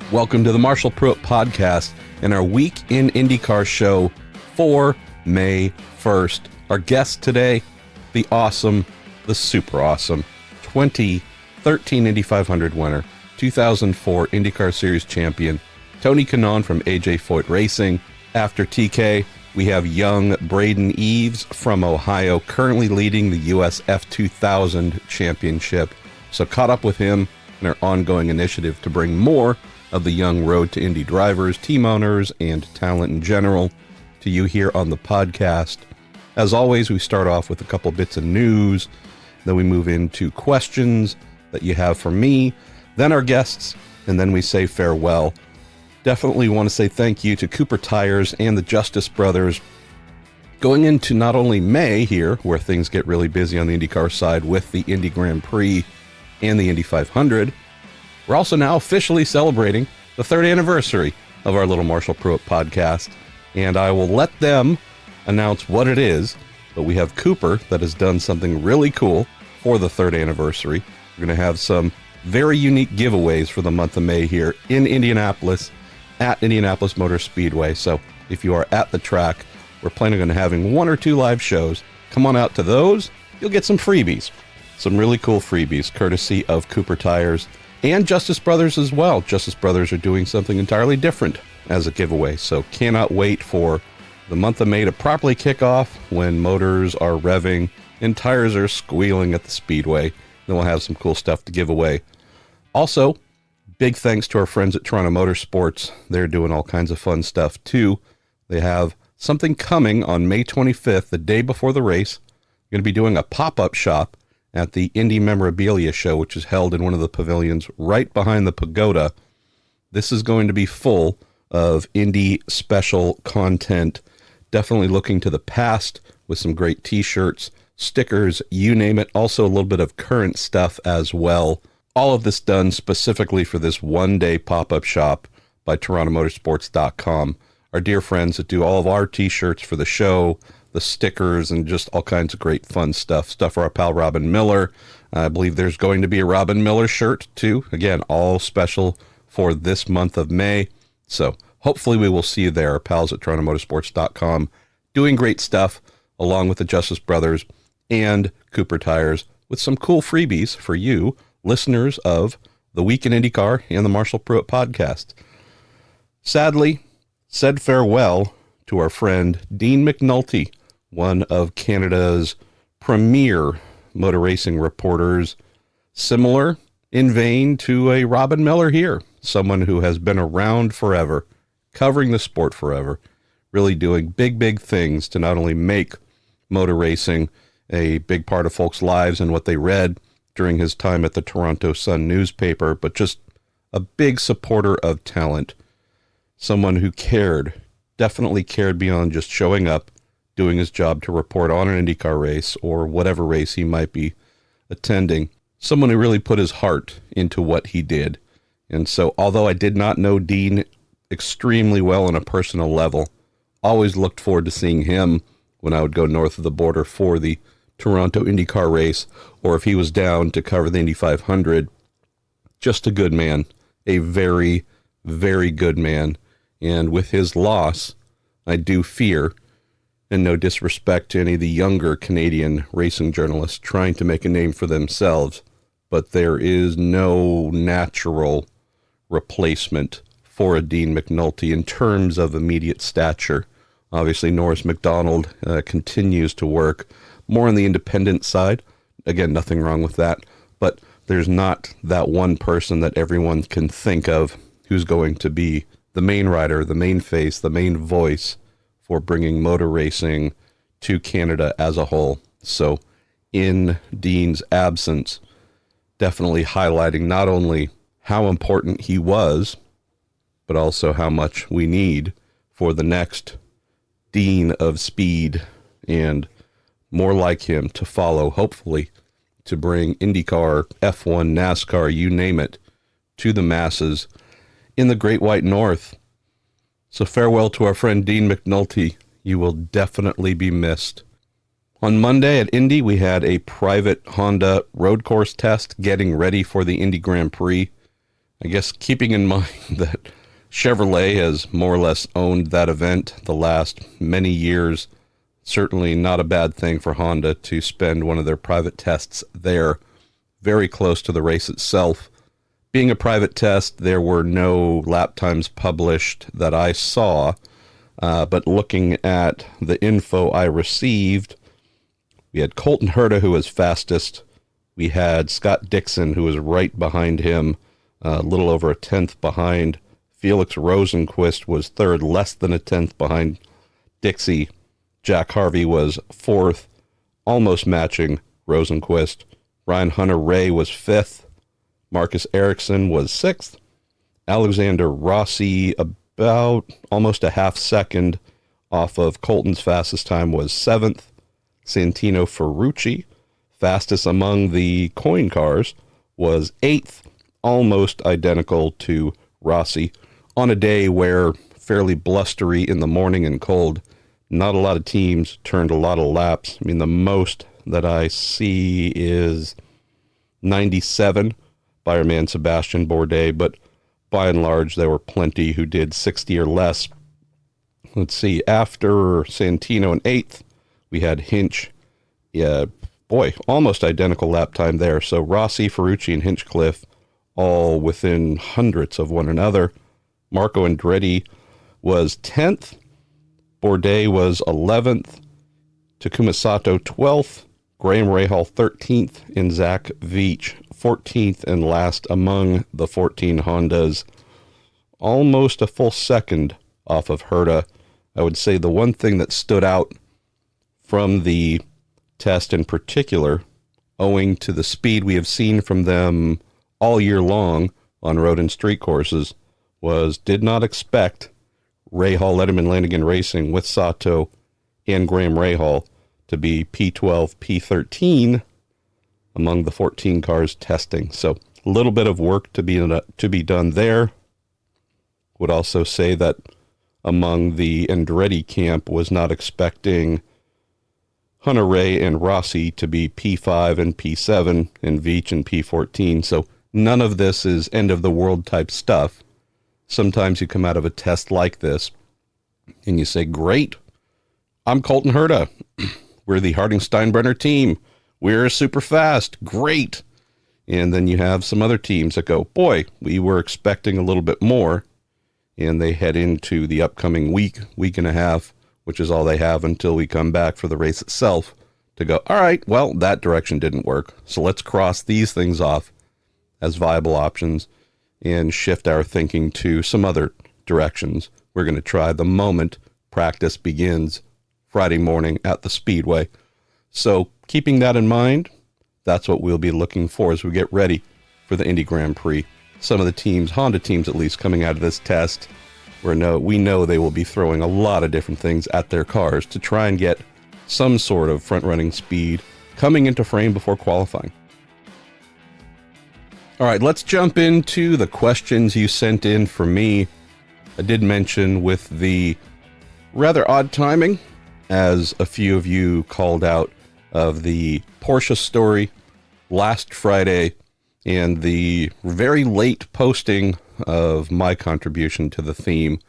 Welcome to the Marshall Pruett podcast and our Week in IndyCar show for May 1st. Our guest today, the awesome, the super awesome 2013 Indy 500 winner, 2004 IndyCar Series champion, Tony Kanaan from Foyt Racing. After TK, we have young Braden Eves from Ohio, currently leading the US F2000 championship. So caught up with him in our ongoing initiative to bring more of the young road to Indy drivers, team owners, and talent in general to you here on the podcast. As always, we start off with a couple bits of news, then we move into questions that you have for me, then our guests, and then we say farewell. Definitely want to say thank you to Cooper Tires and the Justice Brothers. Going into not only May here, where things get really busy on the IndyCar side with the Indy Grand Prix and the Indy 500, we're also now officially celebrating the 3rd anniversary of our little Marshall Pruett podcast, and I will let them announce what it is, but we have Cooper that has done something really cool for the 3rd anniversary. We're going to have some very unique giveaways for the month of May here in Indianapolis at Indianapolis Motor Speedway. So if you are at the track, we're planning on having 1 or 2 live shows. Come on out to those. You'll get some freebies, some really cool freebies, courtesy of Cooper Tires and Justice Brothers as well. Justice Brothers are doing something entirely different as a giveaway, so cannot wait for the month of May to properly kick off when motors are revving and tires are squealing at the speedway. Then we'll have some cool stuff to give away. Also, big thanks to our friends at Toronto Motorsports. They're doing all kinds of fun stuff too. They have something coming on May 25th, the day before the race. They're going to be doing a pop-up shop at the Indy Memorabilia Show, which is held in one of the pavilions right behind the pagoda. This is going to be full of Indy special content, definitely looking to the past with some great t-shirts, stickers, you name it. Also a little bit of current stuff as well. All of this done specifically for this one-day pop-up shop by TorontoMotorsports.com. Our dear friends that do all of our t-shirts for the show, the stickers, and just all kinds of great fun stuff. Stuff for our pal Robin Miller. I believe there's going to be a Robin Miller shirt too. Again, all special for this month of May. So hopefully we will see you there. Our pals at TorontoMotorsports.com doing great stuff along with the Justice Brothers and Cooper Tires with some cool freebies for you, listeners of the Week in IndyCar and the Marshall Pruett podcast. Sadly, said farewell to our friend Dean McNulty, one of Canada's premier motor racing reporters, similar in vein to a Robin Miller here, someone who has been around forever, covering the sport forever, really doing big things to not only make motor racing a big part of folks' lives and what they read during his time at the Toronto Sun newspaper, but just a big supporter of talent, someone who cared, definitely cared beyond just showing up, doing his job to report on an IndyCar race or whatever race he might be attending. Someone who really put his heart into what he did. And so, although I did not know Dean extremely well on a personal level, always looked forward to seeing him when I would go north of the border for the Toronto IndyCar race, or if he was down to cover the Indy 500. Just a good man, a very, very good man. And with his loss, I do fear, and no disrespect to any of the younger Canadian racing journalists trying to make a name for themselves, but there is no natural replacement for a Dean McNulty in terms of immediate stature. Obviously, Norris McDonald continues to work more on the independent side. Again, nothing wrong with that, but there's not that one person that everyone can think of who's going to be the main rider, the main face, the main voice for bringing motor racing to Canada as a whole. So in Dean's absence, definitely highlighting not only how important he was, but also how much we need for the next Dean of speed and more like him to follow, hopefully, to bring IndyCar, F1, NASCAR, you name it, to the masses in the Great White North. So farewell to our friend Dean McNulty. You will definitely be missed. On Monday at Indy, we had a private Honda road course test getting ready for the Indy Grand Prix. I guess keeping in mind that Chevrolet has more or less owned that event the last many years, certainly not a bad thing for Honda to spend one of their private tests there, very close to the race itself. Being a private test, there were no lap times published that I saw, but looking at the info I received, we had Colton Herta, who was fastest. We had Scott Dixon, who was right behind him, a little over a tenth behind. Felix Rosenquist was third, less than a tenth behind Dixie. Jack Harvey was fourth, almost matching Rosenquist. Ryan Hunter-Reay was fifth. Marcus Ericsson was sixth. Alexander Rossi, about almost a half second off of Colton's fastest time, was seventh. Santino Ferrucci, fastest among the coin cars, was eighth, almost identical to Rossi. On a day where fairly blustery in the morning and cold, not a lot of teams turned a lot of laps. I mean, the most that I see is 97 by our man Sebastian Bourdais, but by and large, there were plenty who did 60 or less. Let's see, after Santino in eighth, we had Hinch. Yeah, boy, almost identical lap time there. So Rossi, Ferrucci, and Hinchcliffe all within hundredths of one another. Marco Andretti was 10th. Bourdais was 11th. Takuma Sato 12th. Graham Rahal 13th. And Zach Veach 14th and last among the 14 Hondas. Almost a full second off of Herta. I would say the one thing that stood out from the test in particular, owing to the speed we have seen from them all year long on road and street courses, was did not expect Rahal, Letterman, Lanigan Racing with Sato and Graham Rahal to be P12, P13 among the 14 cars testing. So a little bit of work to be done there. Would also say that among the Andretti camp was not expecting Hunter-Reay and Rossi to be P5 and P7 and Veach and P14. So none of this is end of the world type stuff. Sometimes you come out of a test like this and you say, great, I'm Colton Herta. We're the Harding-Steinbrenner team. We're super fast. Great. And then you have some other teams that go, boy, we were expecting a little bit more. And they head into the upcoming week and a half, which is all they have until we come back for the race itself, to go, all right, well, that direction didn't work. So let's cross these things off as viable options and shift our thinking to some other directions. We're going to try the moment practice begins Friday morning at the Speedway. So keeping that in mind, that's what we'll be looking for as we get ready for the Indy Grand Prix. Some of the teams, Honda teams at least, coming out of this test, we know they will be throwing a lot of different things at their cars to try and get some sort of front-running speed coming into frame before qualifying. All right, let's jump into the questions you sent in for me. I did mention with the rather odd timing, as a few of you called out, of the Porsche story last Friday and the very late posting of my contribution to the theme.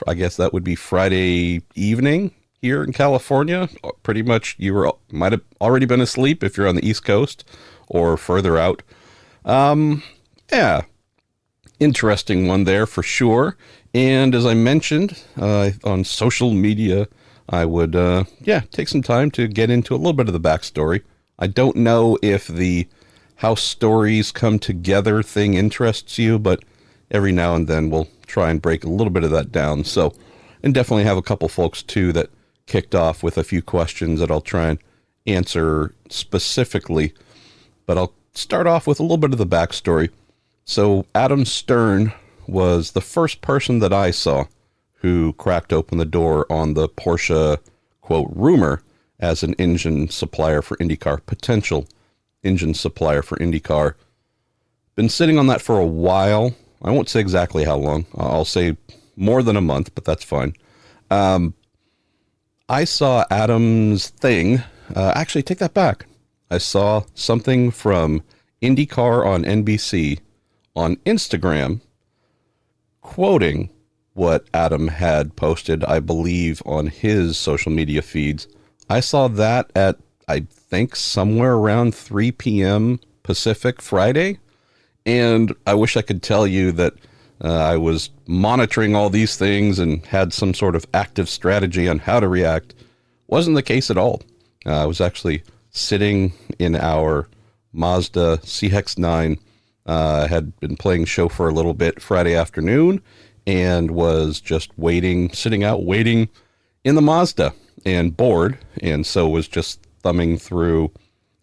I guess that would be Friday evening here in California. Pretty much you might have already been asleep if you're on the East Coast or further out. Yeah, interesting one there for sure. And as I mentioned on social media, I would take some time to get into a little bit of the backstory. I don't know if the how stories come together thing interests you, but every now and then we'll try and break a little bit of that down. So, and definitely have a couple folks too that kicked off with a few questions that I'll try and answer specifically, but I'll start off with a little bit of the backstory. So Adam Stern was the first person that I saw who cracked open the door on the Porsche, quote, rumor as an engine supplier for IndyCar, potential engine supplier for IndyCar. Been sitting on that for a while. I won't say exactly how long. I'll say more than a month, but that's fine. I saw Adam's thing. Actually, take that back. I saw something from IndyCar on NBC on Instagram, quoting what Adam had posted, I believe, on his social media feeds. I saw that at, I think, somewhere around 3 p.m. Pacific Friday. And I wish I could tell you that I was monitoring all these things and had some sort of active strategy on how to react. Wasn't the case at all. I was actually sitting in our Mazda CX-9. Had been playing chauffeur a little bit Friday afternoon and was just sitting out waiting in the Mazda and bored. And so was just thumbing through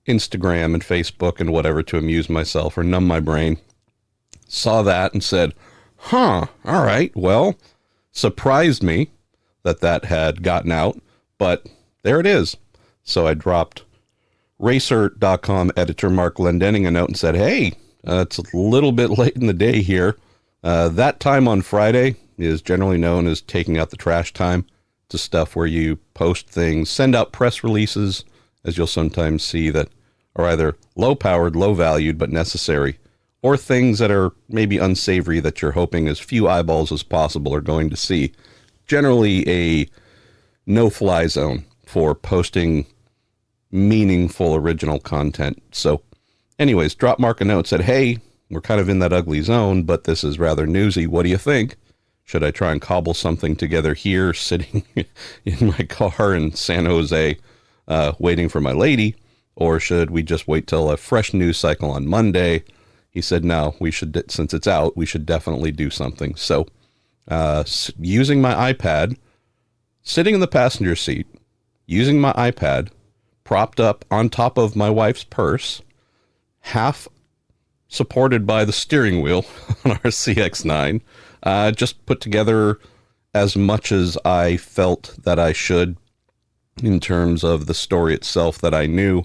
Instagram and Facebook and whatever to amuse myself or numb my brain. Saw that and said, all right, well, surprised me that had gotten out, but there it is. So I dropped Racer.com editor Mark Glendenning a note and said, hey, it's a little bit late in the day here. That time on Friday is generally known as taking out the trash time. It's stuff where you post things, send out press releases, as you'll sometimes see, that are either low-powered, low-valued, but necessary, or things that are maybe unsavory that you're hoping as few eyeballs as possible are going to see. Generally a no-fly zone for posting meaningful original content. So anyways, dropped Mark a note, said, hey, we're kind of in that ugly zone, but this is rather newsy. What do you think? Should I try and cobble something together here, sitting in my car in San Jose, waiting for my lady? Or should we just wait till a fresh news cycle on Monday? He said, no, we should, since it's out, we should definitely do something. So using my iPad, sitting in the passenger seat, using my iPad, propped up on top of my wife's purse, half supported by the steering wheel on our CX-9, just put together as much as I felt that I should in terms of the story itself that I knew.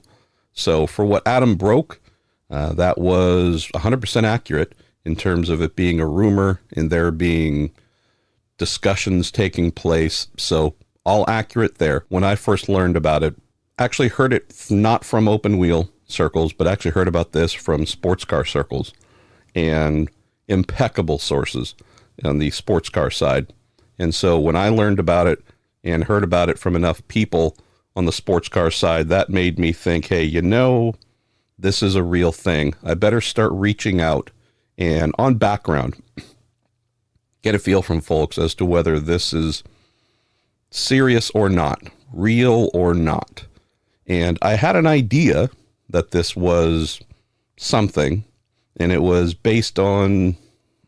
So for what Adam broke, that was 100% accurate in terms of it being a rumor and there being discussions taking place. So all accurate there. When I first learned about it, actually heard it not from open wheel circles, but actually heard about this from sports car circles and impeccable sources on the sports car side. And so when I learned about it and heard about it from enough people on the sports car side, that made me think, hey, this is a real thing. I better start reaching out and on background, get a feel from folks as to whether this is serious or not, real or not. And I had an idea that this was something, and it was based on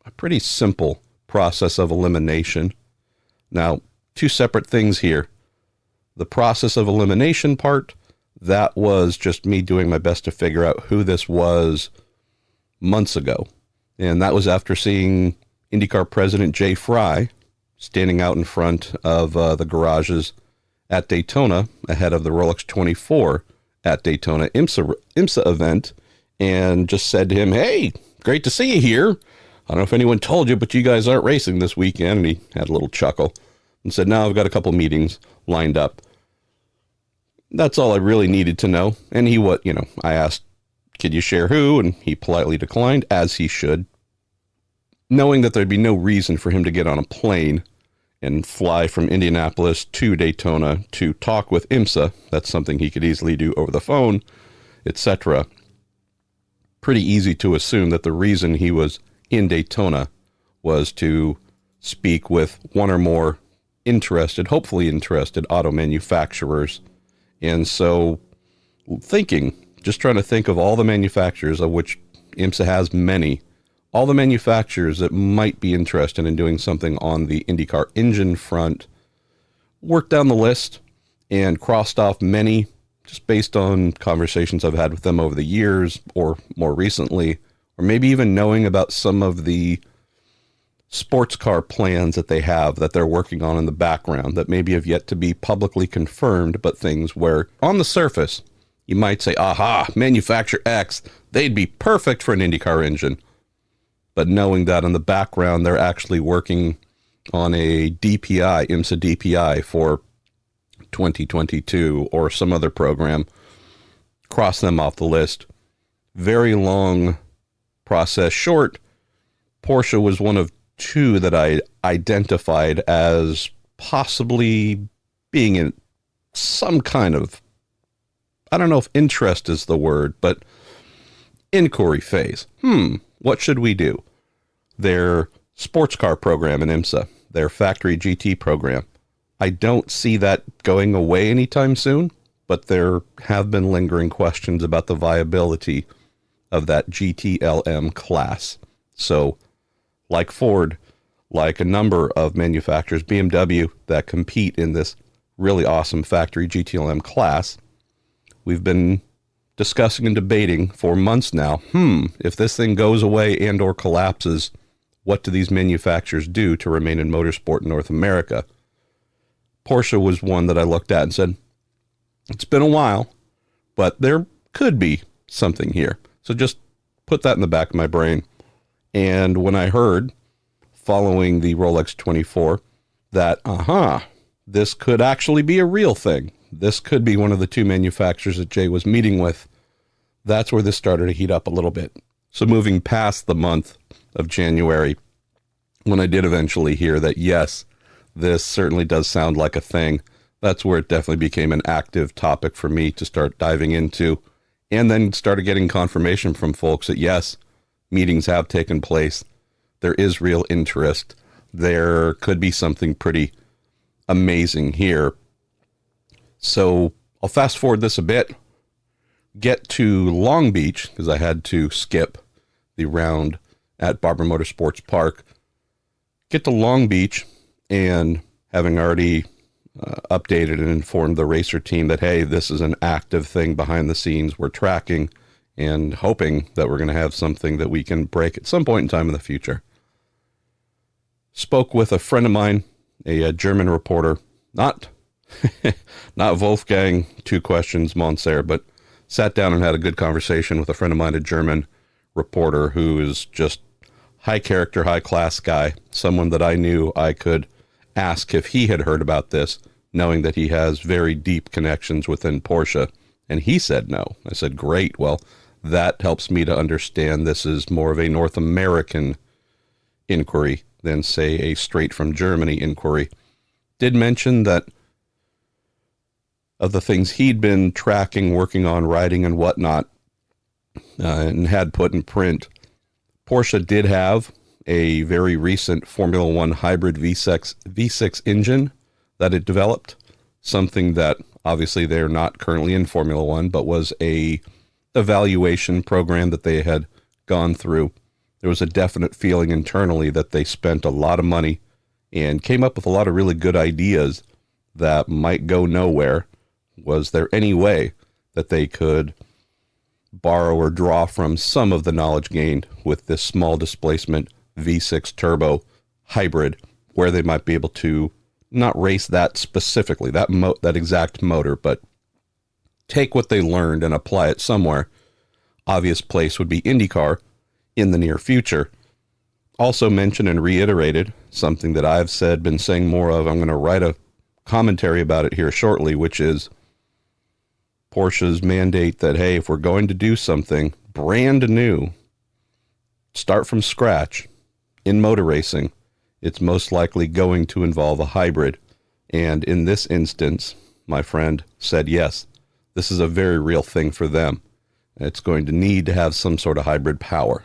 a pretty simple process of elimination. Now, two separate things here. The process of elimination part, that was just me doing my best to figure out who this was months ago. And that was after seeing IndyCar president Jay Fry standing out in front of the garages at Daytona ahead of the Rolex 24 at Daytona IMSA event, and just said to him, hey, great to see you here. I don't know if anyone told you, but you guys aren't racing this weekend. And he had a little chuckle and said, no, I've got a couple meetings lined up. That's all I really needed to know. And I asked, could you share who? And he politely declined, as he should, knowing that there'd be no reason for him to get on a plane and fly from Indianapolis to Daytona to talk with IMSA. That's something he could easily do over the phone, etc. Pretty easy to assume that the reason he was in Daytona was to speak with one or more hopefully interested auto manufacturers. And so just trying to think of all the manufacturers, of which IMSA has many, all the manufacturers that might be interested in doing something on the IndyCar engine front, worked down the list and crossed off many just based on conversations I've had with them over the years or more recently, or maybe even knowing about some of the sports car plans that they have that they're working on in the background that maybe have yet to be publicly confirmed, but things where on the surface you might say, aha, manufacturer X, they'd be perfect for an IndyCar engine. But knowing that in the background, they're actually working on a DPI, IMSA DPI for 2022 or some other program, cross them off the list. Very long process, short, Porsche was one of two that I identified as possibly being in some kind of, I don't know if interest is the word, but inquiry phase. What should we do? Their sports car program in IMSA, their factory GT program. I don't see that going away anytime soon, but there have been lingering questions about the viability of that GTLM class. So, like Ford, like a number of manufacturers, BMW, that compete in this really awesome factory GTLM class, we've been discussing and debating for months now, if this thing goes away and or collapses, what do these manufacturers do to remain in motorsport in North America? Porsche was one that I looked at and said, it's been a while, but there could be something here. So just put that in the back of my brain. And when I heard, following the Rolex 24, that, this could actually be a real thing. This could be one of the two manufacturers that Jay was meeting with. That's where this started to heat up a little bit. So moving past the month of January, when I did eventually hear that, yes, this certainly does sound like a thing, that's where it definitely became an active topic for me to start diving into, and then started getting confirmation from folks that, yes, meetings have taken place. There is real interest. There could be something pretty amazing here. So I'll fast forward this a bit, get to Long Beach, because I had to skip the round at Barber Motorsports Park, get to Long Beach, and having already updated and informed the racer team that, hey, this is an active thing behind the scenes we're tracking and hoping that we're going to have something that we can break at some point in time in the future. Spoke with a friend of mine, a German reporter, not Wolfgang, two questions, Monser, but sat down and had a good conversation with a friend of mine, a German reporter who is just high character, high class guy, someone that I knew I could ask if he had heard about this, knowing that he has very deep connections within Porsche. And he said no. I said, great. Well, that helps me to understand this is more of a North American inquiry than, say, a straight from Germany inquiry. Did mention that of the things he'd been tracking, working on, writing and whatnot, and had put in print, Porsche did have a very recent Formula One hybrid V6 engine that it developed, something that obviously they're not currently in Formula One, but was a evaluation program that they had gone through. There was a definite feeling internally that they spent a lot of money and came up with a lot of really good ideas that might go nowhere. Was there any way that they could borrow or draw from some of the knowledge gained with this small displacement V6 turbo hybrid, where they might be able to not race that specifically, that exact motor, but take what they learned and apply it somewhere? Obvious place would be IndyCar in the near future. Also mentioned and reiterated something that I've been saying more of. I'm going to write a commentary about it here shortly, which is Porsche's mandate that, hey, if we're going to do something brand new, start from scratch in motor racing, it's most likely going to involve a hybrid. And in this instance, my friend said, yes, this is a very real thing for them. It's going to need to have some sort of hybrid power.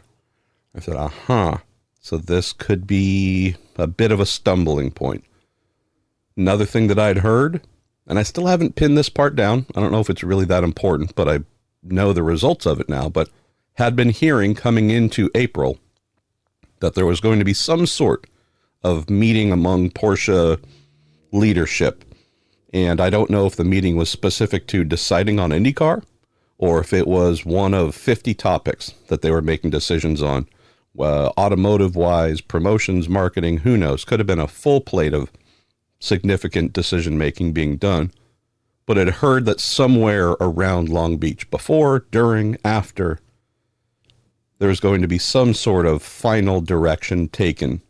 I said, so this could be a bit of a stumbling point. Another thing that I'd heard, and I still haven't pinned this part down, I don't know if it's really that important, but I know the results of it now, but had been hearing coming into April that there was going to be some sort of meeting among Porsche leadership. And I don't know if the meeting was specific to deciding on IndyCar or if it was one of 50 topics that they were making decisions on. Automotive-wise, promotions, marketing, who knows? Could have been a full plate of significant decision-making being done. But I'd heard that somewhere around Long Beach, before, during, after, there's going to be some sort of final direction taken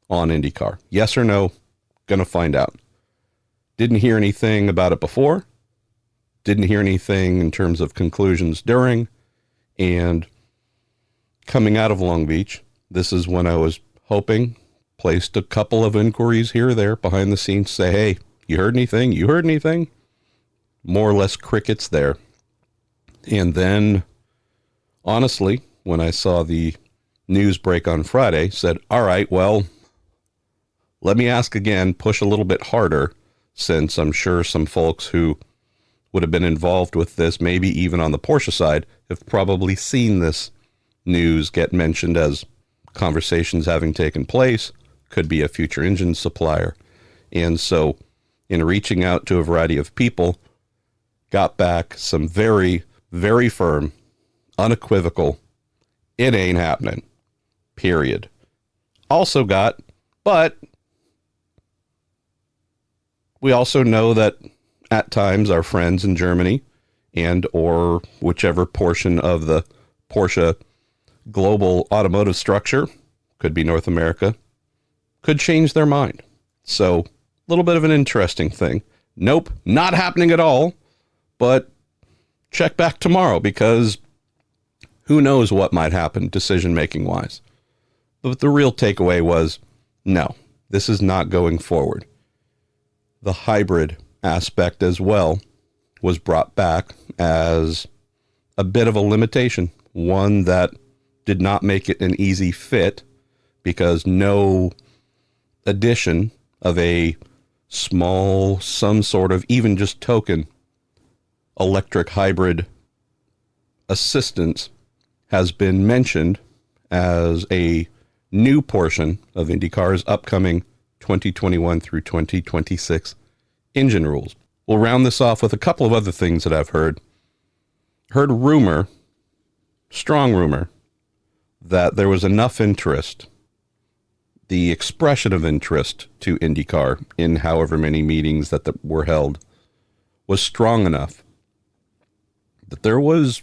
on IndyCar. Yes or no? Gonna find out. Didn't hear anything about it before. Didn't hear anything in terms of conclusions during. And coming out of Long Beach, This is when I was hoping, placed a couple of inquiries here or there behind the scenes, say, hey, you heard anything? You heard anything? More or less crickets there. And then, honestly, when I saw the news break on Friday, said, all right, well, let me ask again, push a little bit harder, since I'm sure some folks who would have been involved with this, maybe even on the Porsche side, have probably seen this news get mentioned as conversations having taken place, could be a future engine supplier. And so in reaching out to a variety of people, got back some very, very firm, unequivocal, it ain't happening, period. Also got, but we also know that at times our friends in Germany and or whichever portion of the Porsche global automotive structure, could be North America, could change their mind. So a little bit of an interesting thing. Nope, not happening at all, but check back tomorrow because who knows what might happen decision-making wise. But the real takeaway was, no, this is not going forward. The hybrid aspect as well was brought back as a bit of a limitation, one that did not make it an easy fit because no addition of a small, some sort of even just token electric hybrid assistance has been mentioned as a new portion of IndyCar's upcoming 2021 through 2026 engine rules. We'll round this off with a couple of other things that I've heard. Heard rumor, strong rumor, that there was enough interest, the expression of interest to IndyCar in however many meetings that were held was strong enough that there was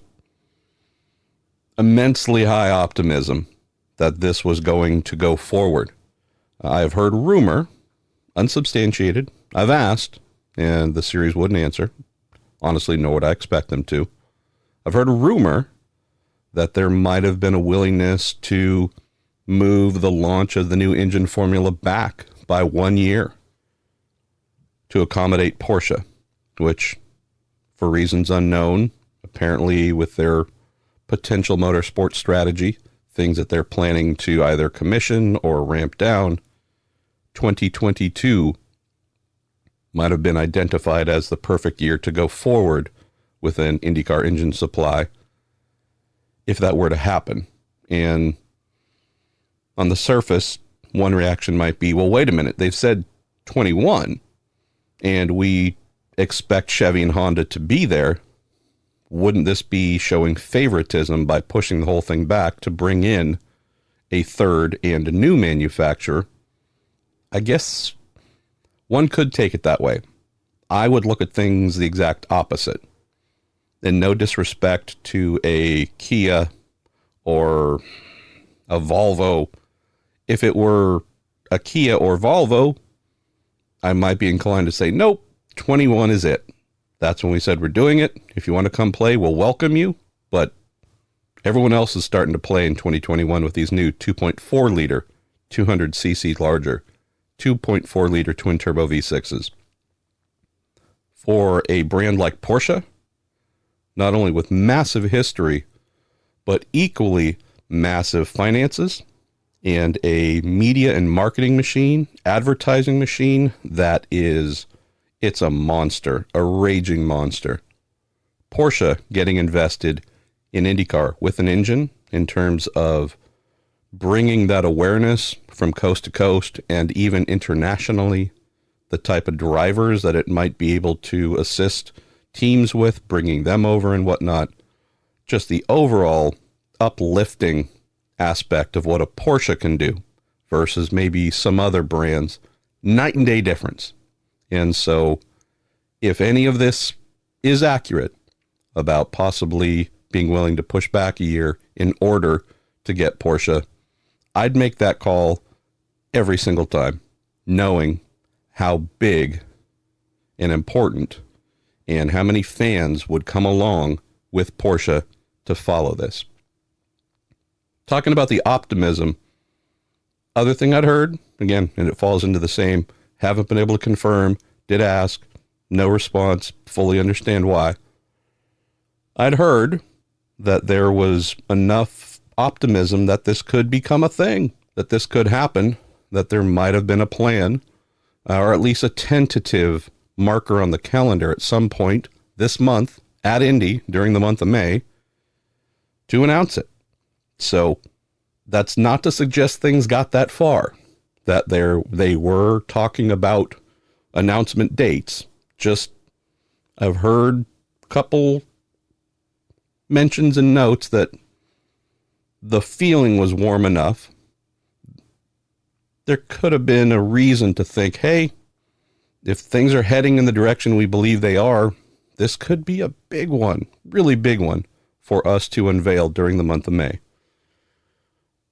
immensely high optimism that this was going to go forward. I've heard rumor, unsubstantiated. I've asked, and the series wouldn't answer. Honestly, nor would I expect them to. I've heard a rumor that there might have been a willingness to move the launch of the new engine formula back by 1 year to accommodate Porsche, which, for reasons unknown, apparently with their potential motorsport strategy, things that they're planning to either commission or ramp down, 2022 might have been identified as the perfect year to go forward with an IndyCar engine supply if that were to happen. And on the surface, one reaction might be, well, wait a minute, they've said 21 and we expect Chevy and Honda to be there. Wouldn't this be showing favoritism by pushing the whole thing back to bring in a third and a new manufacturer? I guess one could take it that way. I would look at things the exact opposite. And no disrespect to a Kia or a Volvo. If it were a Kia or Volvo, I might be inclined to say, nope, 21 is it. That's when we said we're doing it. If you want to come play, we'll welcome you. But everyone else is starting to play in 2021 with these new 2.4 liter, 200 cc larger, 2.4 liter twin turbo V6s. For a brand like Porsche, not only with massive history, but equally massive finances and a media and marketing machine, advertising machine that is, it's a monster, a raging monster. Porsche getting invested in IndyCar with an engine in terms of bringing that awareness from coast to coast and even internationally, the type of drivers that it might be able to assist teams with, bringing them over and whatnot. Just the overall uplifting aspect of what a Porsche can do versus maybe some other brands, night and day difference. And so if any of this is accurate about possibly being willing to push back a year in order to get Porsche, I'd make that call every single time, knowing how big and important and how many fans would come along with Porsche to follow this. Talking about the optimism Other thing I'd heard, again, and it falls into the same, haven't been able to confirm, did ask, no response, fully understand why. I'd heard that there was enough optimism that this could become a thing, that this could happen, that there might have been a plan, or at least a tentative marker on the calendar at some point this month at Indy during the month of May to announce it. So that's not to suggest things got that far, that they were talking about announcement dates. Just I've heard a couple mentions and notes that the feeling was warm enough. There could have been a reason to think, hey, if things are heading in the direction we believe they are, this could be a big one, really big one for us to unveil during the month of May.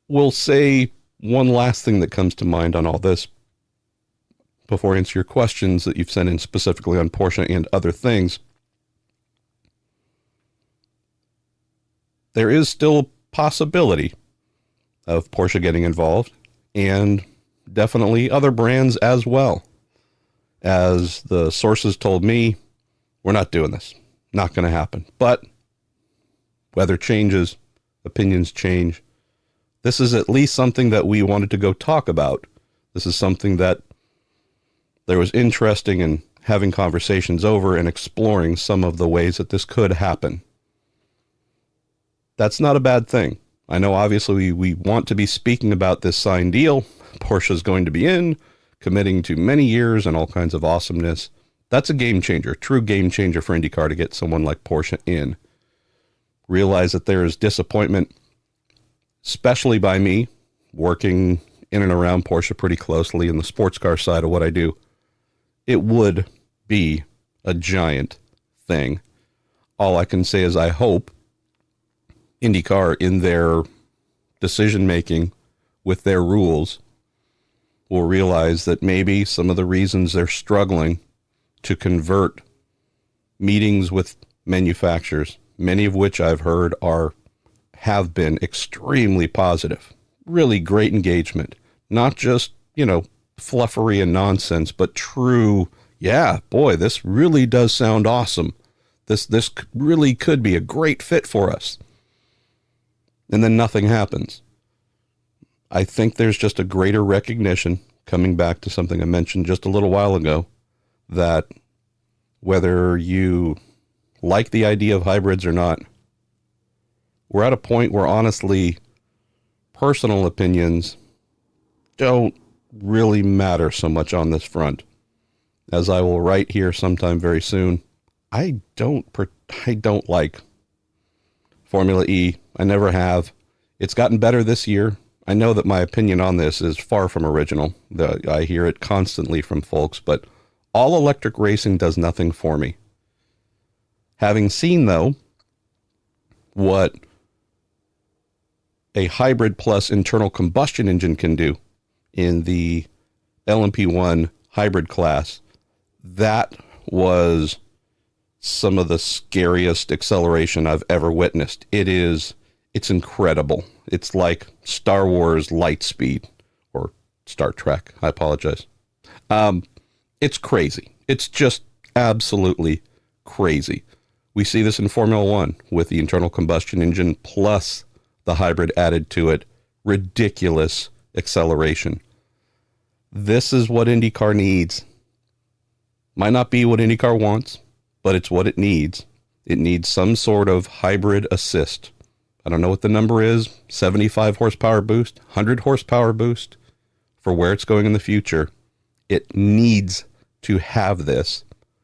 We'll say one last thing that comes to mind on all this before I answer your questions that you've sent in specifically on Porsche and other things. There is still a possibility of Porsche getting involved, and definitely other brands as well. As the sources told me, we're not doing this. Not going to happen. But weather changes, opinions change. This is at least something that we wanted to go talk about. This is something that there was interesting in having conversations over and exploring some of the ways that this could happen. That's not a bad thing. I know obviously we want to be speaking about this signed deal. Porsche's going to be in, committing to many years and all kinds of awesomeness. That's a game changer, true game changer for IndyCar to get someone like Porsche in. Realize that there is disappointment, especially by me, working in and around Porsche pretty closely in the sports car side of what I do. It would be a giant thing. All I can say is I hope IndyCar, in their decision-making with their rules, will realize that maybe some of the reasons they're struggling to convert meetings with manufacturers, many of which I've heard have been extremely positive, really great engagement, not just, fluffery and nonsense, but true, yeah, boy, this really does sound awesome. This really could be a great fit for us. And then nothing happens. I think there's just a greater recognition, coming back to something I mentioned just a little while ago, that whether you like the idea of hybrids or not, we're at a point where honestly, personal opinions don't really matter so much on this front. As I will write here sometime very soon, I don't like Formula E. I never have. It's gotten better this year. I know that my opinion on this is far from original. I hear it constantly from folks, but all electric racing does nothing for me. Having seen, though, what a hybrid plus internal combustion engine can do in the LMP1 hybrid class, that was some of the scariest acceleration I've ever witnessed. It's incredible. It's like Star Wars light speed, or Star Trek. I apologize. It's crazy. It's just absolutely crazy. We see this in Formula One with the internal combustion engine plus the hybrid added to it. Ridiculous acceleration. This is what IndyCar needs. Might not be what IndyCar wants, but it's what it needs. It needs some sort of hybrid assist. I don't know what the number is, 75 horsepower boost, 100 horsepower boost for where it's going in the future. It needs to have this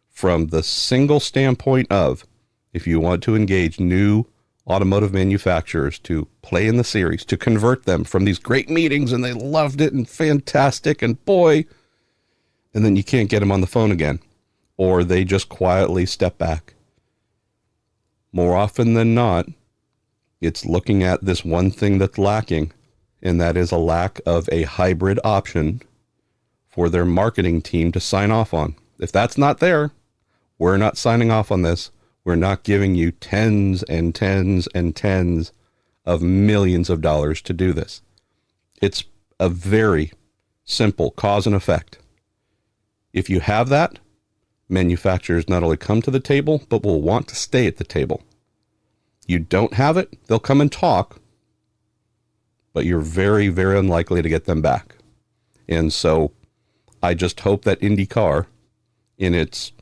from the single standpoint of, if you want to engage new automotive manufacturers to play in the series, to convert them from these great meetings and they loved it and fantastic and boy, and then you can't get them on the phone again, or they just quietly step back. More often than not, it's looking at this one thing that's lacking, and that is a lack of a hybrid option for their marketing team to sign off on. If that's not there, we're not signing off on this. We're not giving you tens and tens and tens of millions of dollars to do this. It's a very simple cause and effect. If you have that, manufacturers not only come to the table, but will want to stay at the table. You don't have it, they'll come and talk, but you're very, very unlikely to get them back. And so I just hope that IndyCar, in its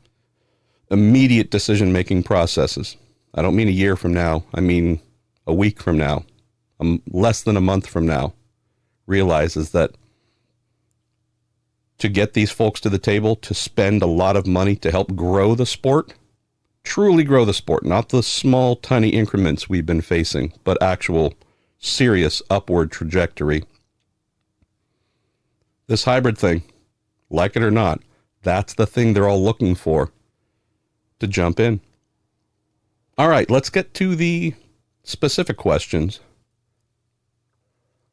immediate decision-making processes, I don't mean a year from now, I mean a week from now, less than a month from now, realizes that to get these folks to the table, to spend a lot of money to help grow the sport, truly grow the sport, not the small, tiny increments we've been facing, but actual serious upward trajectory. This hybrid thing, like it or not, that's the thing they're all looking for to jump in. All right, let's get to the specific questions.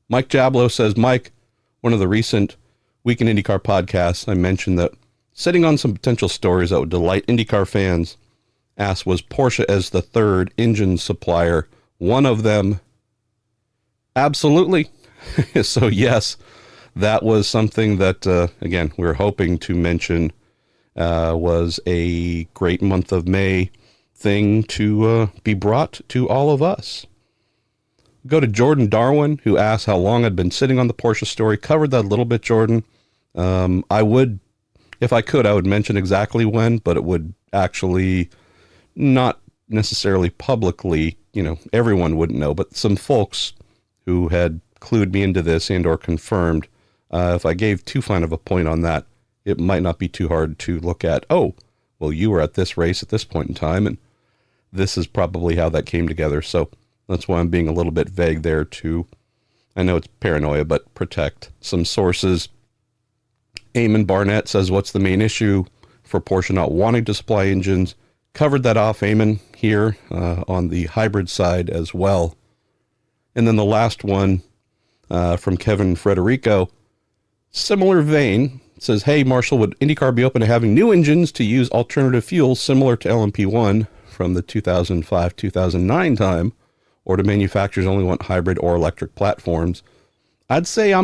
Mike Jablo says, Mike, one of the recent Week in IndyCar podcasts, I mentioned that sitting on some potential stories that would delight IndyCar fans, asked, was Porsche as the third engine supplier one of them? Absolutely. So yes, that was something that, again, we were hoping to mention was a great month of May thing to be brought to all of us. Go to Jordan Darwin, who asked how long I'd been sitting on the Porsche story. Covered that a little bit, Jordan. I would, if I could, I would mention exactly when, but it would actually not necessarily publicly, everyone wouldn't know, but some folks who had clued me into this and or confirmed, if I gave too fine of a point on that, it might not be too hard to look at, oh, well, you were at this race at this point in time, and this is probably how that came together. So that's why I'm being a little bit vague there to, I know it's paranoia, but protect some sources. Eamon Barnett says, what's the main issue for Porsche not wanting to supply engines? Covered that off, Eamon, here on the hybrid side as well. And then the last one from Kevin Frederico, similar vein, says, hey, Marshall, would IndyCar be open to having new engines to use alternative fuels similar to LMP1 from the 2005-2009 time, or do manufacturers only want hybrid or electric platforms? I'd say I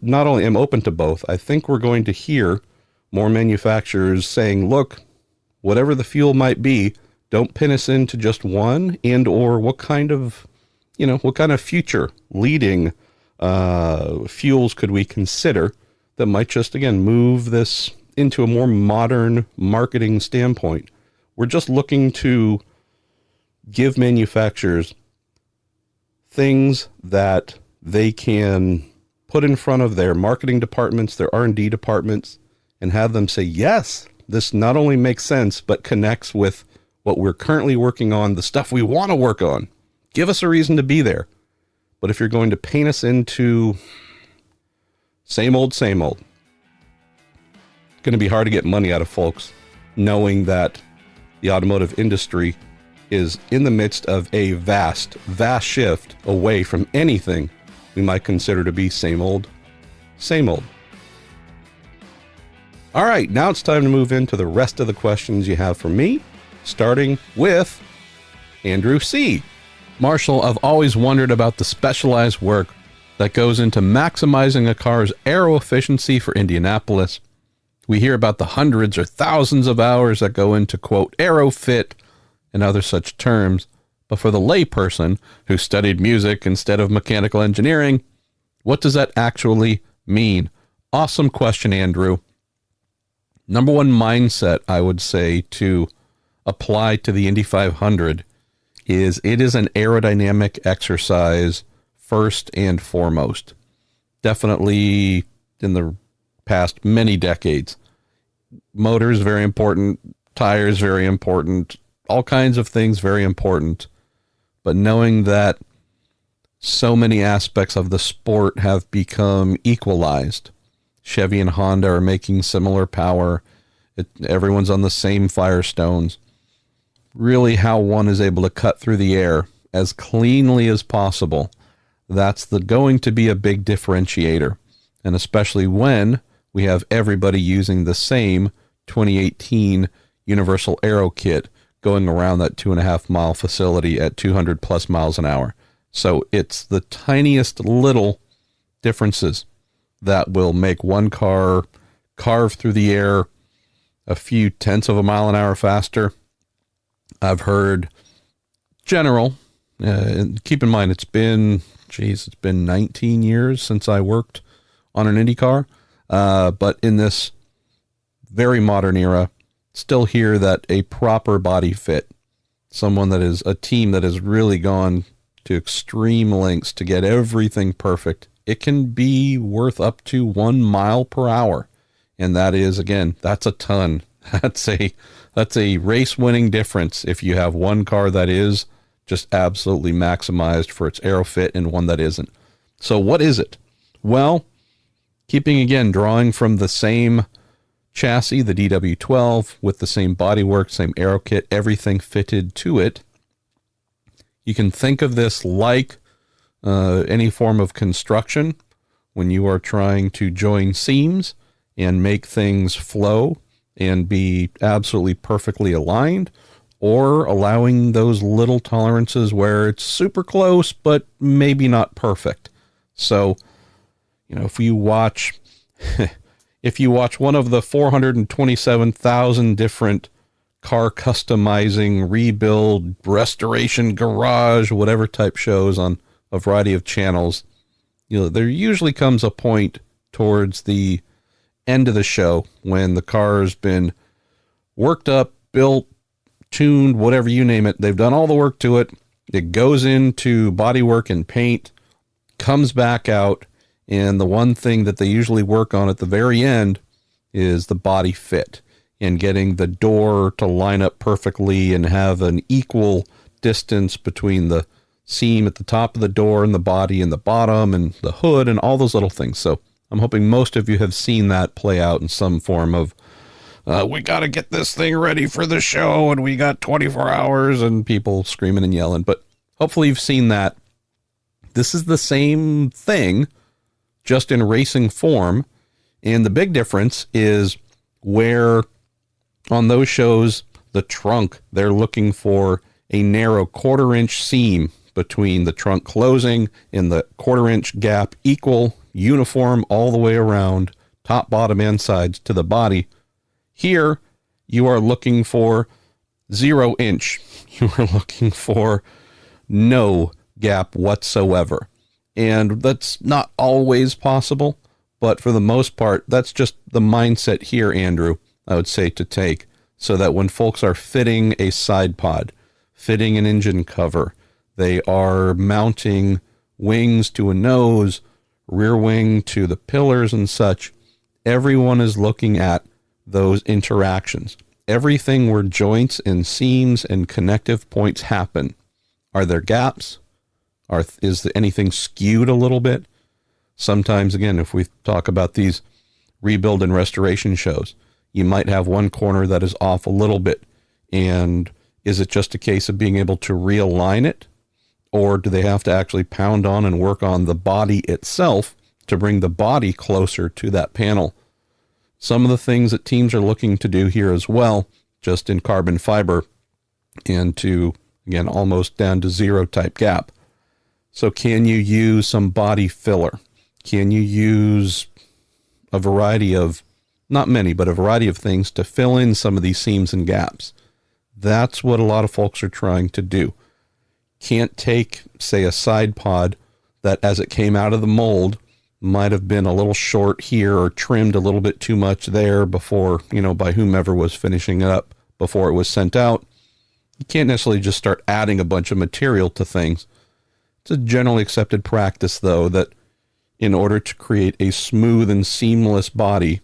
not only am open to both, I think we're going to hear more manufacturers saying, look, whatever the fuel might be, don't pin us into just one, and or what kind of future leading fuels could we consider that might just, again, move this into a more modern marketing standpoint. We're just looking to give manufacturers things that they can put in front of their marketing departments, their R&D departments, and have them say, yes, this not only makes sense, but connects with what we're currently working on, the stuff we want to work on. Give us a reason to be there. But if you're going to paint us into same old, it's going to be hard to get money out of folks, knowing that the automotive industry is in the midst of a vast shift away from anything we might consider to be same old. All right, now it's time to move into the rest of the questions you have for me, starting with Andrew C. Marshall, I've always wondered about the specialized work that goes into maximizing a car's aero efficiency for Indianapolis. We hear about the hundreds or thousands of hours that go into, quote, aero fit and other such terms, but for the layperson who studied music instead of mechanical engineering, what does that actually mean? Awesome question, Andrew. Number one mindset I would say to apply to the Indy 500 is it is an aerodynamic exercise first and foremost. Definitely in the past many decades. Motors, very important. Tires, very important. All kinds of things, very important. But knowing that so many aspects of the sport have become equalized. Chevy and Honda are making similar power. Everyone's on the same Firestones. Really how one is able to cut through the air as cleanly as possible. That's going to be a big differentiator. And especially when we have everybody using the same 2018 Universal Aero Kit going around that 2.5 mile facility at 200 plus miles an hour. So it's the tiniest little differences that will make one car carve through the air a few tenths of a mile an hour faster. I've heard general, and keep in mind, it's been 19 years since I worked on an Indy car. But in this very modern era, still hear that a proper body fit, someone that is a team that has really gone to extreme lengths to get everything perfect, it can be worth up to 1 mile per hour. And that is, again, that's a ton. That's a race winning difference if you have one car that is just absolutely maximized for its aero fit and one that isn't. So what is it? Well, drawing from the same chassis, the DW12, with the same bodywork, same aero kit, everything fitted to it. You can think of this like any form of construction when you are trying to join seams and make things flow and be absolutely perfectly aligned, or allowing those little tolerances where it's super close, but maybe not perfect. So, if you watch one of the 427,000 different car customizing, rebuild, restoration, garage, whatever type shows on a variety of channels, there usually comes a point towards the end of the show when the car's been worked up, built, tuned, whatever you name it. They've done all the work to it. It goes into bodywork and paint, comes back out, and the one thing that they usually work on at the very end is the body fit and getting the door to line up perfectly and have an equal distance between the seam at the top of the door and the body and the bottom and the hood and all those little things. So I'm hoping most of you have seen that play out in some form of, we got to get this thing ready for the show and we got 24 hours and people screaming and yelling. But hopefully you've seen that. This is the same thing, just in racing form. And the big difference is where on those shows, the trunk, they're looking for a narrow 1/4 inch seam between the trunk closing and the 1/4 inch gap, equal, uniform all the way around, top, bottom, and sides to the body. Here, you are looking for 0 inch. You are looking for no gap whatsoever. And that's not always possible, but for the most part, that's just the mindset here, Andrew, I would say to take, so that when folks are fitting a side pod, fitting an engine cover, they are mounting wings to a nose, rear wing to the pillars and such, everyone is looking at those interactions. Everything where joints and seams and connective points happen. Are there gaps? Is anything skewed a little bit? Sometimes, again, if we talk about these rebuild and restoration shows, you might have one corner that is off a little bit. And is it just a case of being able to realign it? Or do they have to actually pound on and work on the body itself to bring the body closer to that panel? Some of the things that teams are looking to do here as well, just in carbon fiber, and to, again, almost down to 0 type gap. So can you use some body filler? Can you use a variety of, not many, but a variety of things to fill in some of these seams and gaps? That's what a lot of folks are trying to do. Can't take, say, a side pod that as it came out of the mold might have been a little short here or trimmed a little bit too much there before, by whomever was finishing it up before it was sent out. You can't necessarily just start adding a bunch of material to things. It's a generally accepted practice, though, that in order to create a smooth and seamless body,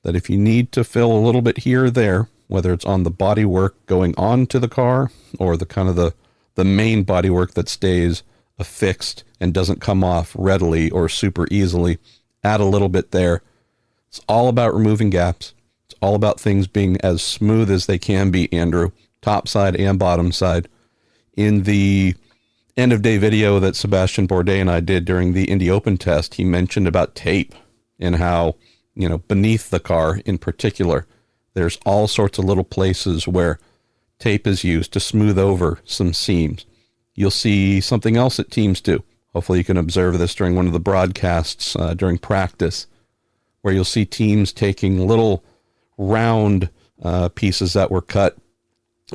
that if you need to fill a little bit here or there, whether it's on the bodywork going onto the car or the kind of the main bodywork that stays affixed and doesn't come off readily or super easily, add a little bit there. It's all about removing gaps. It's all about things being as smooth as they can be, Andrew, top side and bottom side. In the end of day video that Sebastian Bourdais and I did during the Indy Open test, he mentioned about tape and how, beneath the car in particular, there's all sorts of little places where tape is used to smooth over some seams. You'll see something else that teams do. Hopefully you can observe this during one of the broadcasts during practice. where you'll see teams taking little round pieces that were cut,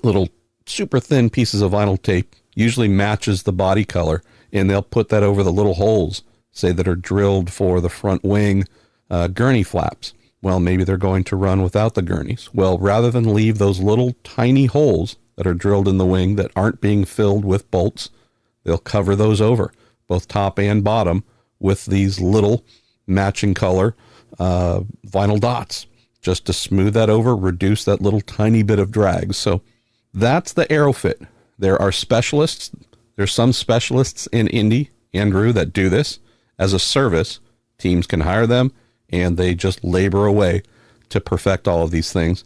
little super thin pieces of vinyl tape, usually matches the body color, and they'll put that over the little holes, say, that are drilled for the front wing gurney flaps. Well, maybe they're going to run without the gurneys. Well, rather than leave those little tiny holes that are drilled in the wing that aren't being filled with bolts, they'll cover those over, both top and bottom, with these little matching color vinyl dots, just to smooth that over, reduce that little tiny bit of drag. So that's the AeroFit. There are specialists. There's some specialists in Indy, Andrew, that do this as a service. Teams can hire them, and they just labor away to perfect all of these things.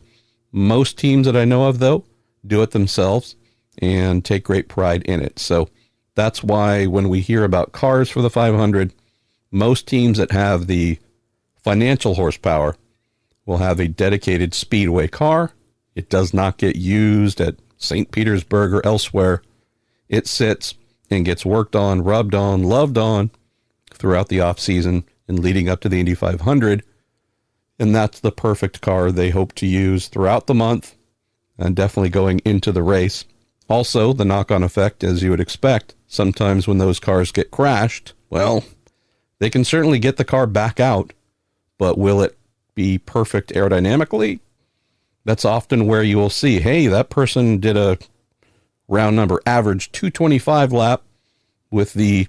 Most teams that I know of, though, do it themselves and take great pride in it. So that's why when we hear about cars for the 500, most teams that have the financial horsepower will have a dedicated speedway car. It does not get used at St. Petersburg or elsewhere. It sits and gets worked on, rubbed on, loved on throughout the off season and leading up to the Indy 500. And that's the perfect car they hope to use throughout the month and definitely going into the race. Also, the knock-on effect, as you would expect, sometimes when those cars get crashed, well, they can certainly get the car back out, but will it be perfect aerodynamically? That's often where you will see, hey, that person did a round number average 225 lap with the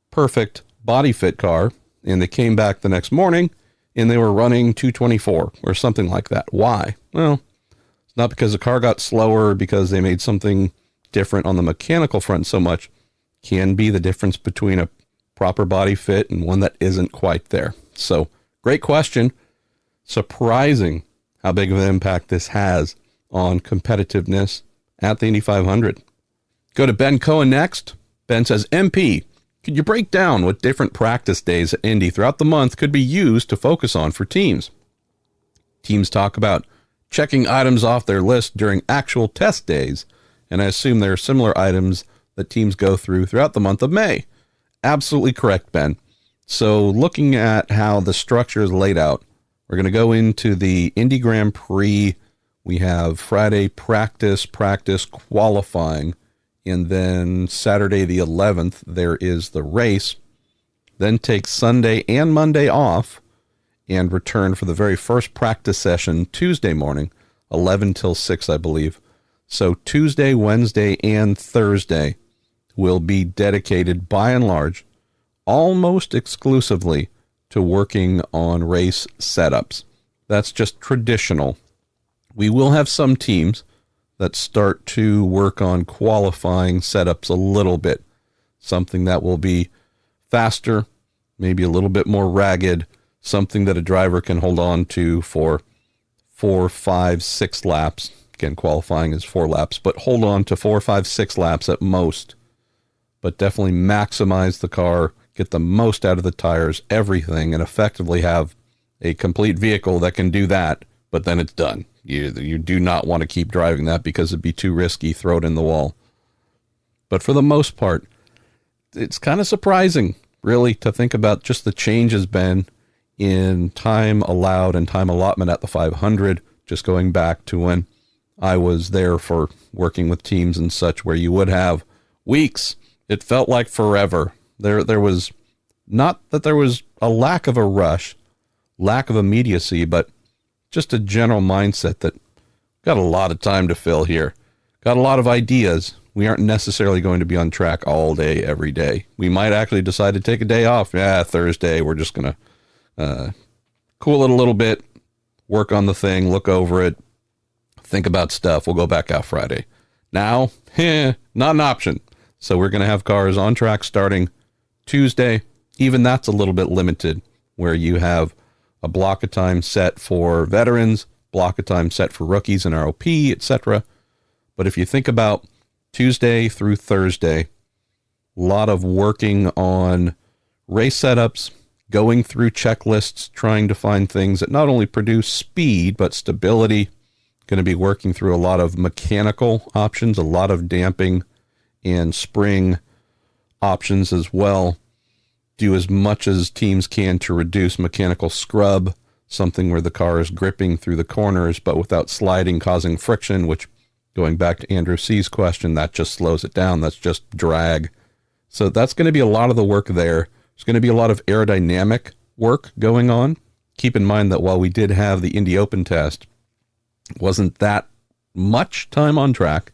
perfect body fit car, and they came back the next morning and they were running 224 or something like that. Why? Well, it's not because the car got slower, because they made something different on the mechanical front so much. Can be the difference between a proper body fit and one that isn't quite there. So, great question. Surprising how big of an impact this has on competitiveness at the Indy 500. Go to Ben Cohen next. Ben says, MP, could you break down what different practice days at Indy throughout the month could be used to focus on for teams? Teams talk about checking items off their list during actual test days, and I assume there are similar items that teams go throughout the month of May. Absolutely correct, Ben. So looking at how the structure is laid out, we're going to go into the Indy Grand Prix. We have Friday practice, qualifying, and then Saturday the 11th, there is the race. Then take Sunday and Monday off and return for the very first practice session Tuesday morning, 11 till 6, I believe. So Tuesday, Wednesday, and Thursday will be dedicated, by and large, almost exclusively to working on race setups. That's just traditional. We will have some teams that start to work on qualifying setups a little bit, something that will be faster, maybe a little bit more ragged, something that a driver can hold on to for 4, 5, 6 laps. Again, qualifying is 4 laps, but hold on to 4, 5, 6 laps at most. But definitely maximize the car, get the most out of the tires, everything, and effectively have a complete vehicle that can do that, but then it's done. You do not want to keep driving that because it'd be too risky, throw it in the wall. But for the most part, it's kind of surprising, really, to think about just the changes, Ben, in time allowed and time allotment at the 500, just going back to when I was there for working with teams and such, where you would have weeks. It felt like forever. There was not that there was a lack of a rush, lack of immediacy, but just a general mindset that got a lot of time to fill here, got a lot of ideas. We aren't necessarily going to be on track all day, every day. We might actually decide to take a day off. Yeah, Thursday, we're just going to cool it a little bit, work on the thing, look over it, think about stuff. We'll go back out Friday. Now, not an option. So we're going to have cars on track starting Tuesday. Even that's a little bit limited, where you have a block of time set for veterans, block of time set for rookies and ROP, etc. But if you think about Tuesday through Thursday, a lot of working on race setups, going through checklists, trying to find things that not only produce speed, but stability. Going to be working through a lot of mechanical options, a lot of damping and spring options as well. Do as much as teams can to reduce mechanical scrub, something where the car is gripping through the corners, but without sliding, causing friction, which, going back to Andrew C's question, that just slows it down. That's just drag. So that's going to be a lot of the work there. There's going to be a lot of aerodynamic work going on. Keep in mind that while we did have the Indy Open test, wasn't that much time on track,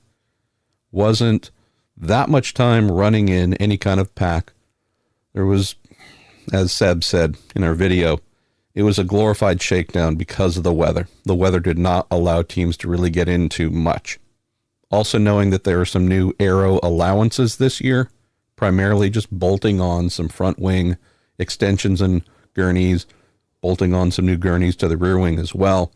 wasn't that much time running in any kind of pack. There was, as Seb said in our video, it was a glorified shakedown because of the weather. The weather did not allow teams to really get into much. Also knowing that there are some new aero allowances this year, primarily just bolting on some front wing extensions and gurneys, bolting on some new gurneys to the rear wing as well.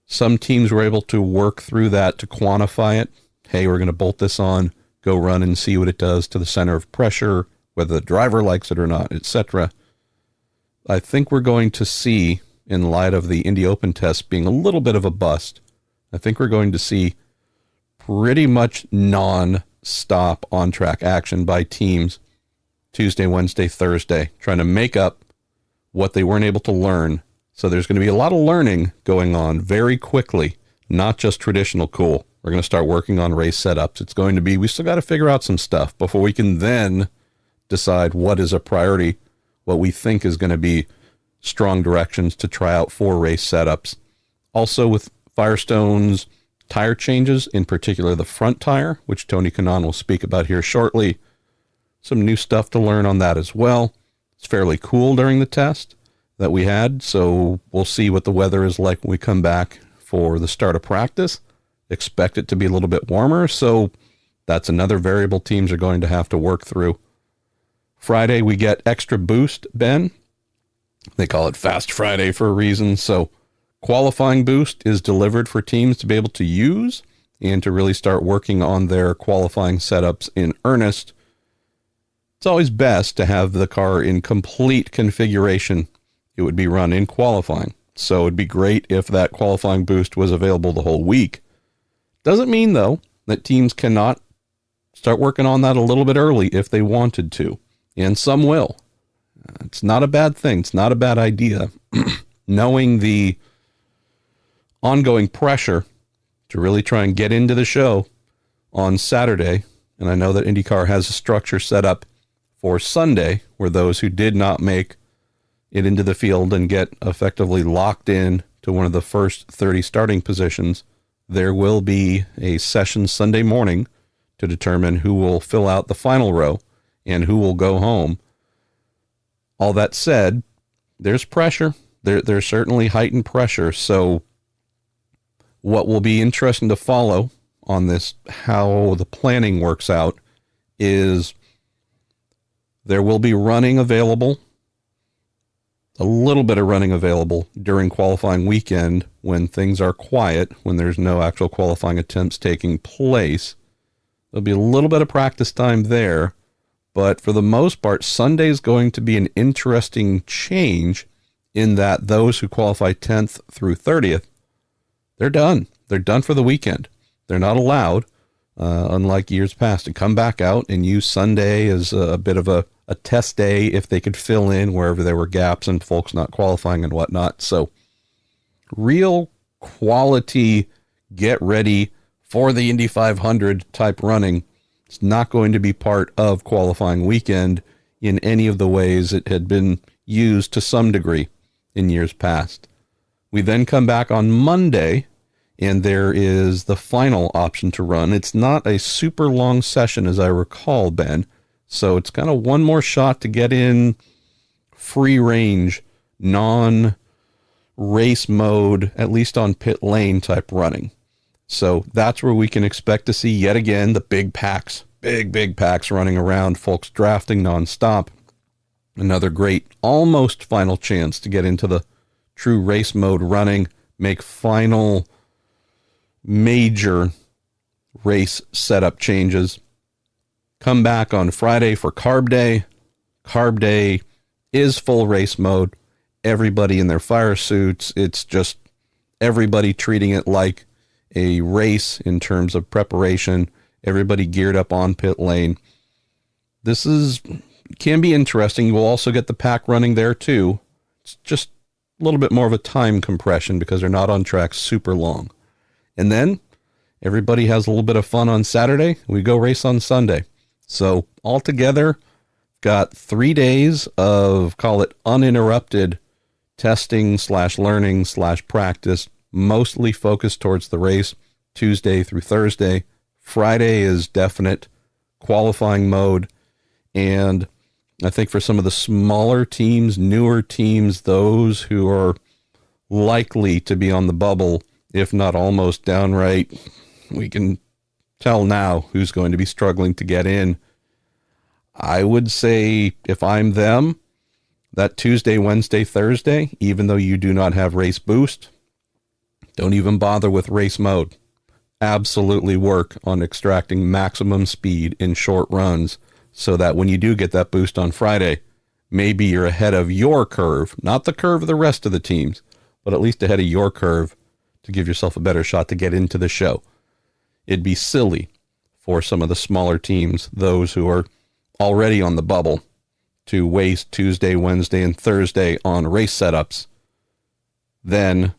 Some teams were able to work through that to quantify it. Hey, we're going to bolt this on, go run and see what it does to the center of pressure, whether the driver likes it or not, etc. I think we're going to see, in light of the Indy Open test being a little bit of a bust, I think we're going to see pretty much non-stop on-track action by teams Tuesday, Wednesday, Thursday, trying to make up what they weren't able to learn. So there's going to be a lot of learning going on very quickly, not just traditional cool. We're going to start working on race setups. It's going to be, we still got to figure out some stuff before we can then decide what is a priority, what we think is going to be strong directions to try out for race setups. Also with Firestone's tire changes, in particular the front tire, which Tony Kanaan will speak about here shortly. Some new stuff to learn on that as well. It's fairly cool during the test that we had, so we'll see what the weather is like when we come back for the start of practice. Expect it to be a little bit warmer, so that's another variable teams are going to have to work through. Friday, we get extra boost, Ben. They call it Fast Friday for a reason, so qualifying boost is delivered for teams to be able to use and to really start working on their qualifying setups in earnest. It's always best to have the car in complete configuration. It would be run in qualifying. So it'd be great if that qualifying boost was available the whole week. Doesn't mean, though, that teams cannot start working on that a little bit early if they wanted to. And some will. It's not a bad thing. It's not a bad idea. Knowing the ongoing pressure to really try and get into the show on Saturday, and I know that IndyCar has a structure set up for Sunday where those who did not make it into the field and get effectively locked in to one of the first 30 starting positions, there will be a session Sunday morning to determine who will fill out the final row and who will go home. All that said, there's pressure. There's certainly heightened pressure. So what will be interesting to follow on this, how the planning works out, is there will be running available, a little bit of running available during qualifying weekend when things are quiet, when there's no actual qualifying attempts taking place. There'll be a little bit of practice time there, but for the most part, Sunday is going to be an interesting change in that those who qualify 10th through 30th, they're done. They're done for the weekend. They're not allowed, unlike years past, to come back out and use Sunday as a bit of a test day if they could fill in wherever there were gaps and folks not qualifying and whatnot. So real quality, get ready for the Indy 500 type running. It's not going to be part of qualifying weekend in any of the ways it had been used to some degree in years past. We then come back on Monday, and there is the final option to run. It's not a super long session, as I recall, Ben. So it's kind of one more shot to get in free range, non-race mode, at least on pit lane type running. So that's where we can expect to see yet again the big packs, big packs running around, folks drafting nonstop. Another great almost final chance to get into the true race mode running, make final major race setup changes. Come back on Friday for Carb Day. Carb Day is full race mode. Everybody in their fire suits. It's just everybody treating it like a race in terms of preparation. Everybody geared up on pit lane. Can be interesting. We'll also get the pack running there too. It's just a little bit more of a time compression because they're not on track super long. And then everybody has a little bit of fun on Saturday. We go race on Sunday. So altogether, got 3 days of, call it uninterrupted testing / learning / practice, mostly focused towards the race, Tuesday through Thursday. Friday is definite qualifying mode. And I think for some of the smaller teams, newer teams, those who are likely to be on the bubble, if not almost downright, we can tell now who's going to be struggling to get in. I would say if I'm them, that Tuesday, Wednesday, Thursday, even though you do not have race boost, don't even bother with race mode. Absolutely work on extracting maximum speed in short runs so that when you do get that boost on Friday, maybe you're ahead of your curve, not the curve of the rest of the teams, but at least ahead of your curve to give yourself a better shot to get into the show. It'd be silly for some of the smaller teams, those who are already on the bubble, to waste Tuesday, Wednesday, and Thursday on race setups, then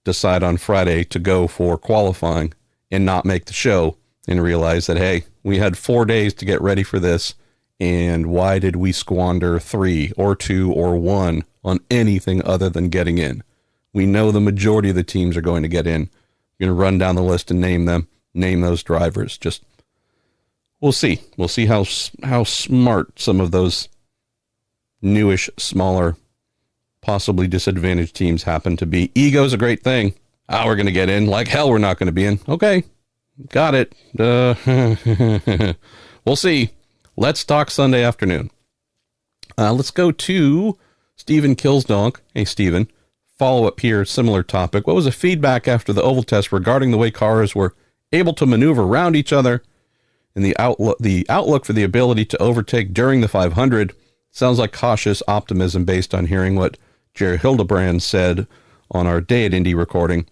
decide on Friday to go for qualifying and not make the show and realize that, hey, we had 4 days to get ready for this, and why did we squander 3 or 2 or 1 on anything other than getting in? We know the majority of the teams are going to get in. You're going to run down the list and name them, name those drivers. Just, we'll see. We'll see how smart some of those newish, smaller, possibly disadvantaged teams happen to be. Ego's a great thing. We're going to get in. Like hell, we're not going to be in. Okay, got it. We'll see. Let's talk Sunday afternoon. Let's go to Stephen Kilsdonk. Hey, Stephen. Follow up here, similar topic. What was the feedback after the oval test regarding the way cars were able to maneuver around each other and the outlook for the ability to overtake during the 500? Sounds like cautious optimism based on hearing what Jerry Hildebrand said on our Day at Indy recording.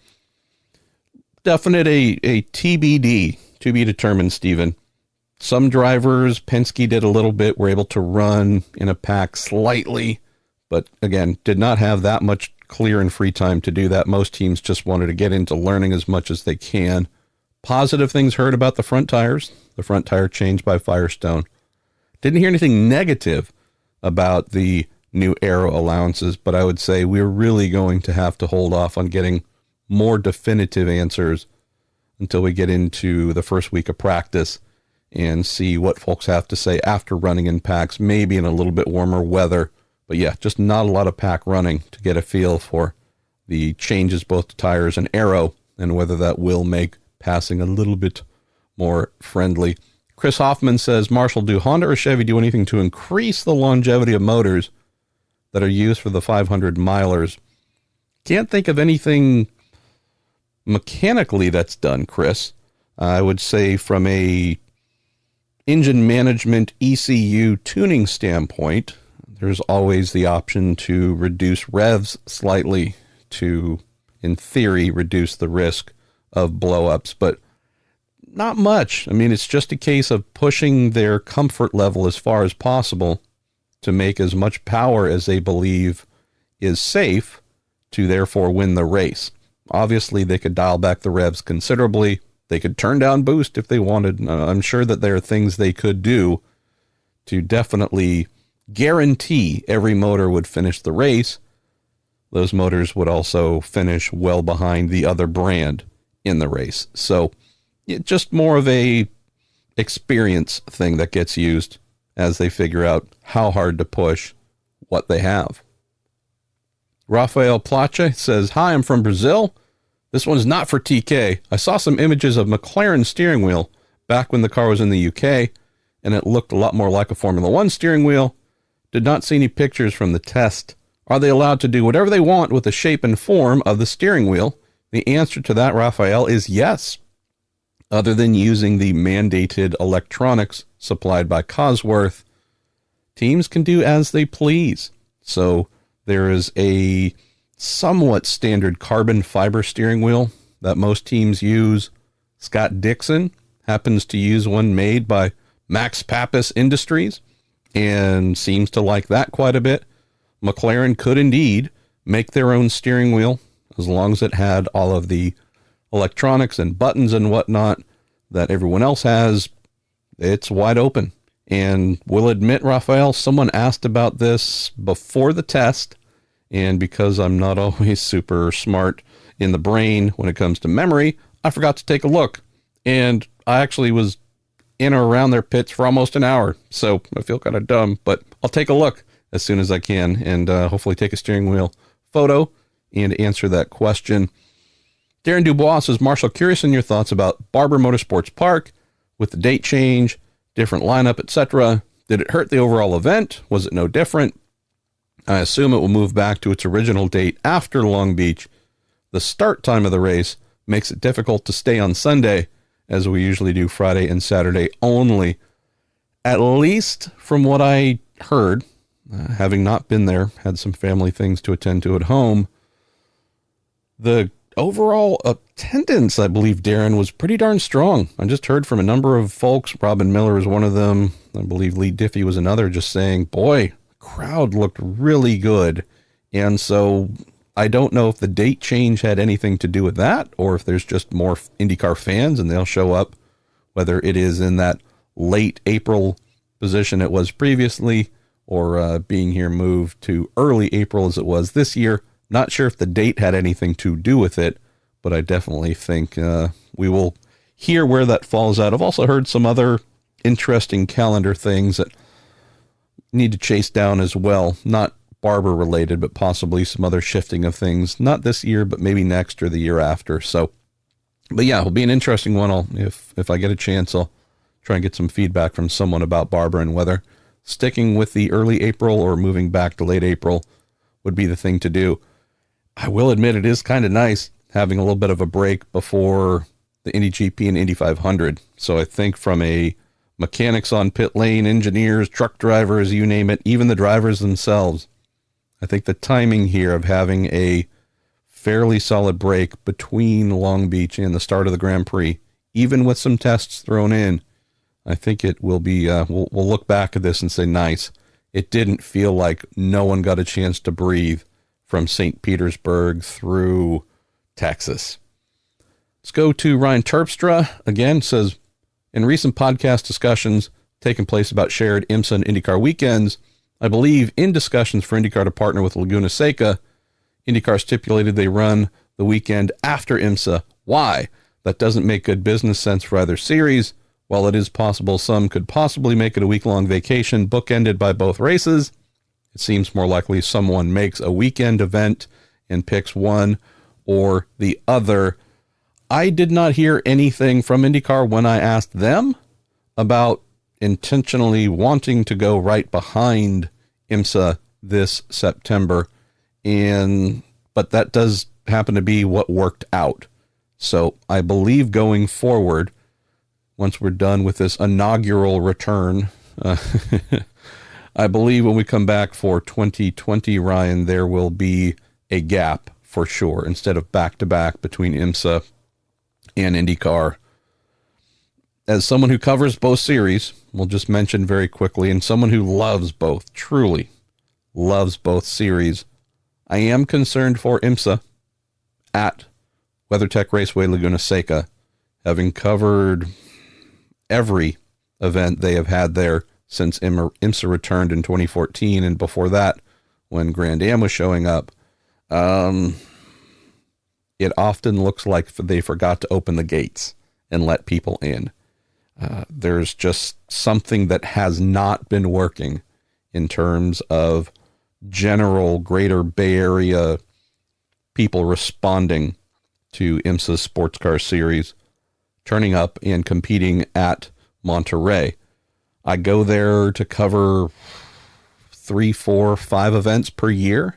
Definite a TBD, to be determined, Stephen. Some drivers, Penske did a little bit, were able to run in a pack slightly, but again, did not have that much clear and free time to do that. Most teams just wanted to get into learning as much as they can. Positive things heard about the front tires. The front tire changed by Firestone. Didn't hear anything negative about the new aero allowances, but I would say we're really going to have to hold off on getting more definitive answers until we get into the first week of practice and see what folks have to say after running in packs, maybe in a little bit warmer weather. But yeah, just not a lot of pack running to get a feel for the changes both to tires and aero and whether that will make passing a little bit more friendly. Chris Hoffman says, Marshall, do Honda or Chevy do anything to increase the longevity of motors that are used for the 500 milers? Can't think of anything mechanically that's done, Chris. I would say from a engine management ECU tuning standpoint, there's always the option to reduce revs slightly to, in theory, reduce the risk of blowups, but not much. I mean, it's just a case of pushing their comfort level as far as possible to make as much power as they believe is safe to therefore win the race. Obviously, they could dial back the revs considerably. They could turn down boost if they wanted. I'm sure that there are things they could do to definitely guarantee every motor would finish the race. Those motors would also finish well behind the other brand in the race. So just more of a experience thing that gets used as they figure out how hard to push what they have. Rafael Plache says, hi, I'm from Brazil. This one's not for TK. I saw some images of McLaren's steering wheel back when the car was in the UK, and it looked a lot more like a Formula One steering wheel. Did not see any pictures from the test. Are they allowed to do whatever they want with the shape and form of the steering wheel? The answer to that, Raphael, is yes. Other than using the mandated electronics supplied by Cosworth, teams can do as they please. So there is a somewhat standard carbon fiber steering wheel that most teams use. Scott Dixon happens to use one made by Max Pappas Industries and seems to like that quite a bit. McLaren could indeed make their own steering wheel, as long as it had all of the electronics and buttons and whatnot that everyone else has. It's wide open. And we'll admit, Raphael, someone asked about this before the test, and because I'm not always super smart in the brain when it comes to memory, I forgot to take a look. And I actually was in or around their pits for almost an hour, so I feel kind of dumb, but I'll take a look as soon as I can, and hopefully take a steering wheel photo and answer that question. Darren Dubois says, Marshall, curious in your thoughts about Barber Motorsports Park with the date change, different lineup, etc. Did it hurt the overall event? Was it no different? I assume it will move back to its original date after Long Beach. The start time of the race makes it difficult to stay on Sunday, as we usually do Friday and Saturday only. At least from what I heard, having not been there, had some family things to attend to at home, the overall attendance, I believe, Darren, was pretty darn strong. I just heard from a number of folks. Robin Miller is one of them. I believe Lee Diffie was another, just saying, boy, the crowd looked really good. And so I don't know if the date change had anything to do with that, or if there's just more IndyCar fans and they'll show up, whether it is in that late April position it was previously, or being here moved to early April as it was this year. Not sure if the date had anything to do with it, but I definitely think we will hear where that falls out. I've also heard some other interesting calendar things that need to chase down as well. Not Barber related, but possibly some other shifting of things. Not this year, but maybe next or the year after. So, but yeah, it'll be an interesting one. If I get a chance, I'll try and get some feedback from someone about Barber and whether sticking with the early April or moving back to late April would be the thing to do. I will admit it is kind of nice having a little bit of a break before the Indy GP and Indy 500. So I think from a mechanics on pit lane, engineers, truck drivers, you name it, even the drivers themselves, I think the timing here of having a fairly solid break between Long Beach and the start of the Grand Prix, even with some tests thrown in, I think it will be, we'll look back at this and say, nice. It didn't feel like no one got a chance to breathe from St. Petersburg through Texas. Let's go to Ryan Terpstra again. Says, in recent podcast discussions taking place about shared IMSA and IndyCar weekends, I believe in discussions for IndyCar to partner with Laguna Seca, IndyCar stipulated they run the weekend after IMSA. Why? That doesn't make good business sense for either series. While it is possible some could possibly make it a week-long vacation bookended by both races, it seems more likely someone makes a weekend event and picks one or the other. I did not hear anything from IndyCar when I asked them about intentionally wanting to go right behind IMSA this September, but that does happen to be what worked out. So I believe going forward, once we're done with this inaugural return, I believe when we come back for 2020, Ryan, there will be a gap for sure, instead of back-to-back between IMSA and IndyCar. As someone who covers both series, we'll just mention very quickly, and someone who loves both, truly loves both series, I am concerned for IMSA at WeatherTech Raceway Laguna Seca, having covered every event they have had there since IMSA returned in 2014, and before that, when Grand Am was showing up. It often looks like they forgot to open the gates and let people in. There's just something that has not been working in terms of general greater Bay Area people responding to IMSA's sports car series, turning up and competing at Monterey. I go there to cover 3, 4, 5 events per year.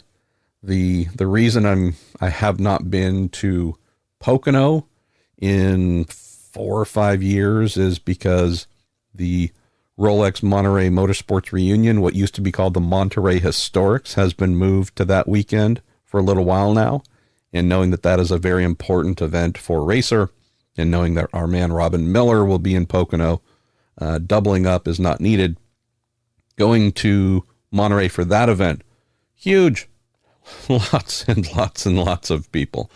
The reason I have not been to Pocono in 4 or 5 years is because the Rolex Monterey Motorsports Reunion, what used to be called the Monterey Historics, has been moved to that weekend for a little while now. And knowing that that is a very important event for Racer, and knowing that our man Robin Miller will be in Pocono, doubling up is not needed. Going to Monterey for that event, huge. Lots and lots and lots of people.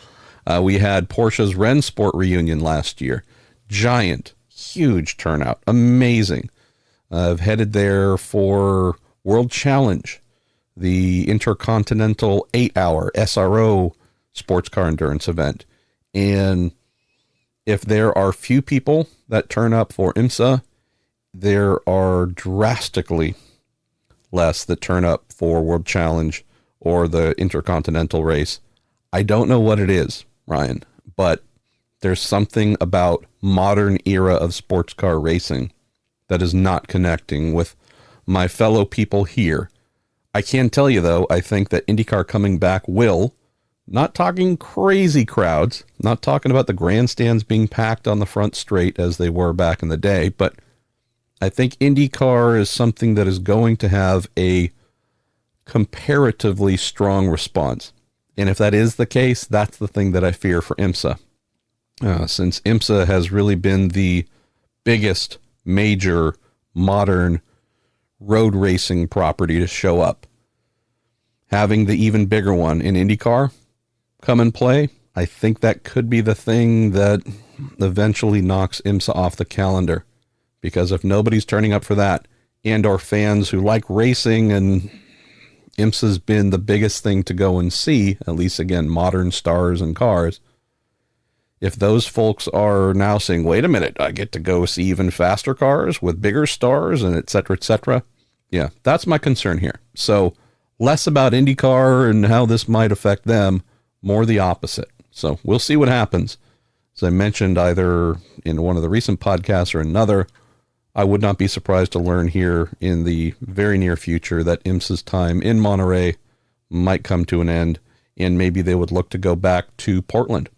We had Porsche's Rennsport reunion last year. Giant, huge turnout. Amazing. I've headed there for World Challenge, the Intercontinental 8-hour SRO sports car endurance event. And if there are few people that turn up for IMSA, there are drastically less that turn up for World Challenge or the Intercontinental race. I don't know what it is, Ryan, but there's something about modern era of sports car racing that is not connecting with my fellow people here. I can tell you, though, I think that IndyCar coming back will, not talking crazy crowds, not talking about the grandstands being packed on the front straight as they were back in the day, but I think IndyCar is something that is going to have a comparatively strong response. And if that is the case, that's the thing that I fear for IMSA. Since IMSA has really been the biggest major modern road racing property to show up, having the even bigger one in IndyCar come and play, I think that could be the thing that eventually knocks IMSA off the calendar. Because if nobody's turning up for that, and or fans who like racing, and IMSA's been the biggest thing to go and see, at least again, modern stars and cars, if those folks are now saying, wait a minute, I get to go see even faster cars with bigger stars and et cetera, yeah, that's my concern here. So less about IndyCar and how this might affect them, more the opposite. So we'll see what happens. As I mentioned, either in one of the recent podcasts or another, I would not be surprised to learn here in the very near future that IMSA's time in Monterey might come to an end, and maybe they would look to go back to Portland,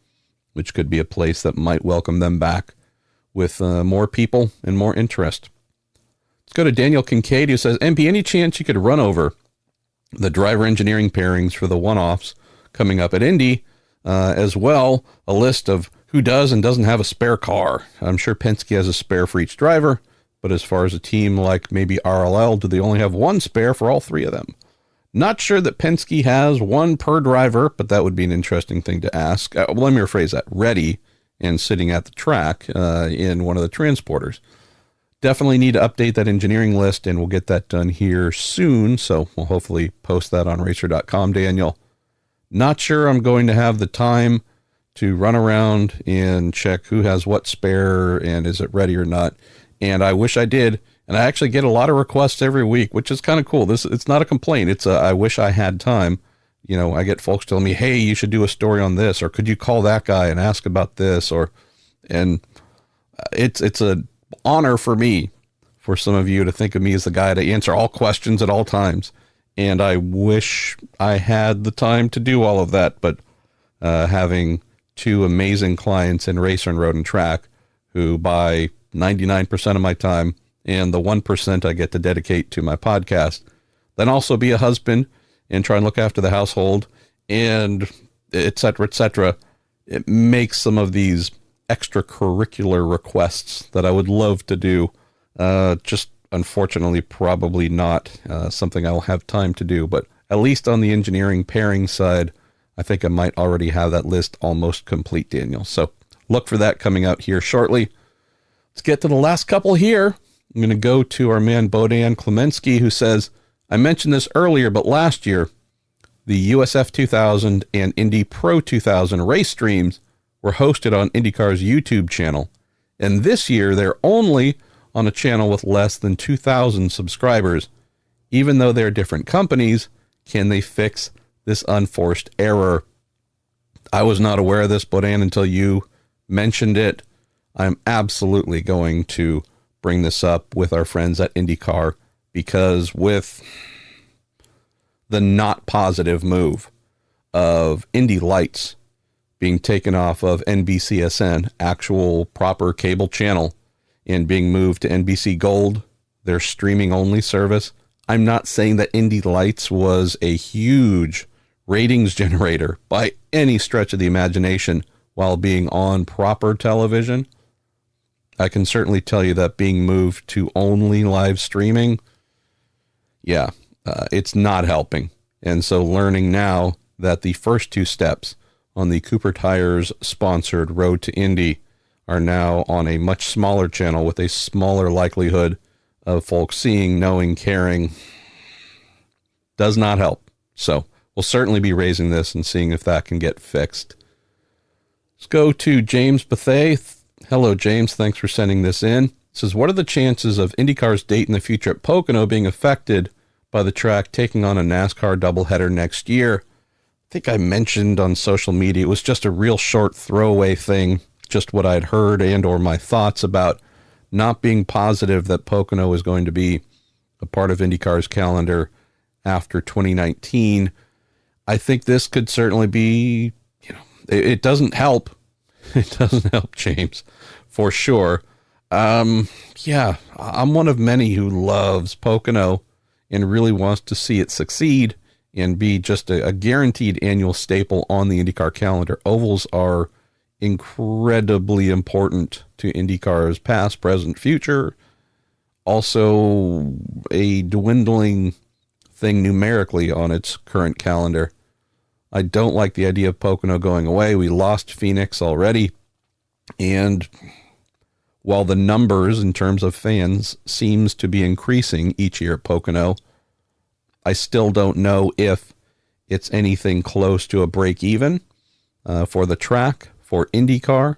which could be a place that might welcome them back with more people and more interest. Let's go to Daniel Kincaid, who says, MP, any chance you could run over the driver engineering pairings for the one-offs coming up at Indy, as well, a list of who does and doesn't have a spare car? I'm sure Penske has a spare for each driver, but as far as a team like maybe RLL, do they only have one spare for all three of them? Not sure that Penske has one per driver, but that would be an interesting thing to ask. Well, let me rephrase that. Ready and sitting at the track in one of the transporters. Definitely need to update that engineering list, and we'll get that done here soon. So we'll hopefully post that on racer.com, Daniel. Not sure I'm going to have the time to run around and check who has what spare and is it ready or not. And I wish I did. And I actually get a lot of requests every week, which is kind of cool. It's not a complaint. It's I wish I had time. You know, I get folks telling me, hey, you should do a story on this, or could you call that guy and ask about this? And it's an honor for me, for some of you to think of me as the guy to answer all questions at all times. And I wish I had the time to do all of that. But having two amazing clients in Racer and Road and Track who buy 99% of my time, and the 1% I get to dedicate to my podcast, then also be a husband and try and look after the household and et cetera, it makes some of these extracurricular requests that I would love to do, just unfortunately probably not something I'll have time to do. But at least on the engineering pairing side, I think I might already have that list almost complete, Daniel. So look for that coming out here shortly. Let's get to the last couple here. I'm going to go to our man Bodan Klemensky, who says, I mentioned this earlier, but last year, the USF 2000 and Indy Pro 2000 race streams were hosted on IndyCar's YouTube channel. And this year, they're only on a channel with less than 2,000 subscribers. Even though they're different companies, can they fix this unforced error? I was not aware of this, Bodan, until you mentioned it. I'm absolutely going to bring this up with our friends at IndyCar, because with the not positive move of Indy Lights being taken off of NBCSN, actual proper cable channel, and being moved to NBC Gold, their streaming only service, I'm not saying that Indy Lights was a huge ratings generator by any stretch of the imagination while being on proper television. I can certainly tell you that being moved to only live streaming, it's not helping. And so learning now that the first two steps on the Cooper Tires sponsored Road to Indy are now on a much smaller channel with a smaller likelihood of folks seeing, knowing, caring. Does not help. So we'll certainly be raising this and seeing if that can get fixed. Let's go to James Bethay. Hello, James. Thanks for sending this in. It says, what are the chances of IndyCar's date in the future at Pocono being affected by the track taking on a NASCAR doubleheader next year? I think I mentioned on social media, it was just a real short throwaway thing, just what I'd heard and or my thoughts about not being positive that Pocono is going to be a part of IndyCar's calendar after 2019. I think this could certainly be, it doesn't help. It doesn't help, James, for sure. Yeah, I'm one of many who loves Pocono and really wants to see it succeed and be just a guaranteed annual staple on the IndyCar calendar. Ovals are incredibly important to IndyCar's past, present, future. Also a dwindling thing numerically on its current calendar. I don't like the idea of Pocono going away. We lost Phoenix already. And while the numbers in terms of fans seems to be increasing each year at Pocono, I still don't know if it's anything close to a break even for the track, for IndyCar.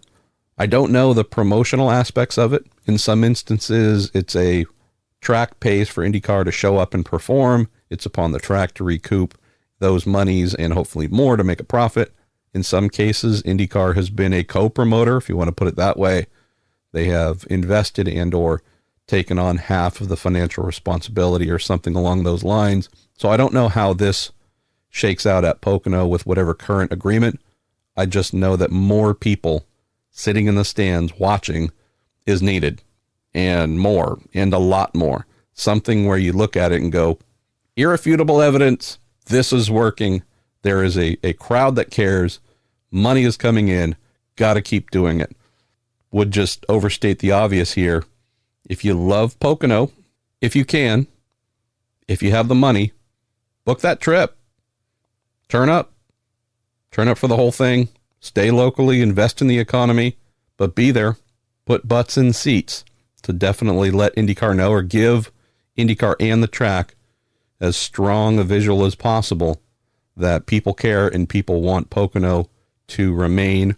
I don't know the promotional aspects of it. In some instances, it's a track pays for IndyCar to show up and perform. It's upon the track to recoup those monies and hopefully more to make a profit. In some cases, IndyCar has been a co-promoter, if you want to put it that way. They have invested and or taken on half of the financial responsibility or something along those lines. So I don't know how this shakes out at Pocono with whatever current agreement. I just know that more people sitting in the stands watching is needed, and more, and a lot more. Something where you look at it and go, irrefutable evidence, this is working. There is a crowd that cares. Money is coming in. Got to keep doing it. Would just overstate the obvious here. If you love Pocono, if you can, if you have the money, book that trip. Turn up. Turn up for the whole thing. Stay locally, invest in the economy, but be there. Put butts in seats to definitely let IndyCar know, or give IndyCar and the track as strong a visual as possible that people care and people want Pocono to remain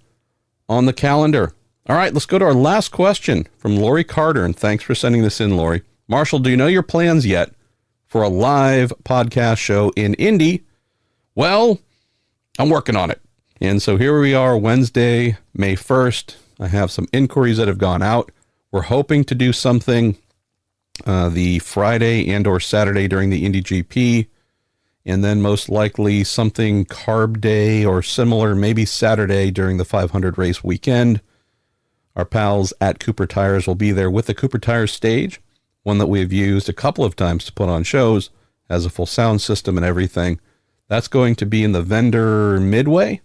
on the calendar. All right, let's go to our last question from Lori Carter, and thanks for sending this in, Lori. Marshall, do you know your plans yet for a live podcast show in Indy? Well, I'm working on it. And so here we are, Wednesday, May 1st. I have some inquiries that have gone out. We're hoping to do something the Friday and or Saturday during the Indy GP, and then most likely something carb day or similar, maybe Saturday during the 500 race weekend. Our pals at Cooper Tires will be there with the Cooper Tires stage, one that we've used a couple of times to put on shows, has a full sound system and everything. That's going to be in the vendor midway.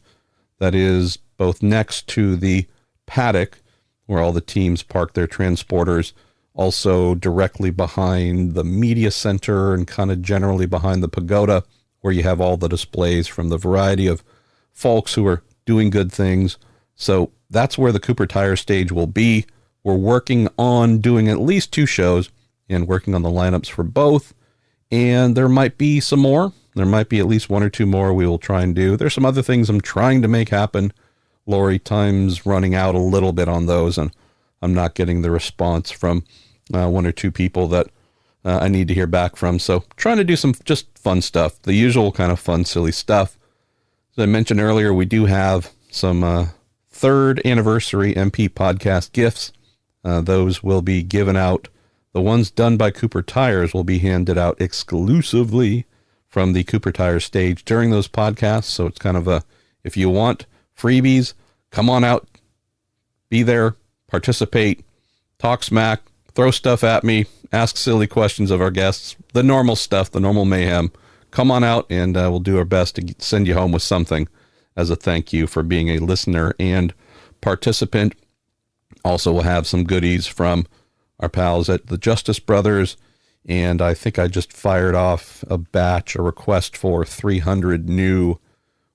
That is both next to the paddock where all the teams park their transporters, also directly behind the media center and kind of generally behind the pagoda, where you have all the displays from the variety of folks who are doing good things. So that's where the Cooper Tire stage will be. We're working on doing at least 2 shows and working on the lineups for both. And there might be some more. There might be at least 1 or 2 more we will try and do. There's some other things I'm trying to make happen. Lori, time's running out a little bit on those, and I'm not getting the response from 1 or 2 people that I need to hear back from. So trying to do some just fun stuff, the usual kind of fun, silly stuff. As I mentioned earlier, we do have some 3rd anniversary MP podcast gifts. Those will be given out. The ones done by Cooper Tires will be handed out exclusively from the Cooper Tires stage during those podcasts. So it's kind of a, if you want freebies, come on out, be there, participate, talk smack, throw stuff at me, ask silly questions of our guests, the normal stuff, the normal mayhem. Come on out and we'll do our best to send you home with something as a thank you for being a listener and participant. Also, we'll have some goodies from our pals at the Justice Brothers. And I think I just fired off a request for 300 new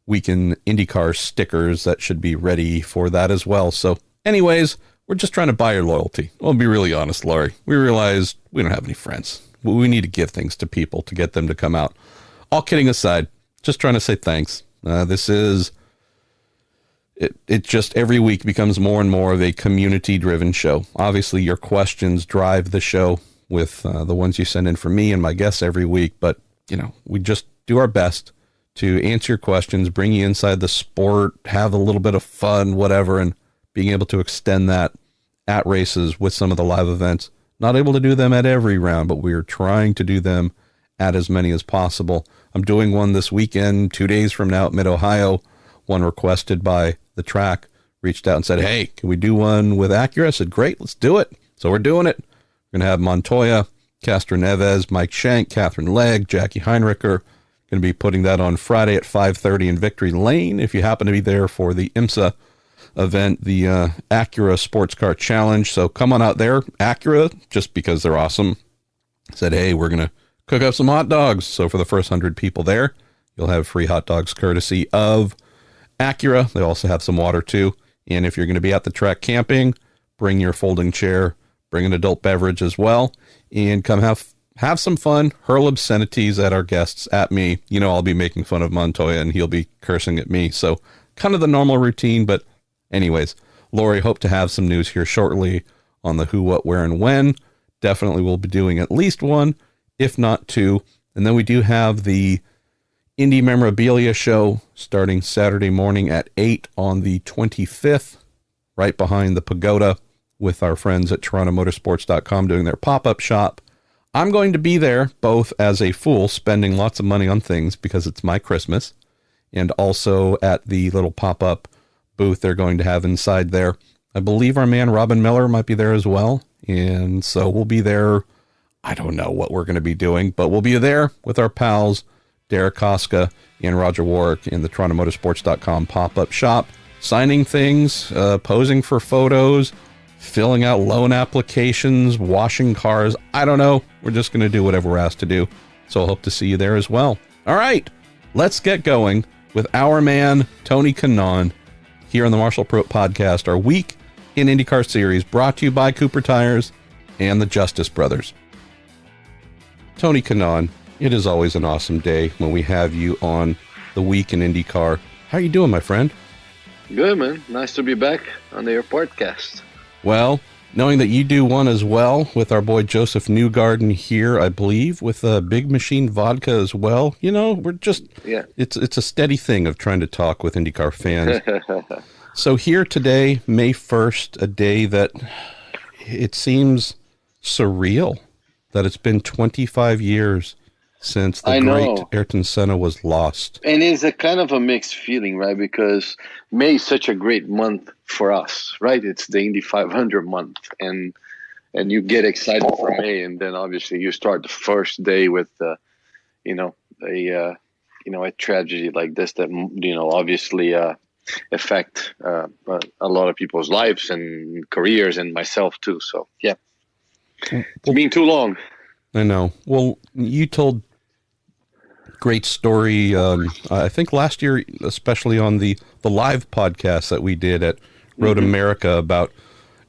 Week in IndyCar stickers that should be ready for that as well. So anyways, we're just trying to buy your loyalty. I'll be really honest, Laurie. We realized we don't have any friends. We need to give things to people to get them to come out. All kidding aside, just trying to say thanks. This is, it just every week becomes more and more of a community-driven show. Obviously, your questions drive the show with the ones you send in for me and my guests every week. But, we just do our best to answer your questions, bring you inside the sport, have a little bit of fun, whatever, and being able to extend that at races with some of the live events. Not able to do them at every round, but we're trying to do them at as many as possible. I'm doing one this weekend, 2 days from now at Mid-Ohio, one requested by the track, reached out and said, hey, can we do one with Acura? I said, great, let's do it. So we're doing it. We're going to have Montoya, Castro Neves, Mike Shank, Catherine Legg, Jackie Heinricher. Going to be putting that on Friday at 5:30 in Victory Lane. If you happen to be there for the IMSA event, the Acura Sports Car Challenge. So come on out there. Acura, just because they're awesome, said, hey, we're going to cook up some hot dogs. So for the first 100 people there, you'll have free hot dogs courtesy of Acura. They also have some water too. And if you're going to be at the track camping, bring your folding chair, bring an adult beverage as well, and come have some fun, hurl obscenities at our guests, at me. I'll be making fun of Montoya and he'll be cursing at me. So kind of the normal routine. But anyways, Lori, hope to have some news here shortly on the who, what, where, and when. Definitely will be doing at least one, if not two. And then we do have the Indy Memorabilia Show starting Saturday morning at 8 on the 25th, right behind the Pagoda with our friends at TorontoMotorsports.com doing their pop-up shop. I'm going to be there both as a fool, spending lots of money on things because it's my Christmas, and also at the little pop-up booth they're going to have inside there. I believe our man Robin Miller might be there as well, and so we'll be there. I don't know what we're going to be doing, but we'll be there with our pals, Derek Koska and Roger Warwick in the TorontoMotorsports.com pop-up shop, signing things, posing for photos, filling out loan applications, washing cars. I don't know. We're just going to do whatever we're asked to do. So I hope to see you there as well. All right, let's get going with our man, Tony Kanaan, here on the Marshall Pruett Podcast, our Week in IndyCar series, brought to you by Cooper Tires and the Justice Brothers. Tony Kanaan, it is always an awesome day when we have you on the Week in IndyCar. How are you doing, my friend? Good, man. Nice to be back on the podcast. Well, knowing that you do one as well with our boy Joseph Newgarden here, I believe, with Big Machine Vodka as well. We're just, it's a steady thing of trying to talk with IndyCar fans. So here today, May 1st, a day that it seems surreal that it's been 25 years since the great Ayrton Senna was lost. And it's a kind of a mixed feeling, right? Because May is such a great month for us, right? It's the Indy 500 month, and you get excited for May, and then obviously you start the first day with a tragedy like this that obviously affect a lot of people's lives and careers, and myself too. So yeah, it's been too long. I know. Well, you told great story, I think last year, especially on the live podcast that we did at Road America about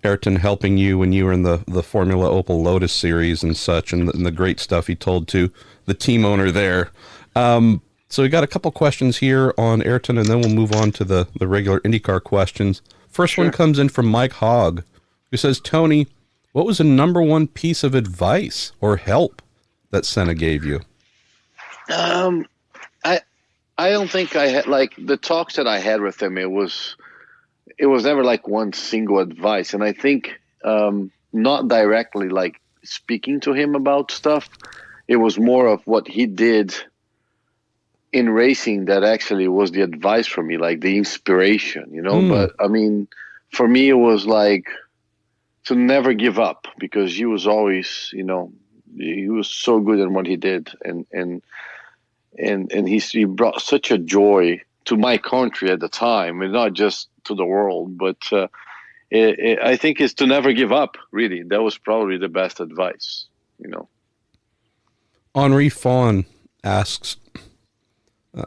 Ayrton helping you when you were in the Formula Opel Lotus series and such, and the great stuff he told to the team owner there. So we got a couple questions here on Ayrton, and then we'll move on to the regular IndyCar questions. First one comes in from Mike Hogg, who says, Tony, what was the number one piece of advice or help that Senna gave you? I don't think I had, like, the talks that I had with him, it was never like one single advice. And I think not directly like speaking to him about stuff. It was more of what he did in racing that actually was the advice for me, like the inspiration, But I mean, for me, it was like to never give up, because he was always, he was so good at what he did. And he brought such a joy to my country at the time, and not just to the world, but I think it's to never give up, really. That was probably the best advice, Henri Fawn asks,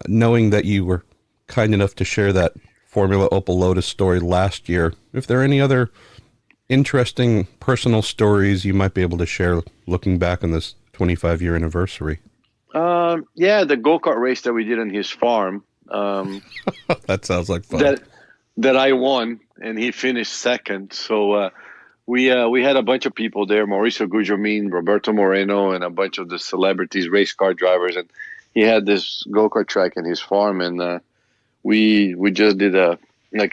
knowing that you were kind enough to share that Formula Opel Lotus story last year. If there are any other interesting personal stories you might be able to share looking back on this 25-year anniversary. Yeah, the go-kart race that we did on his farm. That sounds like fun. That I won, and he finished second. So we had a bunch of people there: Mauricio Gugelmin, Roberto Moreno, and a bunch of the celebrities, race car drivers. And he had this go-kart track in his farm, and we just did a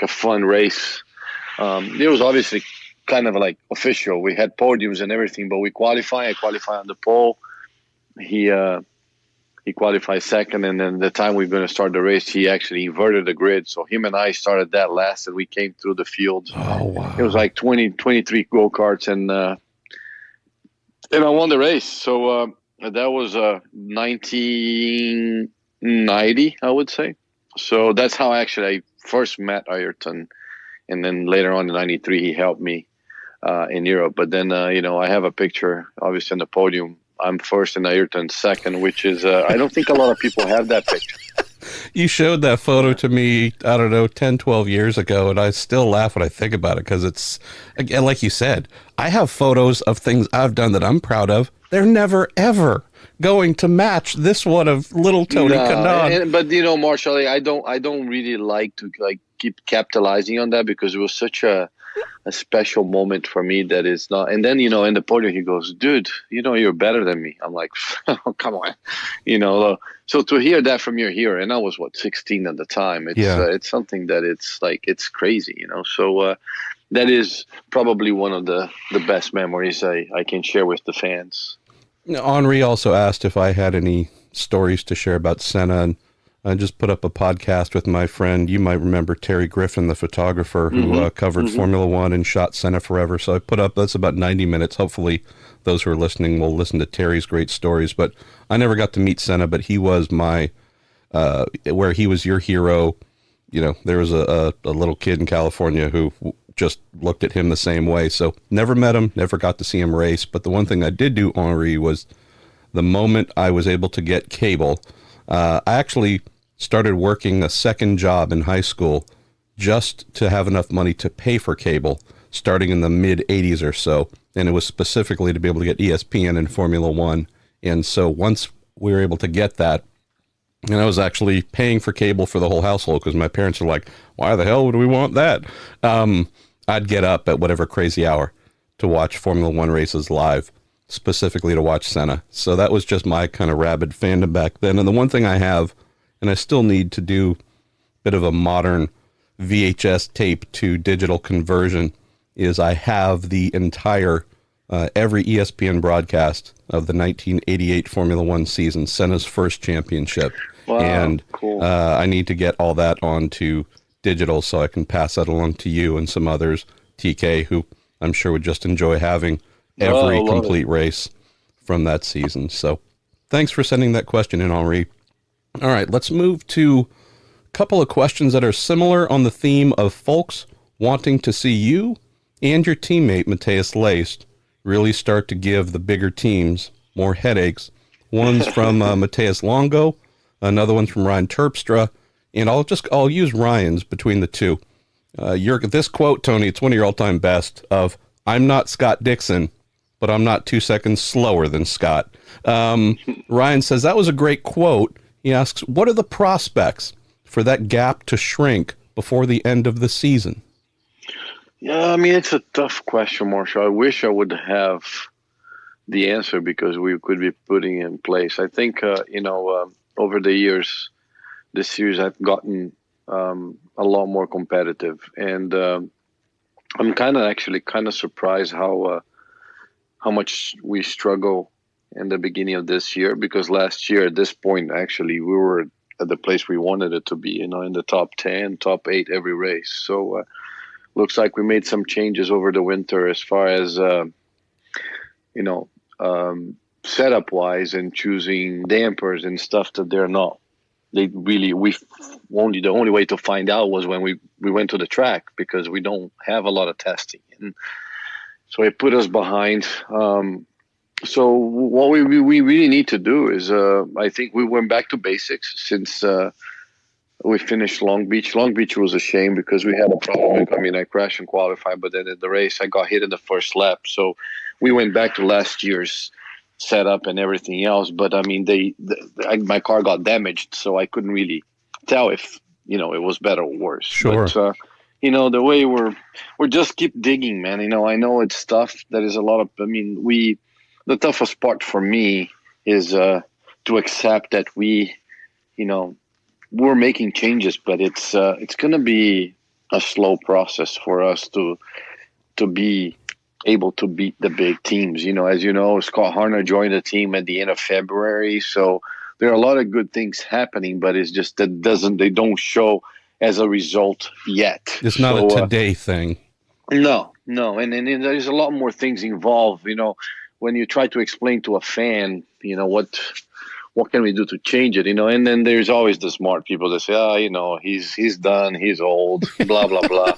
fun race. It was obviously kind of like official. We had podiums and everything, but we qualified. I qualified on the pole. He qualified second, and then the time we were going to start the race, he actually inverted the grid. So him and I started that last, and we came through the field. Oh, wow. It was like 23 go-karts, and I won the race. So that was 1990, I would say. So that's how actually I first met Ayrton. And then later on in 93, he helped me in Europe. But then, I have a picture, obviously, on the podium. I'm first and Ayrton second, which is, I don't think a lot of people have that picture. You showed that photo to me, I don't know, 10, 12 years ago, and I still laugh when I think about it because it's, again, like you said, I have photos of things I've done that I'm proud of. They're never, ever going to match this one of little Tony Kanaan. But, Marshall, I don't really like to keep capitalizing on that because it was such a special moment for me that is not. And then, in the podium, he goes, dude, you're better than me. I'm like, oh, come on. So to hear that from your hero, and I was 16 at the time, it's something that it's crazy, so that is probably one of the best memories I can share with the fans. Henri also asked if I had any stories to share about Senna, and I just put up a podcast with my friend. You might remember Terry Griffin, the photographer who covered Formula One and shot Senna forever. So I put up, that's about 90 minutes. Hopefully those who are listening will listen to Terry's great stories. But I never got to meet Senna, but he was my, where he was your hero. There was a little kid in California who just looked at him the same way. So never met him, never got to see him race. But the one thing I did do, Henri, was the moment I was able to get cable, I actually started working a second job in high school just to have enough money to pay for cable, starting in the mid-'80s or so. And it was specifically to be able to get ESPN and Formula One. And so once we were able to get that, and I was actually paying for cable for the whole household because my parents were like, why the hell would we want that? I'd get up at whatever crazy hour to watch Formula One races live, specifically to watch Senna. So that was just my kind of rabid fandom back then. And the one thing I have, and I still need to do a bit of a modern VHS tape to digital conversion, is I have the entire, every ESPN broadcast of the 1988 Formula One season, Senna's first championship. Wow, and cool. I need to get all that onto digital so I can pass that along to you and some others, TK, who I'm sure would just enjoy having every complete race from that season. So thanks for sending that question in, Henri. All right, let's move to a couple of questions that are similar on the theme of folks wanting to see you and your teammate, Matthias Leist, really start to give the bigger teams more headaches. One's from Matthias Longo, another one's from Ryan Terpstra, and I'll use Ryan's between the two. This quote, Tony, it's one of your all-time best of, I'm not Scott Dixon, but I'm not 2 seconds slower than Scott. Ryan says, that was a great quote. He asks, what are the prospects for that gap to shrink before the end of the season? Yeah, I mean, it's a tough question, Marshall. I wish I would have the answer because we could be putting in place. I think, over the years, the series has gotten a lot more competitive. And I'm kind of surprised how much we struggle in the beginning of this year, because last year at this point, actually, we were at the place we wanted it to be, in the top 10, top 8 every race. So looks like we made some changes over the winter as far as, setup wise and choosing dampers and stuff that they're not. The only way to find out was when we went to the track, because we don't have a lot of testing. And so it put us behind. So what we really need to do is, I think we went back to basics since We finished Long Beach. Long Beach was a shame because we had a problem. I mean, I crashed and qualified, but then in the race, I got hit in the first lap. So we went back to last year's setup and everything else. But I mean, my car got damaged, so I couldn't really tell if it was better or worse. Sure. But the way we're just keep digging, man. I know it's tough. There is a lot of. I mean, the toughest part for me is to accept that we're making changes, but it's going to be a slow process for us to be able to beat the big teams. As you know, Scott Harner joined the team at the end of February, so there are a lot of good things happening, but it's just that they don't show as a result yet. It's not a today thing. No, and there's a lot more things involved. When you try to explain to a fan, what can we do to change it? And then there's always the smart people that say, he's done, he's old, blah blah blah.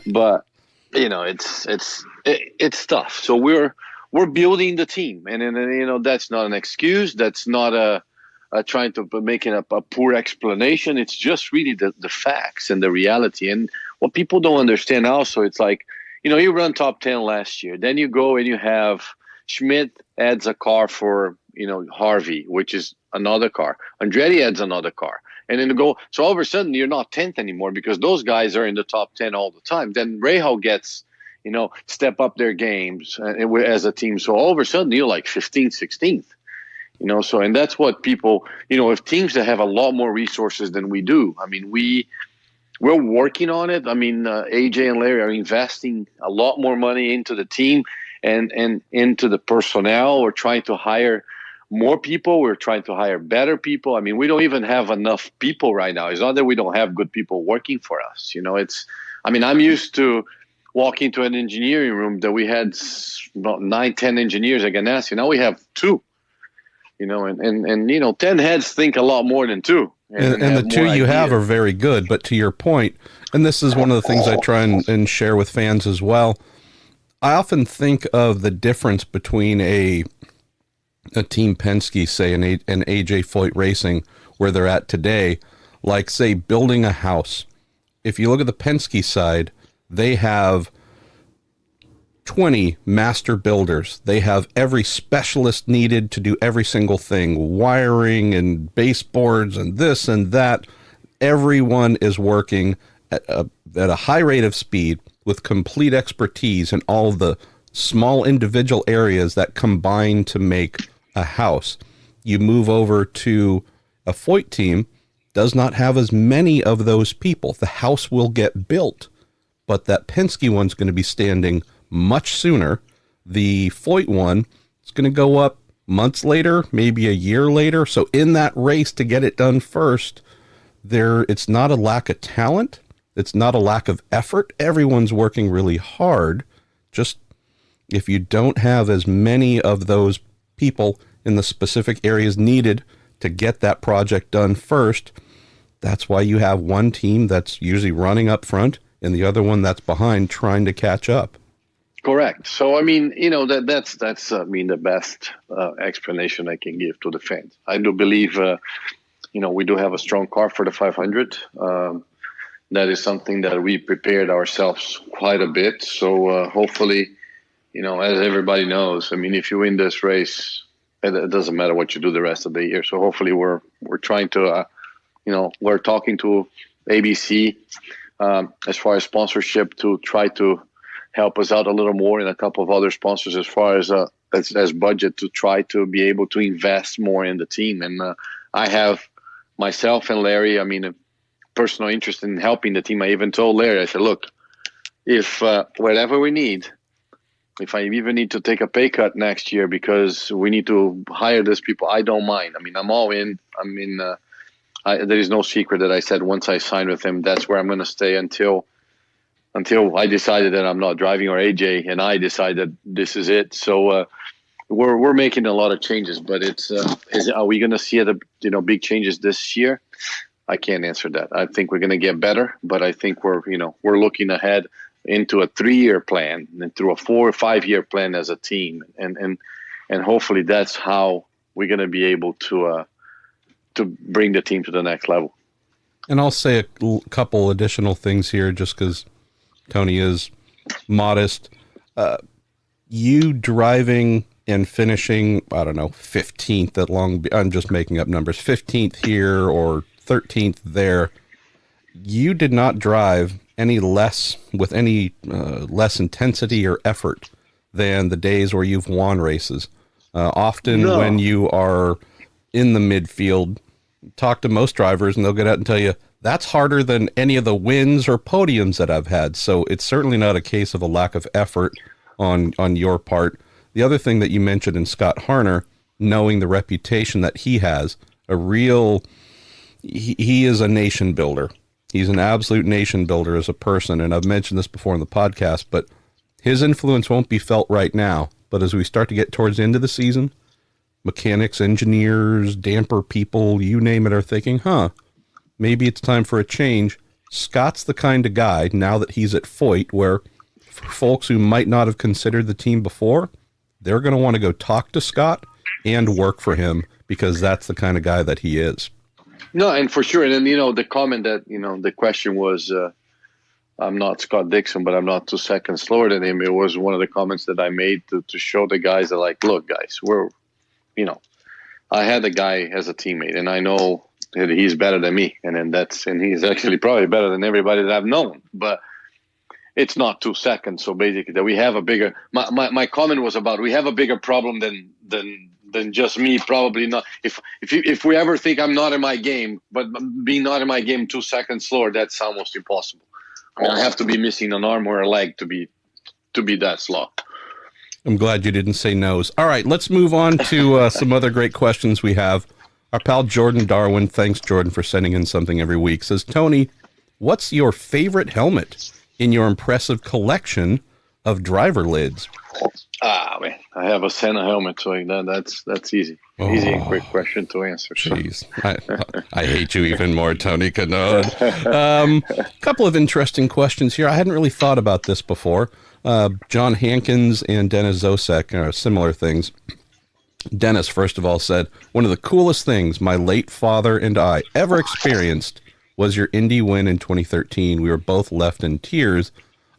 But it's tough. So we're building the team, and that's not an excuse. That's not a trying to make it a poor explanation. It's just really the facts and the reality. And what people don't understand also, it's like you run top 10 last year, then you go and you have Schmidt adds a car for Harvey, which is another car. Andretti adds another car. And then so all of a sudden you're not 10th anymore because those guys are in the top 10 all the time. Then Rahal gets, step up their games as a team. So all of a sudden you're like 15th, 16th, so, and that's what people, if teams that have a lot more resources than we do, I mean, we're working on it. I mean, AJ and Larry are investing a lot more money into the team and into the personnel. We're trying to hire more people. We're trying to hire better people. I mean, we don't even have enough people right now. It's not that we don't have good people working for us. I'm used to walking to an engineering room that we had about 9-10 engineers at Ganassi. Now we have 2, and 10 heads think a lot more than 2. And the 2 you have are very good. But to your point, and this is one of the things I try and share with fans as well, I often think of the difference between a Team Penske, say, an AJ Foyt Racing, where they're at today, like, say, building a house. If you look at the Penske side, they have 20 master builders. They have every specialist needed to do every single thing, wiring and baseboards and this and that. Everyone is working at a high rate of speed with complete expertise in all of the small individual areas that combine to make a house. You move over to a Foyt team, does not have as many of those people. The house will get built, but that Penske one's going to be standing much sooner. The Foyt one is going to go up months later, maybe a year later. So in that race to get it done first, it's not a lack of talent. It's not a lack of effort. Everyone's working really hard. Just if you don't have as many of those people in the specific areas needed to get that project done first, that's why you have one team that's usually running up front and the other one that's behind trying to catch up. Correct. So, I mean, that's the best explanation I can give to the fans. I do believe, we do have a strong car for the 500. That is something that we prepared ourselves quite a bit. So hopefully, as everybody knows, I mean, if you win this race, it doesn't matter what you do the rest of the year. So hopefully we're trying to, we're talking to ABC as far as sponsorship to try to help us out a little more, and a couple of other sponsors as far as budget to try to be able to invest more in the team. And I have myself and Larry, a personal interest in helping the team. I even told Larry, I said, look, if whatever we need, if I even need to take a pay cut next year because we need to hire these people, I don't mind. I'm all in. There is no secret that I said once I signed with him, that's where I'm going to stay until I decided that I'm not driving, or AJ and I decided this is it. So we're making a lot of changes, but are we going to see big changes this year? I can't answer that. I think we're going to get better, but I think we're looking ahead into a 3-year plan and through a 4 or 5 year plan as a team, and hopefully that's how we're going to be able to bring the team to the next level. And I'll say a couple additional things here just because Tony is modest. You driving and finishing, I don't know, 15th at I'm just making up numbers, 15th here or 13th there. You did not drive any less with any less intensity or effort than the days where you've won races. Often when you are in the midfield, talk to most drivers and they'll get out and tell you that's harder than any of the wins or podiums that I've had. So it's certainly not a case of a lack of effort on your part. The other thing that you mentioned in Scott Harner, knowing the reputation that he has, he is a nation builder. He's an absolute nation builder as a person. And I've mentioned this before in the podcast, but his influence won't be felt right now. But as we start to get towards the end of the season, mechanics, engineers, damper people, you name it, are thinking, maybe it's time for a change. Scott's the kind of guy, now that he's at Foyt, where for folks who might not have considered the team before, they're going to want to go talk to Scott and work for him because that's the kind of guy that he is. No, and for sure. And then, the comment that, the question was, I'm not Scott Dixon, but I'm not 2 seconds slower than him. It was one of the comments that I made to show the guys that, like, look, guys, I had a guy as a teammate, and I know that he's better than me. And he's actually probably better than everybody that I've known. But it's not 2 seconds. So basically, that we have a bigger. My comment was about we have a bigger problem than just me. Probably not. If we ever think I'm not in my game, but being not in my game 2 seconds slower, that's almost impossible. I mean, I have to be missing an arm or a leg to be that slow. I'm glad you didn't say nose. All right, let's move on to some other great questions we have. Our pal Jordan Darwin, thanks Jordan for sending in something every week, says, Tony, what's your favorite helmet in your impressive collection of driver lids? Man, I have a Senna helmet, so that's easy. Easy and quick question to answer. Jeez, I hate you even more, Tony Kanaan. Couple of interesting questions here. I hadn't really thought about this before. John Hankins and Dennis Zosek are similar things. Dennis, first of all, said, one of the coolest things my late father and I ever experienced was your Indy win in 2013. We were both left in tears.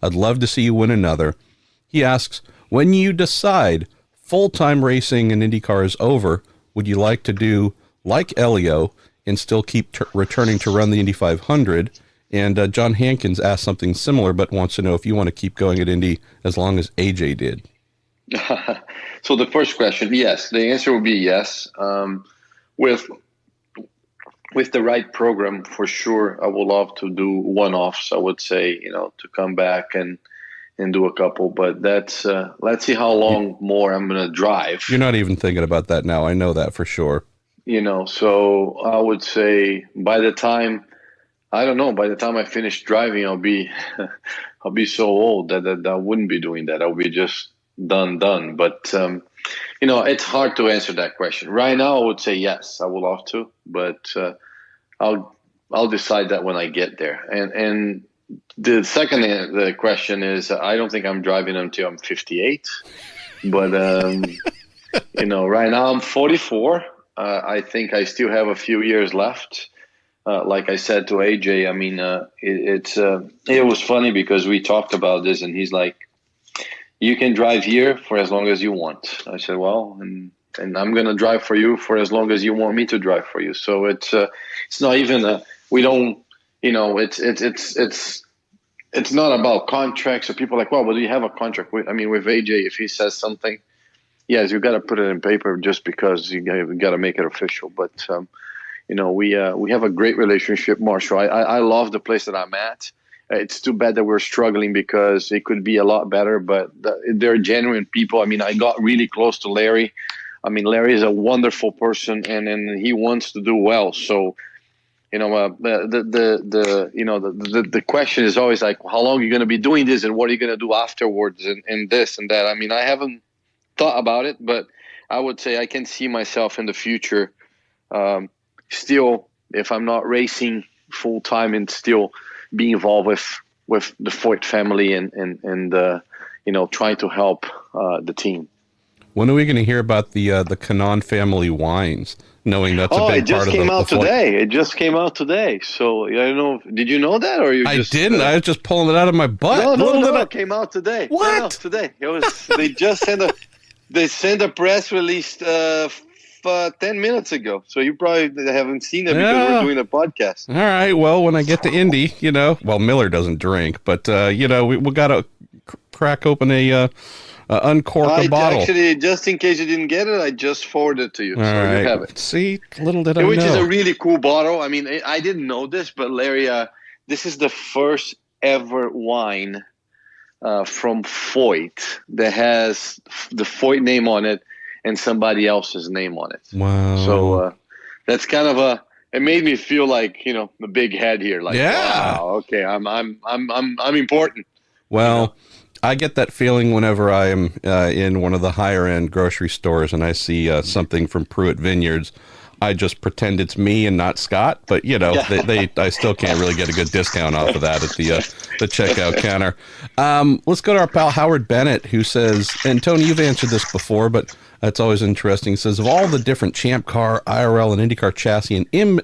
I'd love to see you win another. He asks, when you decide full-time racing in IndyCar is over, would you like to do like Elio and still keep returning to run the Indy 500? And John Hankins asked something similar, but wants to know if you want to keep going at Indy as long as AJ did. So the first question, yes. The answer would be yes. With the right program, for sure, I would love to do one-offs. I would say, to come back and do a couple. But that's let's see how long more I'm going to drive. You're not even thinking about that now. I know that for sure. So I would say by the time I finish driving, I'll be so old that I wouldn't be doing that. I'll be just done. But it's hard to answer that question right now. I would say yes, I would love to, but I'll decide that when I get there. And the second the question is, I don't think I'm driving until I'm 58, but right now I'm 44. I think I still have a few years left. Like I said to AJ, I mean, it was funny because we talked about this, and he's like, "You can drive here for as long as you want." I said, "Well, and I'm gonna drive for you for as long as you want me to drive for you." So it's not even we don't, it's not about contracts. So people are like, "Well, do you have a contract?" With AJ, if he says something, yes, you got to put it in paper just because you got to make it official. But we have a great relationship, Marshall. I love the place that I'm at. It's too bad that we're struggling because it could be a lot better, but they're genuine people. I mean, I got really close to Larry. I mean, Larry is a wonderful person, and he wants to do well. So, the question is always like, how long are you going to be doing this, and what are you going to do afterwards, and this and that. I mean, I haven't thought about it, but I would say I can see myself in the future. Still, if I'm not racing full time, and still be involved with the Foyt family and trying to help the team. When are we going to hear about the Kanaan family wines? Knowing that's a big part of the it just came out Foyt. today. It just came out today. So I don't know. Did you know that, or you just? I didn't. I was just pulling it out of my butt. No. It came out today. What? No, today. It was. They just sent a press release 10 minutes ago. So you probably haven't seen it because we're doing a podcast. All right. Well, when I get to Indy, well, Miller doesn't drink, but we got to crack open a uncork a bottle. Actually, just in case you didn't get it, I just forwarded it to you. All right. You have it. See, little did I know. Which is a really cool bottle. I mean, I didn't know this, but Larry, this is the first ever wine from Foyt that has the Foyt name on it and somebody else's name on it. Wow. So that's kind of it made me feel like, the big head here. Like, wow, okay, I'm important. Well, I get that feeling whenever I am in one of the higher end grocery stores and I see something from Pruett Vineyards. I just pretend it's me and not Scott, but I still can't really get a good discount off of that at the checkout counter. Let's go to our pal Howard Bennett, who says, and Tony, you've answered this before, but it's always interesting. He says, of all the different Champ Car, IRL, and IndyCar chassis and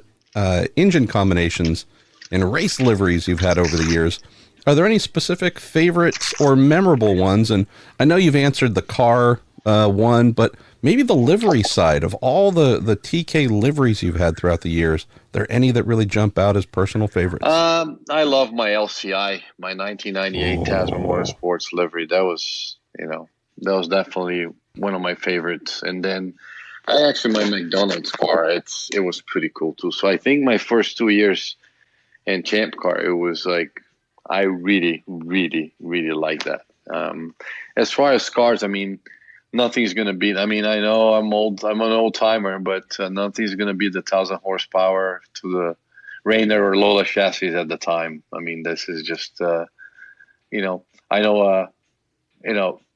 engine combinations and race liveries you've had over the years, are there any specific favorites or memorable ones? And I know you've answered the car one, but maybe the livery side of all the TK liveries you've had throughout the years. Are there any that really jump out as personal favorites? I love my LCI, my 1998 Tasman Motorsports livery. That was definitely one of my favorites. And then my McDonald's car, it was pretty cool too. So I think my first 2 years in Champ Car, it was like, I really, really, really like that. As far as cars, I mean, nothing's going to beat. I mean, I know I'm an old timer, but nothing's going to beat the 1,000 horsepower to the Rainer or Lola chassis at the time. I mean, this is just, I know,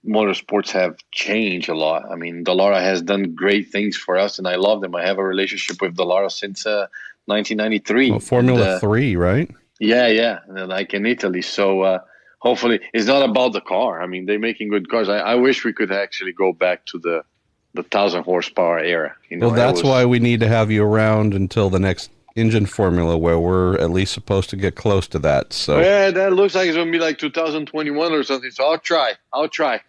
motorsports have changed a lot. I mean, Dallara has done great things for us, and I love them. I have a relationship with Dallara since 1993. Well, Formula 3, right? Yeah, like in Italy. So hopefully, it's not about the car. I mean, they're making good cars. I wish we could actually go back to the 1,000 horsepower era. Well, that's why we need to have you around until the next engine formula, where we're at least supposed to get close to that. So yeah, that looks like it's going to be like 2021 or something. So I'll try.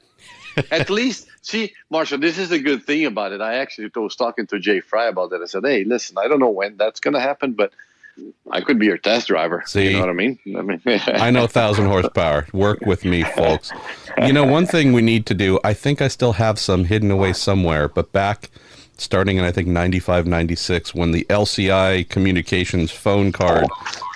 At least, see, Marshall, this is the good thing about it. I actually was talking to Jay Fry about that. I said, hey, listen, I don't know when that's going to happen, but I could be your test driver. See, you know what I mean? I know 1,000 horsepower. Work with me, folks. One thing we need to do, I think I still have some hidden away somewhere, but back starting in, I think, 95, 96, when the LCI communications phone card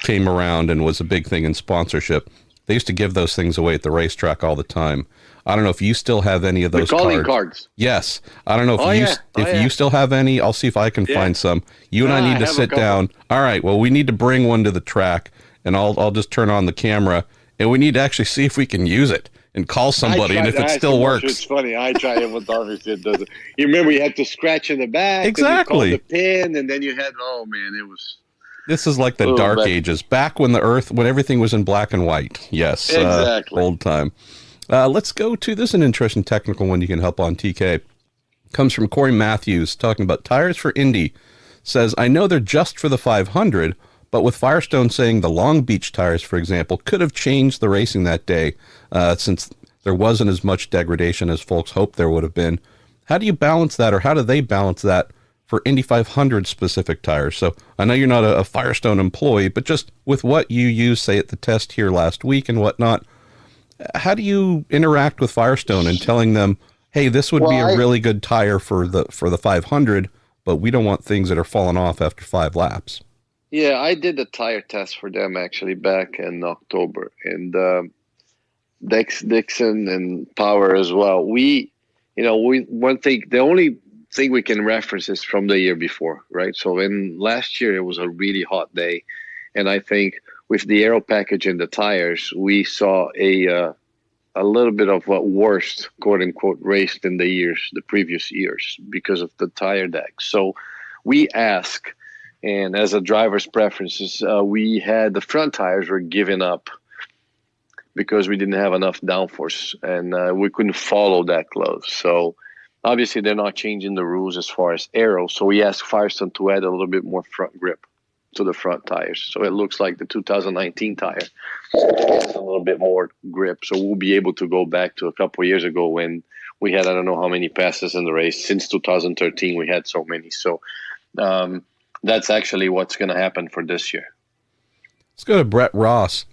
came around and was a big thing in sponsorship, they used to give those things away at the racetrack all the time. I don't know if you still have any of those cards. Yes. I don't know if you still have any. I'll see if I can find some. You and I need to sit down. All right. Well, we need to bring one to the track, and I'll just turn on the camera, and we need to actually see if we can use it and call somebody, and if it still works. It's funny. I try it with Darvish. It doesn't. You remember you had to scratch in the back. Exactly. And you called the pin, and then you had. Oh man, it was. This is like the dark ages, back when when everything was in black and white. Yes. Exactly. Old time. Let's go to this. Is an interesting technical one you can help on, TK. Comes from Corey Matthews talking about tires for Indy. Says, I know they're just for the 500, but with Firestone saying the Long Beach tires, for example, could have changed the racing that day since there wasn't as much degradation as folks hoped there would have been. How do you balance that, or how do they balance that for Indy 500 specific tires? So I know you're not a Firestone employee, but just with what you use, say, at the test here last week and whatnot, how do you interact with Firestone and telling them, hey, this would be a really good tire for the 500, but we don't want things that are falling off after 5 laps? Yeah, I did the tire test for them actually back in October, and Dixon and Power as well. The only thing we can reference is from the year before, right? So in last year, it was a really hot day, and I think with the aero package and the tires, we saw a little bit of a worst, quote unquote, race than the previous years because of the tire deck. So we ask, and as a driver's preferences, we had the front tires were given up because we didn't have enough downforce, and we couldn't follow that close. So obviously they're not changing the rules as far as aero. So we asked Firestone to add a little bit more front grip to the front tires. So it looks like the 2019 tire has a little bit more grip. So we'll be able to go back to a couple of years ago when we had, I don't know how many passes in the race. Since 2013, we had so many. So that's actually what's going to happen for this year. Let's go to Brett Ross.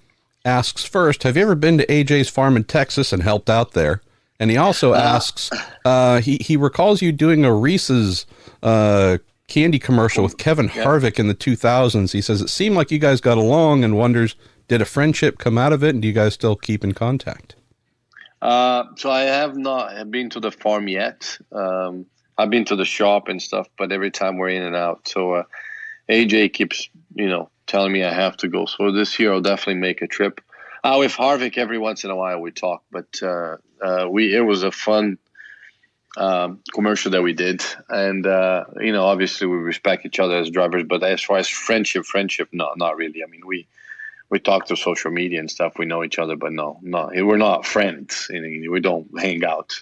Asks first, have you ever been to AJ's farm in Texas and helped out there? And he also asks, he recalls you doing a Reese's candy commercial with Kevin Harvick in the 2000s. He says it seemed like you guys got along and wonders, did a friendship come out of it? And do you guys still keep in contact? So I have not been to the farm yet. I've been to the shop and stuff, but every time we're in and out. So AJ keeps, telling me I have to go. So this year I'll definitely make a trip. With Harvick, every once in a while we talk, but it was a fun commercial that we did. And, obviously we respect each other as drivers, but as far as friendship, no, not really. I mean, we talk through social media and stuff. We know each other, but we're not friends. We don't hang out.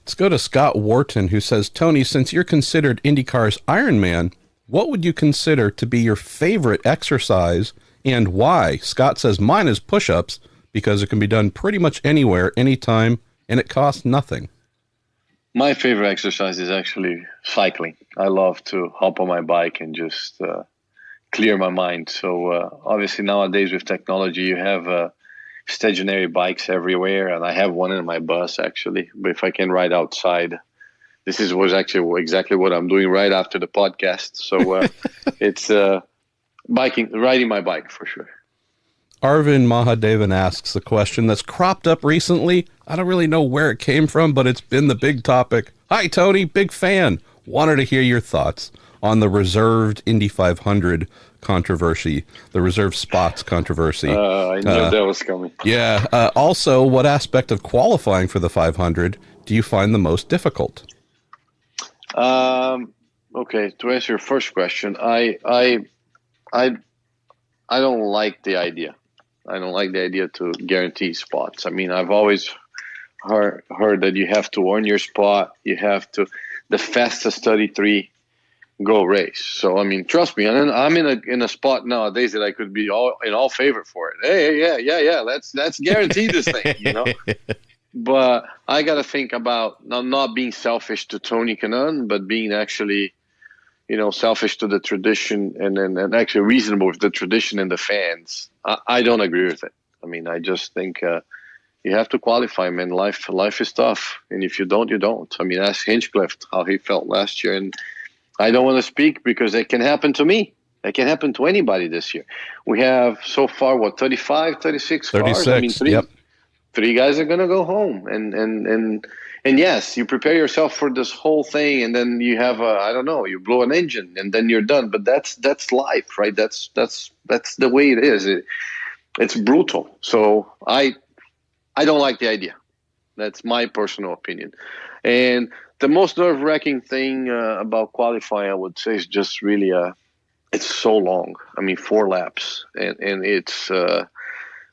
Let's go to Scott Wharton, who says, Tony, since you're considered IndyCar's Iron Man, what would you consider to be your favorite exercise and why? Scott says, mine is push-ups because it can be done pretty much anywhere, anytime, and it costs nothing. My favorite exercise is actually cycling. I love to hop on my bike and just clear my mind. So obviously nowadays with technology, you have stationary bikes everywhere, and I have one in my bus actually. But if I can ride outside, was actually exactly what I'm doing right after the podcast. So it's riding my bike for sure. Arvind Mahadevan asks a question that's cropped up recently. I don't really know where it came from, but it's been the big topic. Hi, Tony, big fan. Wanted to hear your thoughts on the reserved Indy 500 controversy, the reserved spots controversy. I knew that was coming. Yeah. Also, what aspect of qualifying for the 500 do you find the most difficult? Okay, to answer your first question, I don't like the idea. I don't like the idea to guarantee spots. I mean, I've always heard that you have to earn your spot. You have to, the fastest 33 go race. So, I mean, trust me, and I'm in a spot nowadays that I could be in all favor for it. Hey, yeah. Let's guarantee this thing, But I got to think about not being selfish to Tony Kanaan, but being actually, selfish to the tradition and actually reasonable with the tradition and the fans. I don't agree with it. I mean, I just think you have to qualify, man. Life is tough. And if you don't, you don't. I mean, ask Hinchcliffe how he felt last year. And I don't want to speak because it can happen to me. It can happen to anybody this year. We have so far, 35, 36 cars? 36, yep. Three guys are going to go home. And yes, you prepare yourself for this whole thing, and then you have you blow an engine, and then you're done. But that's life, right? That's the way it is. It's brutal. So I don't like the idea. That's my personal opinion. And the most nerve-wracking thing about qualifying, I would say, is just really it's so long. I mean, 4 laps, and it's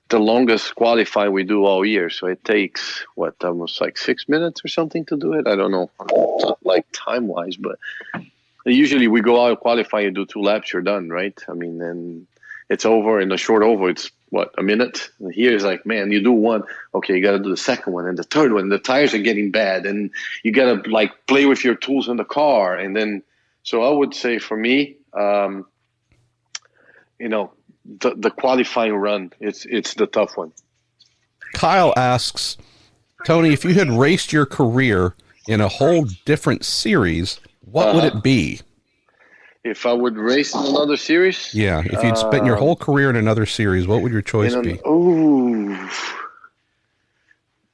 the longest qualifying we do all year. So it takes almost like 6 minutes or something to do it. I don't know, not like time wise, but usually we go out qualify, you do 2 laps, you're done, right? I mean, then it's over. In the short over, it's a minute. And here is like, man, you do one, okay, you got to do the second one and the third one. The tires are getting bad, and you got to like play with your tools in the car. And then, so I would say for me, the qualifying run, it's the tough one. Kyle asks, Tony, if you had raced your career in a whole different series, what would it be? If I would race in another series? Yeah, if you'd spent your whole career in another series, what would your choice be? Oh,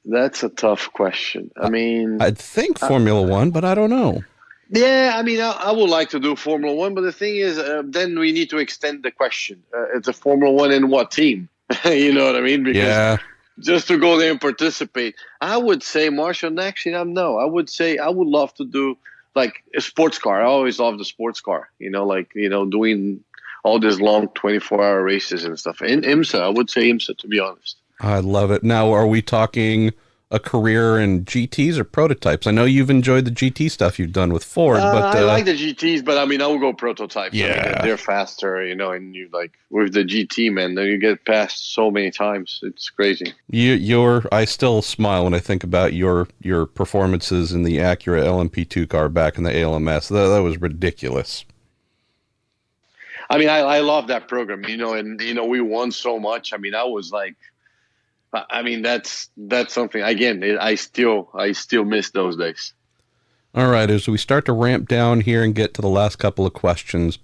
that's a tough question. I mean, I'd think Formula One, but I don't know. Yeah, I mean, I would like to do Formula One, but the thing is, then we need to extend the question. It's a Formula One in what team? You know what I mean? Because just to go there and participate, I would say, Marshall, actually, no. I would say I would love to do like a sports car. I always loved the sports car, doing all these long 24-hour races and stuff. And IMSA, I would say IMSA, to be honest. I love it. Now, are we talking a career in GTs or prototypes? I know you've enjoyed the GT stuff you've done with Ford, but I like the GTs, but I mean, I will go prototypes. Yeah. I mean, they're faster, and you like with the GT, man, then you get past so many times. It's crazy. I still smile when I think about your performances in the Acura LMP2 car back in the ALMS. That was ridiculous. I mean, I love that program, and we won so much. I mean, I was like, I mean, that's something. Again, I still miss those days. All right, as we start to ramp down here and get to the last couple of questions,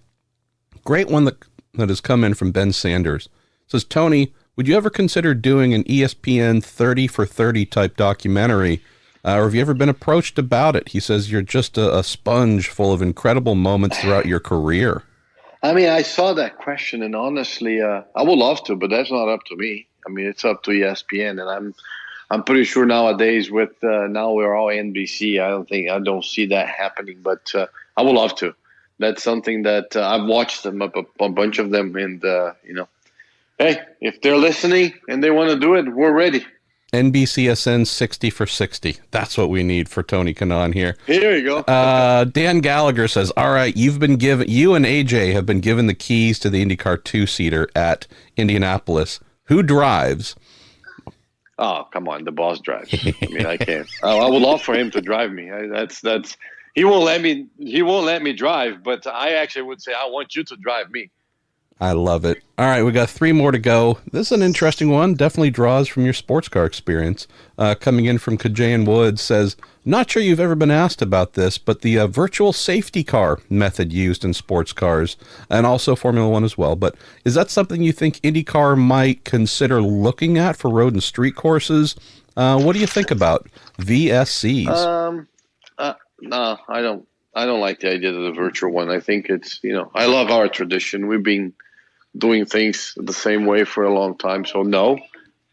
great one that has come in from Ben Sanders. It says, Tony, would you ever consider doing an ESPN 30 for 30 type documentary? Or have you ever been approached about it? He says you're just a sponge full of incredible moments throughout your career. I mean, I saw that question, and honestly, I would love to, but that's not up to me. I mean, it's up to ESPN, and I'm pretty sure nowadays with now we're all NBC. I don't see that happening, but I would love to. That's something that I've watched them a bunch of them, and hey, if they're listening and they want to do it, we're ready. NBCSN 60 for 60. That's what we need for Tony Kanaan here. Here you go. Dan Gallagher says, all right, you and AJ have been given the keys to the IndyCar two-seater at Indianapolis. Who drives? Oh, come on. The boss drives. I mean, I can't. I would love for him to drive me. He won't let me drive, but I actually would say, I want you to drive me. I love it. All right, we got 3 more to go. This is an interesting one. Definitely draws from your sports car experience. Coming in from Kajayan Woods says, not sure you've ever been asked about this, but the virtual safety car method used in sports cars, and also Formula One as well, but is that something you think IndyCar might consider looking at for road and street courses? What do you think about VSCs? No, I don't like the idea of the virtual one. I think it's, I love our tradition. We've been doing things the same way for a long time. So no,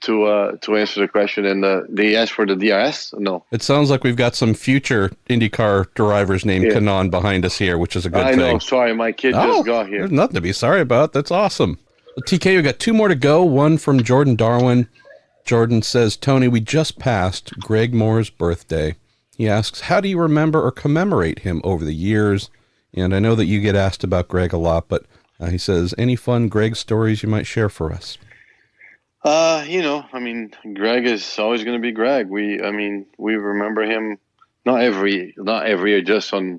to answer the question. And they asked for the DRS? No. It sounds like we've got some future IndyCar drivers named Kanaan behind us here, which is a good thing. I know. Sorry, my kid just got here. There's nothing to be sorry about. That's awesome. TK, we got 2 more to go. One from Jordan Darwin. Jordan says, Tony, we just passed Greg Moore's birthday. He asks, how do you remember or commemorate him over the years? And I know that you get asked about Greg a lot, but he says, any fun Greg stories you might share for us? I mean, Greg is always going to be Greg. We remember him not every year, just on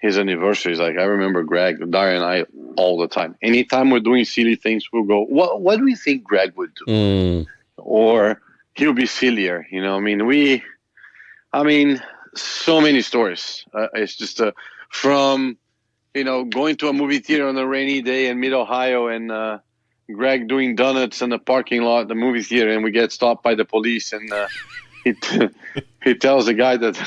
his anniversaries. Like I remember Greg, Daria and I all the time. Anytime we're doing silly things, we'll go, what do we think Greg would do? Or he'll be sillier. I mean, so many stories. It's just from, going to a movie theater on a rainy day in mid-Ohio and Greg doing donuts in the parking lot, the movie theater, and we get stopped by the police. And he tells the guy that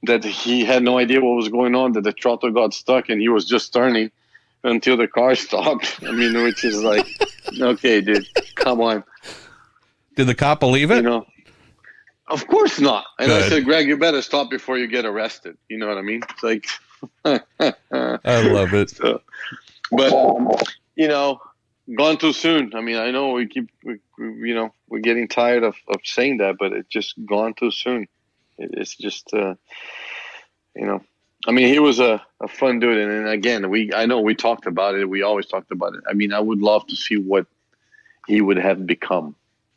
that he had no idea what was going on, that the throttle got stuck and he was just turning until the car stopped. I mean, which is like, okay, dude, come on. Did the cop believe it? Of course not. And Good. I said, Greg, you better stop before you get arrested. You know what I mean? It's like, I love it. So, but, gone too soon. I mean, I know we're getting tired of saying that, but it's just gone too soon. It's just, I mean, he was a fun dude. And again, I know we talked about it. We always talked about it. I mean, I would love to see what he would have become.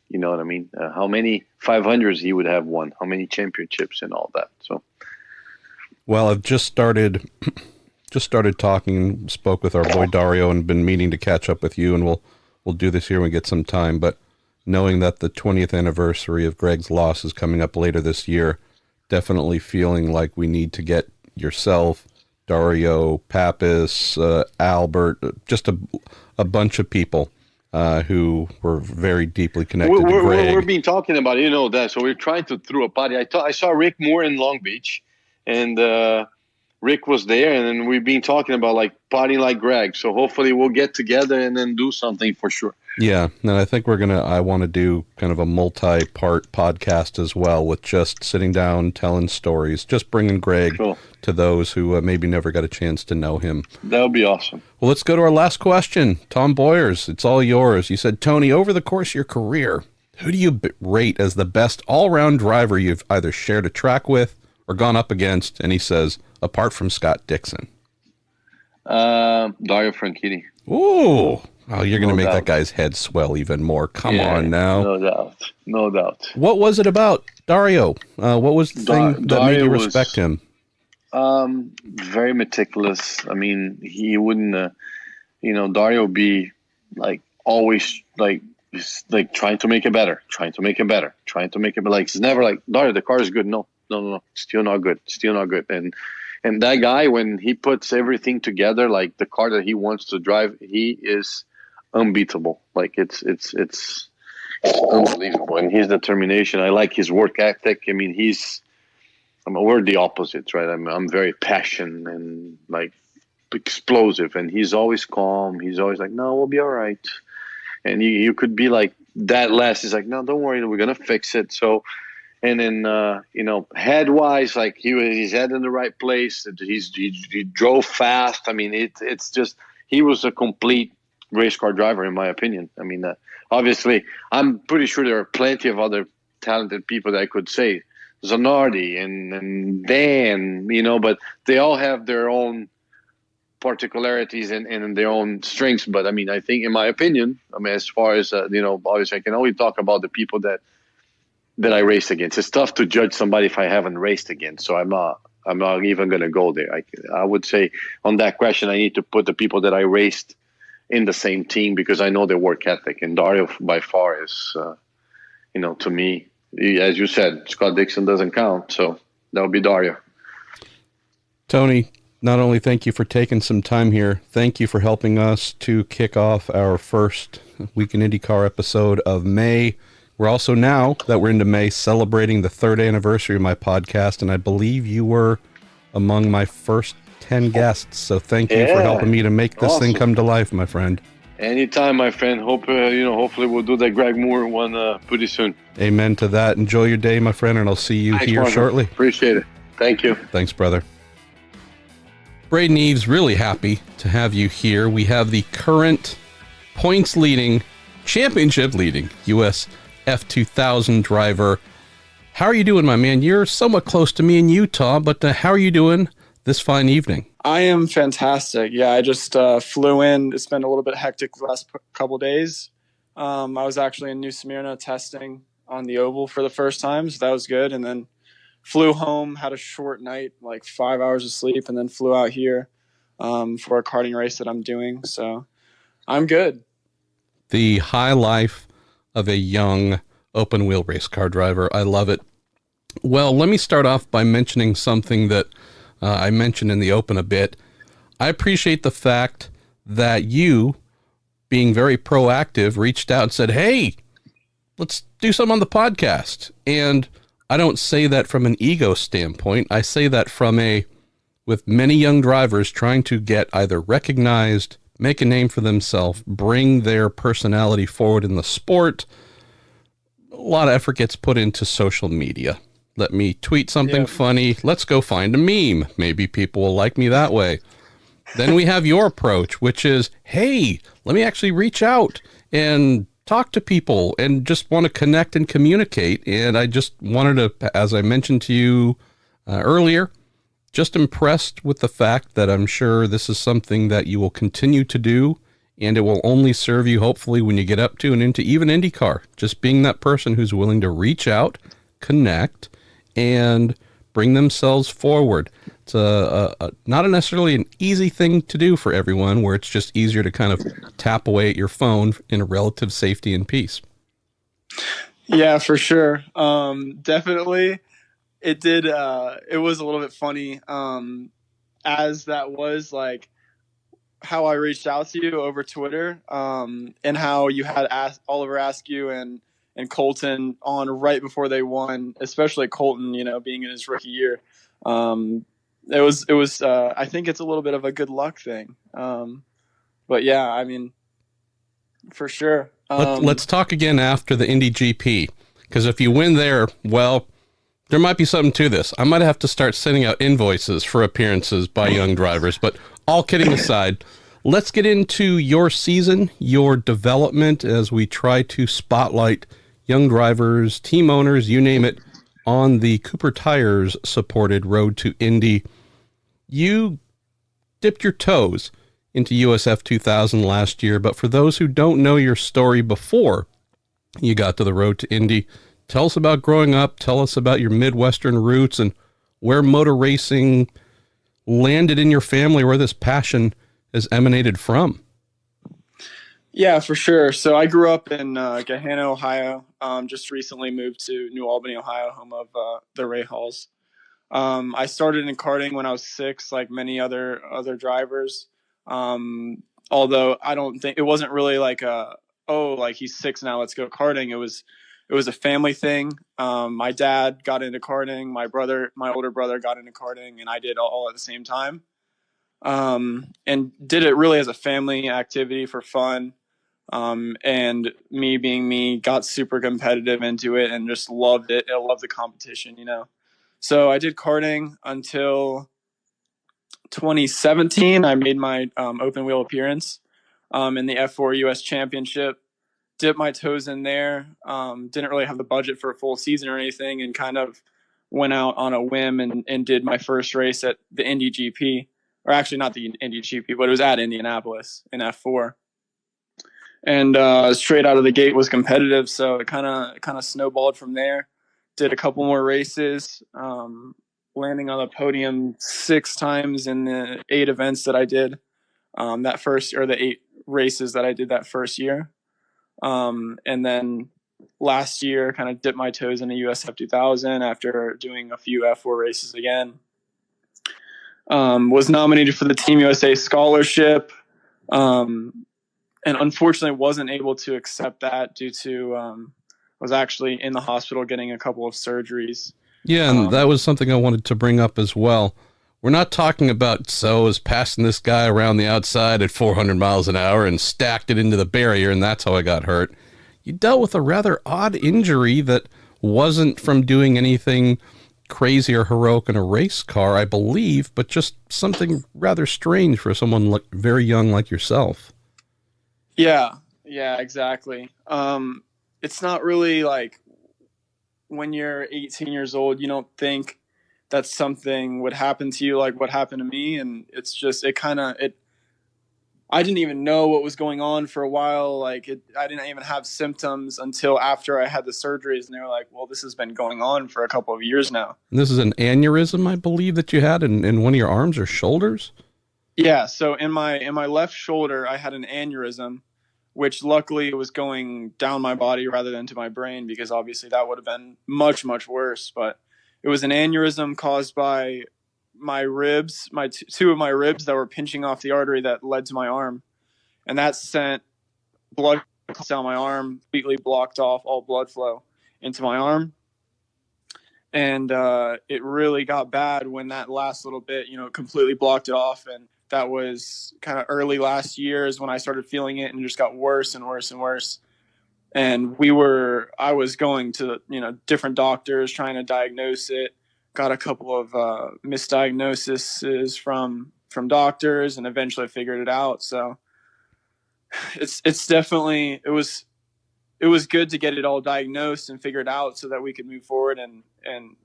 You know what I mean? How many 500s he would have won, how many championships and all that. So, well, I've just started talking, spoke with our boy Dario, and been meaning to catch up with you, and we'll do this here when we get some time. But knowing that the 20th anniversary of Greg's loss is coming up later this year, definitely feeling like we need to get yourself, Dario, Pappas, Albert, just a bunch of people who were very deeply connected to Greg. We've been talking about it, that. So we're trying to throw a party. I saw Rick Moore in Long Beach, and Rick was there, and then we've been talking about like partying like Greg. So hopefully we'll get together and then do something for sure. Yeah, and I think I want to do kind of a multi-part podcast as well, with just sitting down, telling stories, just bringing Greg to those who maybe never got a chance to know him. That would be awesome. Well, let's go to our last question. Tom Boyers, it's all yours. You said, Tony, over the course of your career, who do you rate as the best all-around driver you've either shared a track with or gone up against? And he says, apart from Scott Dixon. Dario Franchitti. Ooh. Oh, you're going to No make doubt. that guy's head swell even more. Come on now. No doubt. No doubt. What was it about Dario? What was the thing that Dario made you was- respect him? Very meticulous. I mean, he wouldn't, Dario would be like always like trying to make it better, trying to make it better. Like, it's never like, Dario, the car is good. No, still not good. And that guy, when he puts everything together, like the car that he wants to drive, he is unbeatable. Like it's unbelievable. And his determination, I like his work ethic. I mean, we're the opposites, right? I'm very passionate and like explosive, and he's always calm. He's always like, no, we'll be all right. And you could be like that less. He's like, no, don't worry, we're gonna fix it. So, and then head wise, like his head in the right place. He drove fast. I mean, it's just, he was a complete race car driver in my opinion. I mean, obviously, I'm pretty sure there are plenty of other talented people that I could say, Zanardi and Dan, but they all have their own particularities and their own strengths. But I mean, I think, in my opinion, as far as obviously, I can only talk about the people that I race against. It's tough to judge somebody if I haven't raced against. So I'm not even going to go there. I would say on that question, I need to put the people that I raced in the same team, because I know their work ethic. And Dario by far is, to me, as you said, Scott Dixon doesn't count. So that would be Dario. Tony, not only thank you for taking some time here, thank you for helping us to kick off our first Week in IndyCar episode of May. We're also, now that we're into May, celebrating the 3rd anniversary of my podcast, and I believe you were among my first 10 guests. So thank you for helping me to make this thing come to life, my friend. Anytime, my friend. Hopefully we'll do that Greg Moore one pretty soon. Amen to that. Enjoy your day, my friend, and I'll see you here shortly. Appreciate it. Thank you. Thanks, brother. Braden Eves, really happy to have you here. We have the current points leading, championship leading U.S. F2000 driver. How are you doing, my man? You're somewhat close to me in Utah, but how are you doing this fine evening? I am fantastic. Yeah, I just flew in. It's been a little bit hectic the last couple of days. I was actually in New Smyrna testing on the oval for the first time, so that was good. And then flew home, had a short night, like 5 hours of sleep, and then flew out here for a karting race that I'm doing. So I'm good. The high life of a young open wheel race car driver. I love it. Well, let me start off by mentioning something that I mentioned in the open a bit. I appreciate the fact that you, being very proactive, reached out and said, hey, let's do something on the podcast. And I don't say that from an ego standpoint. I say that with many young drivers trying to get either recognized, make a name for themselves, bring their personality forward in the sport. A lot of effort gets put into social media. Let me tweet something funny. Let's go find a meme. Maybe people will like me that way. Then we have your approach, which is, hey, let me actually reach out and talk to people and just want to connect and communicate. And I just wanted to, as I mentioned to you earlier, just impressed with the fact that I'm sure this is something that you will continue to do, and it will only serve you, hopefully, when you get up to and into even IndyCar. Just being that person who's willing to reach out, connect, and bring themselves forward. It's not necessarily an easy thing to do for everyone, where it's just easier to kind of tap away at your phone in a relative safety and peace. Yeah, for sure. Definitely. It did. It was a little bit funny, as that was like how I reached out to you over Twitter, and how you had Oliver Askew and Colton on right before they won, especially Colton, being in his rookie year. It was, I think it's a little bit of a good luck thing. But yeah, I mean, for sure. Let's talk again after the Indy GP, because if you win there, well, there might be something to this. I might have to start sending out invoices for appearances by young drivers, but all kidding aside, let's get into your season, your development, as we try to spotlight young drivers, team owners, you name it, on the Cooper Tires supported Road to Indy. You dipped your toes into USF 2000 last year, but for those who don't know your story before you got to the Road to Indy, tell us about growing up, tell us about your Midwestern roots and where motor racing landed in your family, where this passion has emanated from. Yeah, for sure. So I grew up in Gahanna, Ohio. Just recently moved to New Albany, Ohio, home of the Ray Halls. I started in karting when I was 6, like many other drivers. Although I don't think it wasn't really like like he's 6 now, let's go karting. It was a family thing. My dad got into karting, my older brother got into karting, and I did all at the same time. And did it really as a family activity for fun. And me being me, got super competitive into it and just loved it. I loved the competition, So I did karting until 2017. I made my open wheel appearance in the F4 US Championship. Dipped my toes in there. Didn't really have the budget for a full season or anything, and kind of went out on a whim and did my first race at the Indy GP, or actually not the Indy GP, but it was at Indianapolis in F4. And straight out of the gate was competitive, so it kind of snowballed from there. Did a couple more races, landing on the podium 6 times in the 8 events that I did the 8 races that I did that first year. And then last year, kind of dipped my toes in the USF 2000 after doing a few F4 races again. Was nominated for the Team USA scholarship. And unfortunately wasn't able to accept that due to was actually in the hospital getting a couple of surgeries. Yeah, and that was something I wanted to bring up as well. We're not talking about is passing this guy around the outside at 400 miles an hour and stacked it into the barrier, and that's how I got hurt. You dealt with a rather odd injury that wasn't from doing anything crazy or heroic in a race car, I believe, but just something rather strange for someone very young like yourself. Yeah, exactly. It's not really like when you're 18 years old, you don't think that something would happen to you like what happened to me. And it's just, I didn't even know what was going on for a while. I didn't even have symptoms until after I had the surgeries, and they were like, well, this has been going on for a couple of years now. And this is an aneurysm, I believe, that you had in one of your arms or shoulders? Yeah. So in my left shoulder, I had an aneurysm, which luckily was going down my body rather than to my brain, because obviously that would have been much, much worse. But it was an aneurysm caused by my ribs, two of my ribs that were pinching off the artery that led to my arm. And that sent blood down my arm, completely blocked off all blood flow into my arm. And it really got bad when that last little bit, completely blocked it off. And that was kind of early last year is when I started feeling it, and it just got worse and worse and worse. And I was going to, different doctors trying to diagnose it, got a couple of misdiagnoses from doctors, and eventually figured it out. So it's definitely, it was good to get it all diagnosed and figured out so that we could move forward and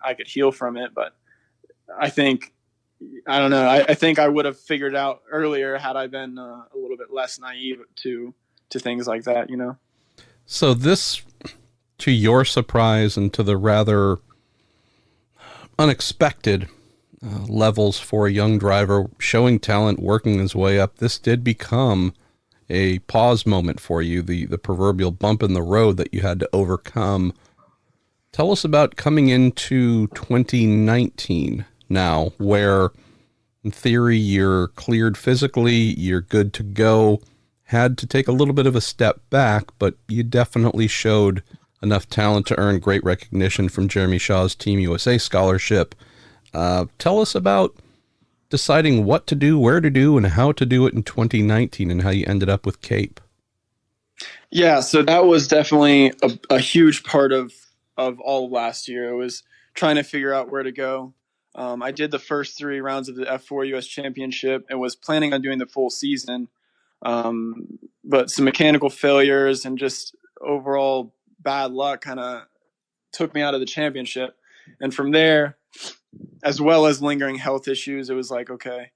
I could heal from it. But I think I would have figured out earlier had I been a little bit less naive to things like that, So this, to your surprise and to the rather unexpected levels for a young driver showing talent, working his way up, this did become a pause moment for you, the proverbial bump in the road that you had to overcome. Tell us about coming into 2019 now, where in theory you're cleared physically, you're good to go, had to take a little bit of a step back, but you definitely showed enough talent to earn great recognition from Jeremy Shaw's Team USA scholarship. Tell us about deciding what to do, where to do, and how to do it in 2019, and how you ended up with Cape. Yeah, so that was definitely a huge part of all of last year. It was trying to figure out where to go. I did the first 3 rounds of the F4 US Championship and was planning on doing the full season. But some mechanical failures and just overall bad luck kind of took me out of the championship. And from there, as well as lingering health issues, it was like, okay,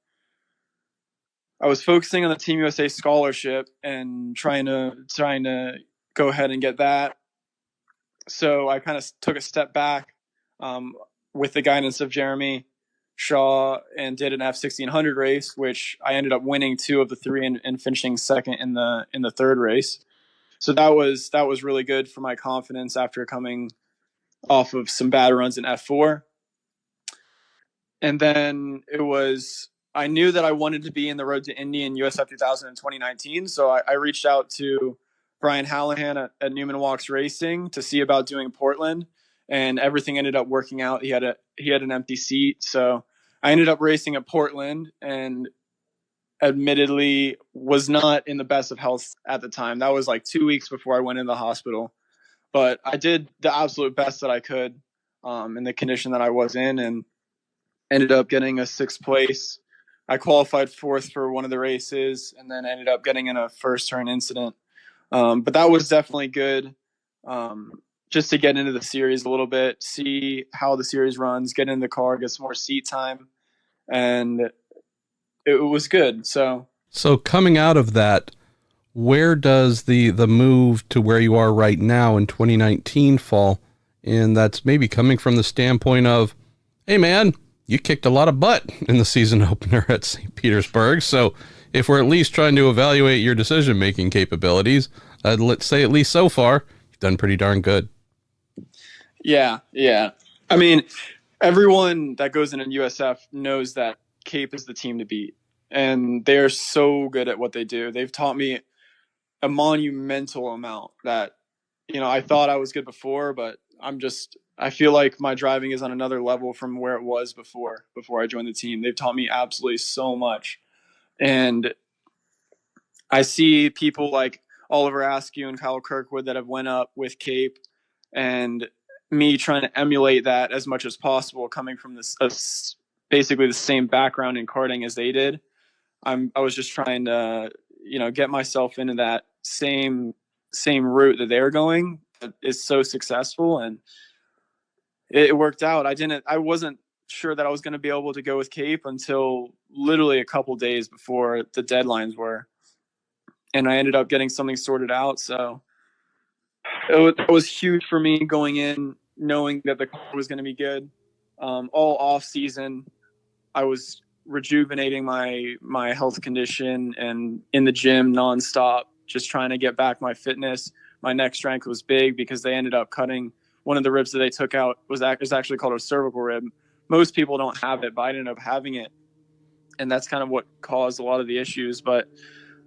I was focusing on the Team USA scholarship and trying to go ahead and get that. So I kind of took a step back with the guidance of Jeremy Shaw and did an F1600 race, which I ended up winning 2 of the 3 and finishing second in the third race. So that was really good for my confidence after coming off of some bad runs in F4. And then I knew that I wanted to be in the Road to Indy and USF 2000 in 2019. So I reached out to Brian Hallahan at Newman Walks Racing to see about doing Portland, and everything ended up working out. He had an empty seat. So I ended up racing at Portland, and admittedly was not in the best of health at the time. That was like 2 weeks before I went in the hospital, but I did the absolute best that I could in the condition that I was in, and ended up getting a 6th place. I qualified 4th for one of the races, and then ended up getting in a first turn incident. But that was definitely good, just to get into the series a little bit, see how the series runs, get in the car, get some more seat time, and it was good. So coming out of that, where does the move to where you are right now in 2019 fall? And that's maybe coming from the standpoint of, hey man, you kicked a lot of butt in the season opener at St. Petersburg. So if we're at least trying to evaluate your decision-making capabilities, let's say at least so far, you've done pretty darn good. Yeah. I mean, everyone that goes in USF knows that Cape is the team to beat, and they're so good at what they do. They've taught me a monumental amount that, I thought I was good before, but I feel like my driving is on another level from where it was before I joined the team. They've taught me absolutely so much. And I see people like Oliver Askew and Kyle Kirkwood that have went up with Cape, and me trying to emulate that as much as possible, coming from basically the same background in karting as they did. I was just trying to, get myself into that same route that they're going. It's so successful, and it worked out. I wasn't sure that I was going to be able to go with Cape until literally a couple days before the deadlines were, and I ended up getting something sorted out. So it was huge for me going in, knowing that the car was going to be good. All off season, I was rejuvenating my health condition and in the gym nonstop, just trying to get back my fitness. My neck strength was big because they ended up cutting one of the ribs that they took out was actually called a cervical rib. Most people don't have it, but I ended up having it, and that's kind of what caused a lot of the issues. But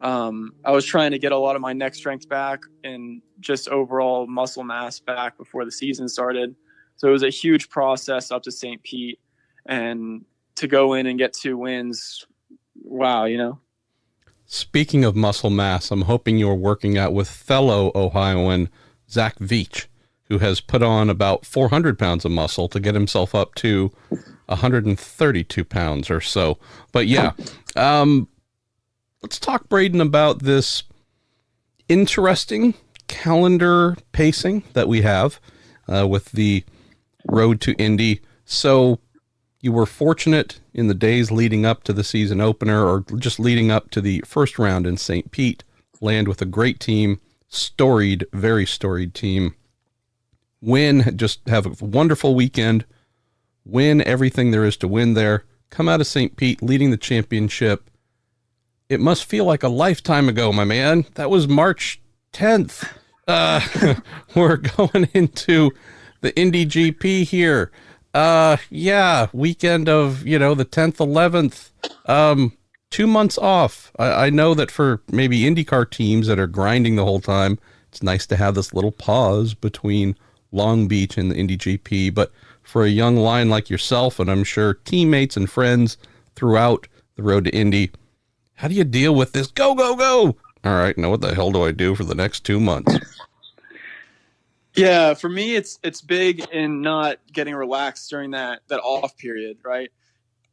I was trying to get a lot of my neck strength back and just overall muscle mass back before the season started. So it was a huge process up to St. Pete, and to go in and get 2 wins. Wow. Speaking of muscle mass, I'm hoping you're working out with fellow Ohioan Zach Veach, who has put on about 400 pounds of muscle to get himself up to 132 pounds or so. But yeah, let's talk, Braden, about this interesting calendar pacing that we have with the Road to Indy. So you were fortunate in the days leading up to the season opener, or just leading up to the first round in St. Pete, land with a great team, storied, very storied team. Win, just have a wonderful weekend, win everything there is to win there, come out of St. Pete leading the championship. It must feel like a lifetime ago, my man. That was March 10th. We're going into the Indy GP here. Weekend of, the 10th, 11th, 2 months off. I know that for maybe IndyCar teams that are grinding the whole time, it's nice to have this little pause between Long Beach and the Indy GP, but for a young line like yourself, and I'm sure teammates and friends throughout the Road to Indy, how do you deal with this? Go, go, go. All right. Now what the hell do I do for the next 2 months? Yeah, for me, it's big in not getting relaxed during that off period, right?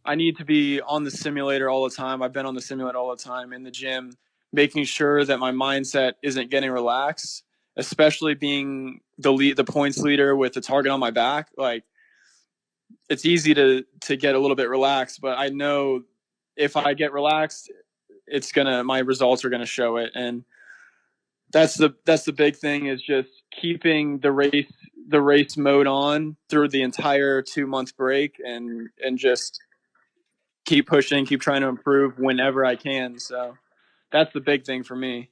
I need to be on the simulator all the time. I've been on the simulator all the time in the gym, making sure that my mindset isn't getting relaxed, especially being the points leader with the target on my back, like it's easy to get a little bit relaxed, but I know if I get relaxed, my results are gonna show it. And that's the big thing, is just keeping the race mode on through the entire 2-month break, and just keep pushing, keep trying to improve whenever I can. So that's the big thing for me.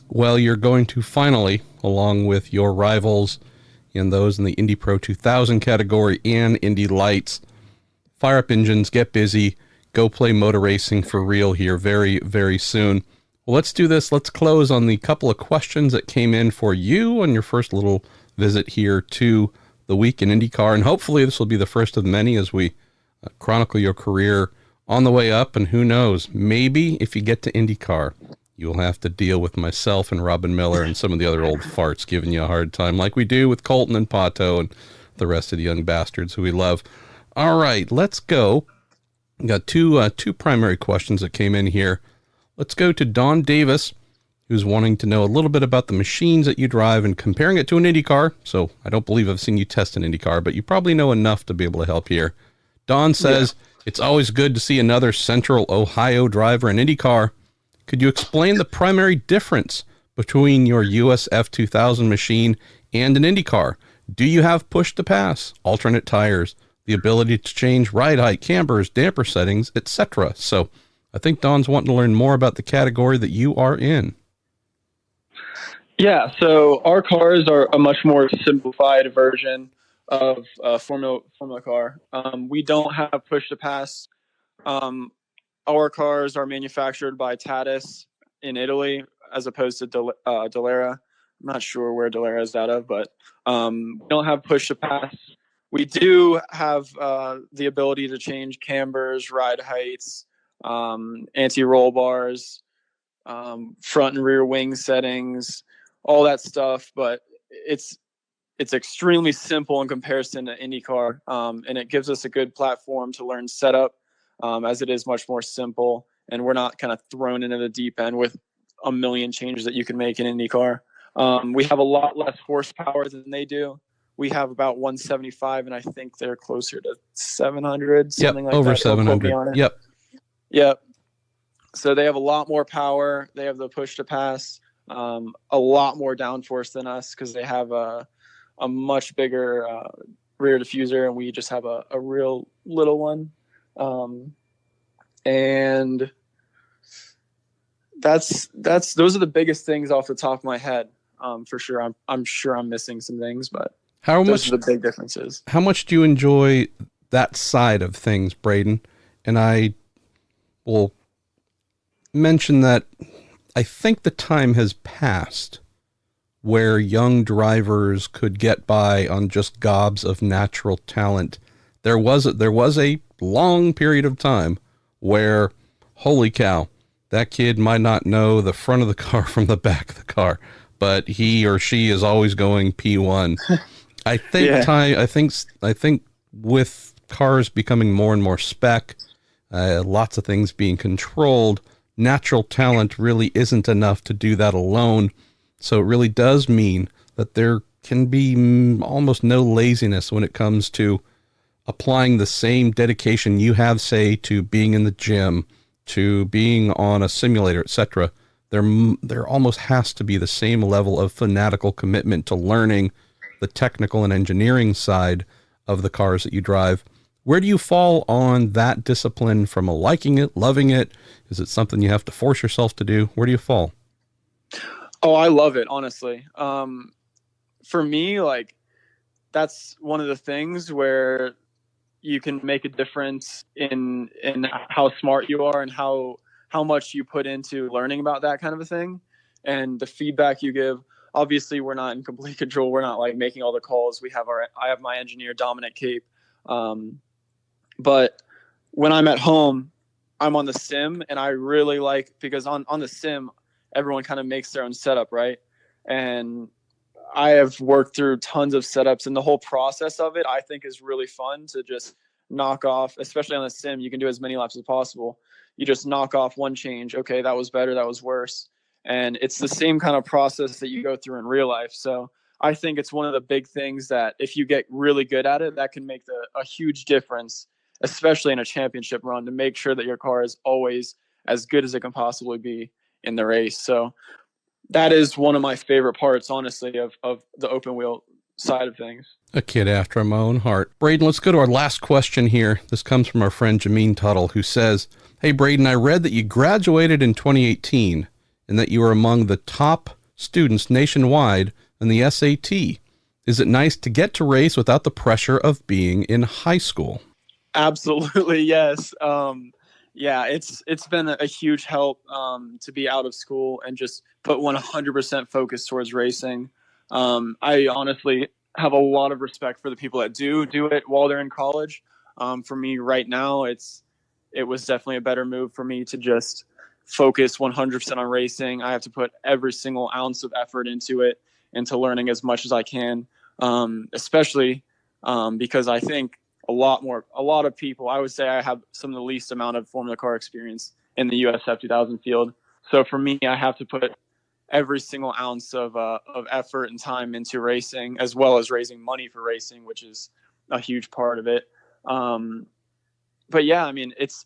Well, you're going to finally, along with your rivals and those in the Indy Pro 2000 category and Indy Lights, fire up engines, get busy, go play motor racing for real here very, very soon. Well, let's do this. Let's close on the couple of questions that came in for you on your first little visit here to the week in IndyCar. And hopefully this will be the first of many as we chronicle your career on the way up. And who knows, maybe if you get to IndyCar, you'll have to deal with myself and Robin Miller and some of the other old farts giving you a hard time like we do with Colton and Pato and the rest of the young bastards who we love. All right, let's go. We got two primary questions that came in here. Let's go to Don Davis, who's wanting to know a little bit about the machines that you drive and comparing it to an IndyCar. So I don't believe I've seen you test an IndyCar, but you probably know enough to be able to help here. Don says, It's always good to see another Central Ohio driver in IndyCar. Could you explain the primary difference between your US F2000 machine and an IndyCar? Do you have push to pass, alternate tires, the ability to change ride height, cambers, damper settings, etc.? So I think Don's wanting to learn more about the category that you are in. Yeah, so our cars are a much more simplified version of a Formula car. We don't have push to pass. Our cars are manufactured by Tatis in Italy, as opposed to Dallara. I'm not sure where Dallara is out of, but we don't have push to pass. We do have the ability to change cambers, ride heights, anti-roll bars, front and rear wing settings, all that stuff. But it's extremely simple in comparison to IndyCar, and it gives us a good platform to learn setup, as it is much more simple, and we're not kind of thrown into the deep end with a million changes that you can make in IndyCar. We have a lot less horsepower than they do. We have about 175, and I think they're closer to 700, something like over that. 700. Yep. So they have a lot more power. They have the push to pass, a lot more downforce than us, because they have a much bigger rear diffuser, and we just have a real little one. And those are the biggest things off the top of my head. For sure. I'm sure I'm missing some things, but those are the big differences. How much do you enjoy that side of things, Braden? And I will mention that I think the time has passed where young drivers could get by on just gobs of natural talent. There was a long period of time where, holy cow, that kid might not know the front of the car from the back of the car, but he or she is always going P1. I think with cars becoming more and more spec, lots of things being controlled, natural talent really isn't enough to do that alone. So it really does mean that there can be almost no laziness when it comes to applying the same dedication you have, say, to being in the gym, to being on a simulator, etc. There almost has to be the same level of fanatical commitment to learning the technical and engineering side of the cars that you drive. Where do you fall on that discipline from a liking it, loving it? Is it something you have to force yourself to do? Where do you fall? Oh, I love it, honestly. For me, like, that's one of the things where you can make a difference in how smart you are and how much you put into learning about that kind of a thing, and the feedback you give. Obviously, we're not in complete control. We're not like making all the calls. I have my engineer, Dominic Cape. But when I'm at home, I'm on the sim, and I really like, because on the sim, everyone kind of makes their own setup, right? And I have worked through tons of setups, and the whole process of it, I think, is really fun to just knock off, especially on the sim. You can do as many laps as possible. You just knock off one change. Okay, that was better. That was worse. And it's the same kind of process that you go through in real life. So I think it's one of the big things that if you get really good at it, that can make a huge difference, especially in a championship run, to make sure that your car is always as good as it can possibly be in the race. So that is one of my favorite parts, honestly, of the open wheel side of things. A kid after my own heart. Braden, let's go to our last question here. This comes from our friend Jameen Tuttle, who says, "Hey, Braden, I read that you graduated in 2018 and that you were among the top students nationwide in the SAT. Is it nice to get to race without the pressure of being in high school?" Absolutely, yes. Yeah, it's been a huge help to be out of school and just put 100% focus towards racing. I honestly have a lot of respect for the people that do it while they're in college. For me right now, it was definitely a better move for me to just focus 100% on racing. I have to put every single ounce of effort into it, into learning as much as I can, especially because I think a lot of people, I would say I have some of the least amount of Formula Car experience in the USF 2000 field. So for me, I have to put every single ounce of effort and time into racing, as well as raising money for racing, which is a huge part of it. But yeah, I mean, it's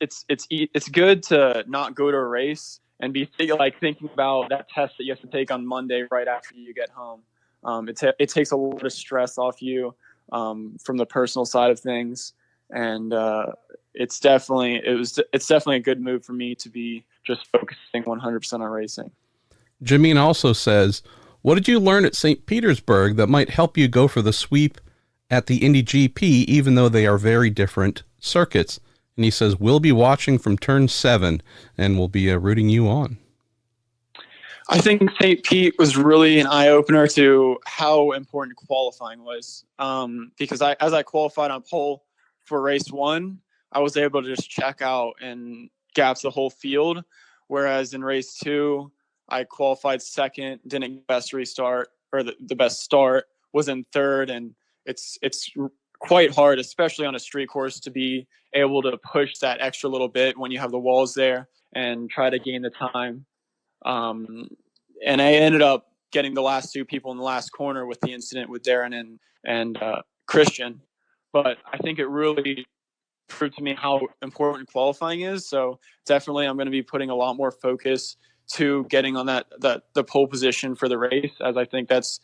good to not go to a race and be thinking about that test that you have to take on Monday right after you get home. It takes a lot of stress off you from the personal side of things, and it's definitely a good move for me to be just focusing 100% on racing. Jameen also says, "What did you learn at St. Petersburg that might help you go for the sweep at the Indy GP, even though they are very different circuits?" And he says, "We'll be watching from turn 7 and we'll be rooting you on." I think St. Pete was really an eye-opener to how important qualifying was, because as I qualified on pole for race 1, I was able to just check out and gap the whole field, whereas in race 2, I qualified second, didn't get the best restart or the best start, was in third, and it's quite hard, especially on a street course, to be able to push that extra little bit when you have the walls there and try to gain the time. And I ended up getting the last 2 people in the last corner with the incident with Darren and Christian. But I think it really proved to me how important qualifying is. So definitely I'm going to be putting a lot more focus to getting on the pole position for the race, as I think that's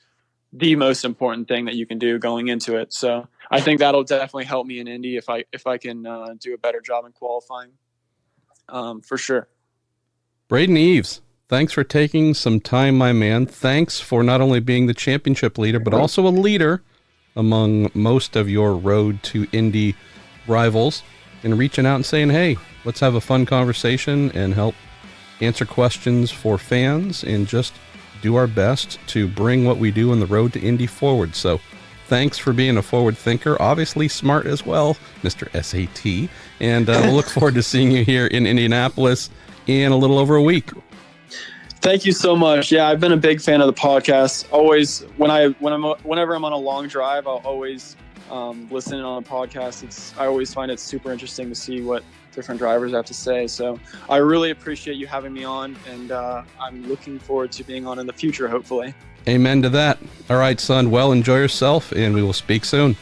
the most important thing that you can do going into it. So I think that'll definitely help me in Indy if I can do a better job in qualifying, for sure. Braden Eves, thanks for taking some time, my man. Thanks for not only being the championship leader, but also a leader among most of your road to Indy rivals, and reaching out and saying, "Hey, let's have a fun conversation and help answer questions for fans and just do our best to bring what we do on the road to Indy forward." So thanks for being a forward thinker, obviously smart as well, Mr. SAT, and we'll look forward to seeing you here in Indianapolis in a little over a week. Thank you so much. Yeah, I've been a big fan of the podcast. Always, whenever I'm on a long drive, I'll always listen on a podcast. I always find it super interesting to see what different drivers have to say. So I really appreciate you having me on, and I'm looking forward to being on in the future, hopefully. Amen to that. All right, son. Well, enjoy yourself, and we will speak soon.